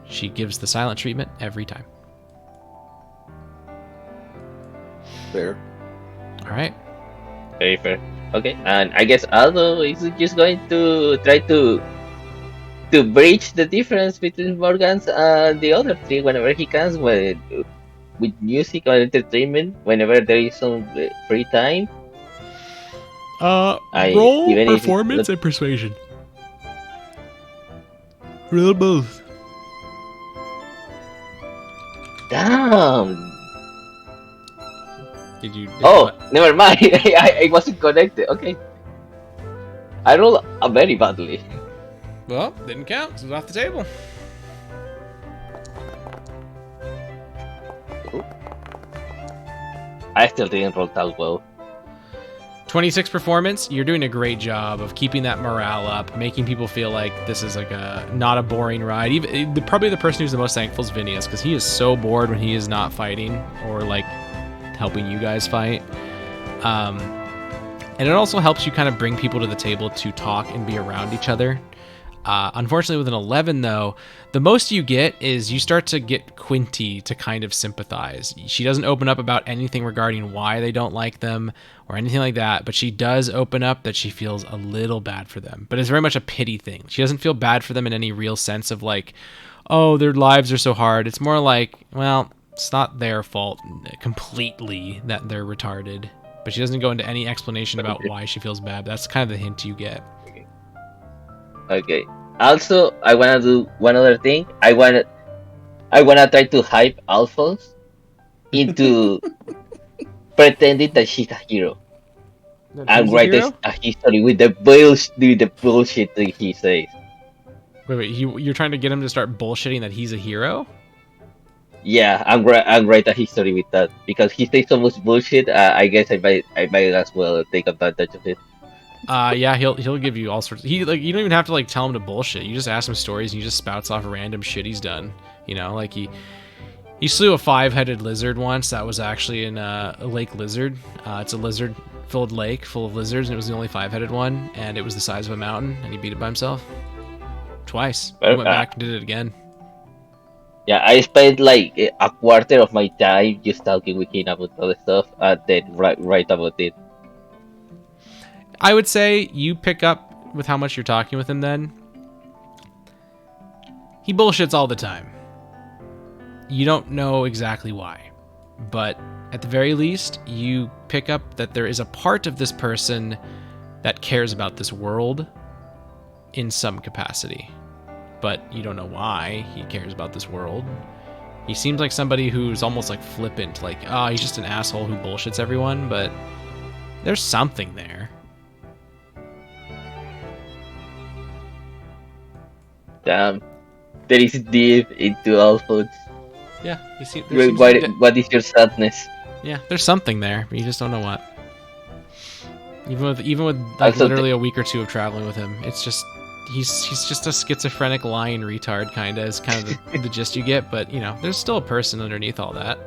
She gives the silent treatment every time. Fair. All right. Very fair. Okay, and I guess Aldo is just going to try to bridge the difference between Morgans and the other three whenever he can, with music or entertainment, whenever there is some free time. Roll even if it's performance not- and persuasion. Roll both. Damn! Did you? Oh, never mind. I wasn't connected. Okay. I rolled very badly. Well, didn't count. 'Cause it was off the table. I still didn't roll that well. 26 performance. You're doing a great job of keeping that morale up, making people feel like this is like not a boring ride. Even probably the person who's the most thankful is Vinius, because he is so bored when he is not fighting or like helping you guys fight. And it also helps you kind of bring people to the table to talk and be around each other. Unfortunately, with an 11, though, the most you get is you start to get Quinty to kind of sympathize. She doesn't open up about anything regarding why they don't like them or anything like that, but she does open up that she feels a little bad for them. But it's very much a pity thing. She doesn't feel bad for them in any real sense of like, oh, their lives are so hard. It's more like, well, it's not their fault completely that they're retarded. But she doesn't go into any explanation about why she feels bad. That's kind of the hint you get. Okay. Also, I wanna do one other thing. I wanna try to hype Alphonse into pretending that she's a hero and write a history with the bullshit that he says. Wait, you're trying to get him to start bullshitting that he's a hero? Yeah, I'm write a history with that because he says so much bullshit. I guess I might as well take advantage of it. Yeah, he'll give you all sorts. You don't even have to like tell him to bullshit. You just ask him stories and he just spouts off random shit he's done. You know, like he slew a 5-headed lizard once. That was actually in a lake lizard. It's a lizard-filled lake full of lizards, and it was the only 5-headed one, and it was the size of a mountain, and he beat it by himself twice. He went back and did it again. Yeah, I spent like a quarter of my time just talking with him about other stuff, and then write about it. I would say you pick up with how much you're talking with him then. He bullshits all the time. You don't know exactly why, but at the very least, you pick up that there is a part of this person that cares about this world in some capacity, but you don't know why he cares about this world. He seems like somebody who's almost like flippant, like, oh, he's just an asshole who bullshits everyone, but there's something there. Damn, there is deep into Alphonse. Yeah, you see, there seems to What, be what is your sadness? yeah, there's something there, but you just don't know what. Even with like Also, literally a week or two of traveling with him, it's just he's just a schizophrenic lying retard kinda is kind of the gist you get, but you know, there's still a person underneath all that.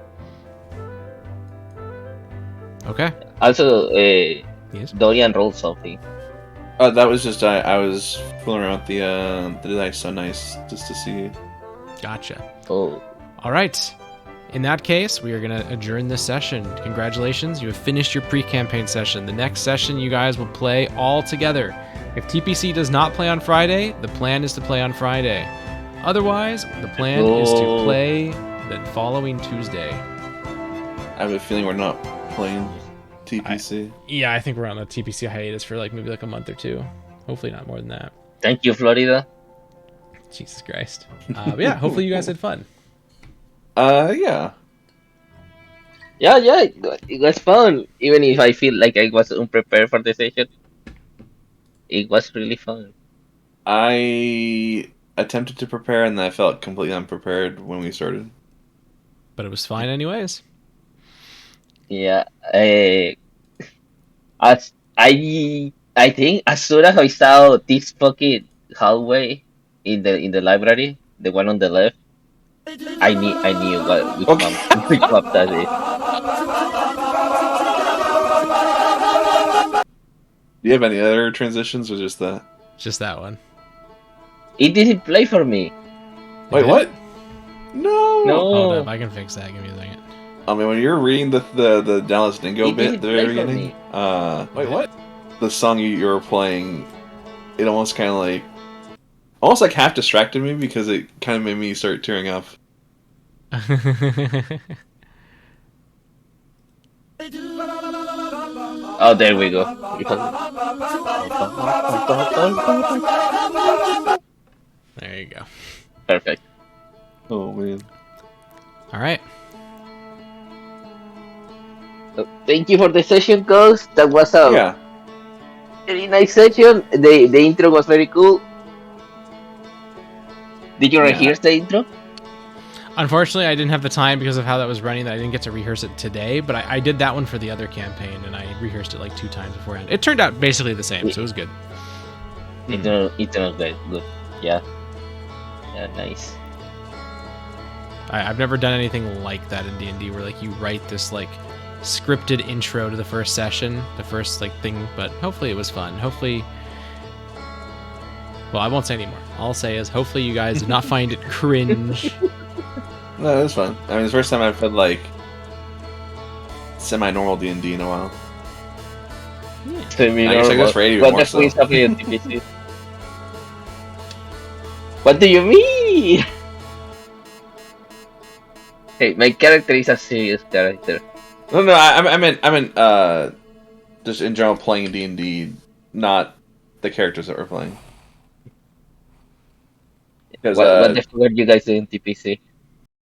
Okay. Also, Yes. Dorian rolled something. That was just I was fooling around with the dice so nice just to see. Gotcha. Oh, All right. In that case, we are going to adjourn this session. Congratulations, you have finished your pre-campaign session. The next session, you guys will play all together. If TPC does not play on Friday, the plan is to play on Friday. Otherwise, the plan is to Oh. play the following Tuesday. I have a feeling we're not playing TPC. Yeah, I think we're on a TPC hiatus for like maybe like a month or two. Hopefully not more than that. thank you, Florida. Jesus Christ. But yeah, hopefully you guys had fun. Yeah. Yeah, it was fun. Even if I feel like I was unprepared for the session, it was really fun. I attempted to prepare and I felt completely unprepared when we started. But it was fine anyways. Yeah, as I think as soon as I saw this fucking hallway in the library, the one on the left, I knew what which Okay. one which map that is. Do you have any other transitions or just that? Just that one. It didn't play for me. Wait, did? what? No. Hold up, No, I can fix that. Give me a second. I mean, when you're reading the Dallas Dingo It bit at the didn't very play for beginning, me. wait, what? The song you were playing, it almost kind of like, almost like half distracted me because it kind of made me start tearing up. Oh, there we go. There you go. Perfect. Oh man. All right. So, thank you for the session, guys. That was a Yeah. very nice session. The intro was very cool. Did you Yeah. rehearse the intro? Unfortunately, I didn't have the time because of how that was running. That I didn't get to rehearse it today, but I did that one for the other campaign, and I rehearsed it like 2 times beforehand. It turned out basically the same, so it was good. Intro was good. Yeah. Yeah, nice. I've never done anything like that in D&D, where like you write this like scripted intro to the first session, the first like thing. But hopefully it was fun. Hopefully, well, I won't say anymore. All I'll say is hopefully you guys did not find it cringe. No, it was fun. I mean, it's the first time I've had like semi-normal D&D in a while. I guess I goes for 80 what more, the so. fuck is happening in TPC? What do you mean? Hey, my character is a serious character. No, I meant just in general playing D&D, not the characters that we're playing. Because What the fuck are you guys doing in TPC?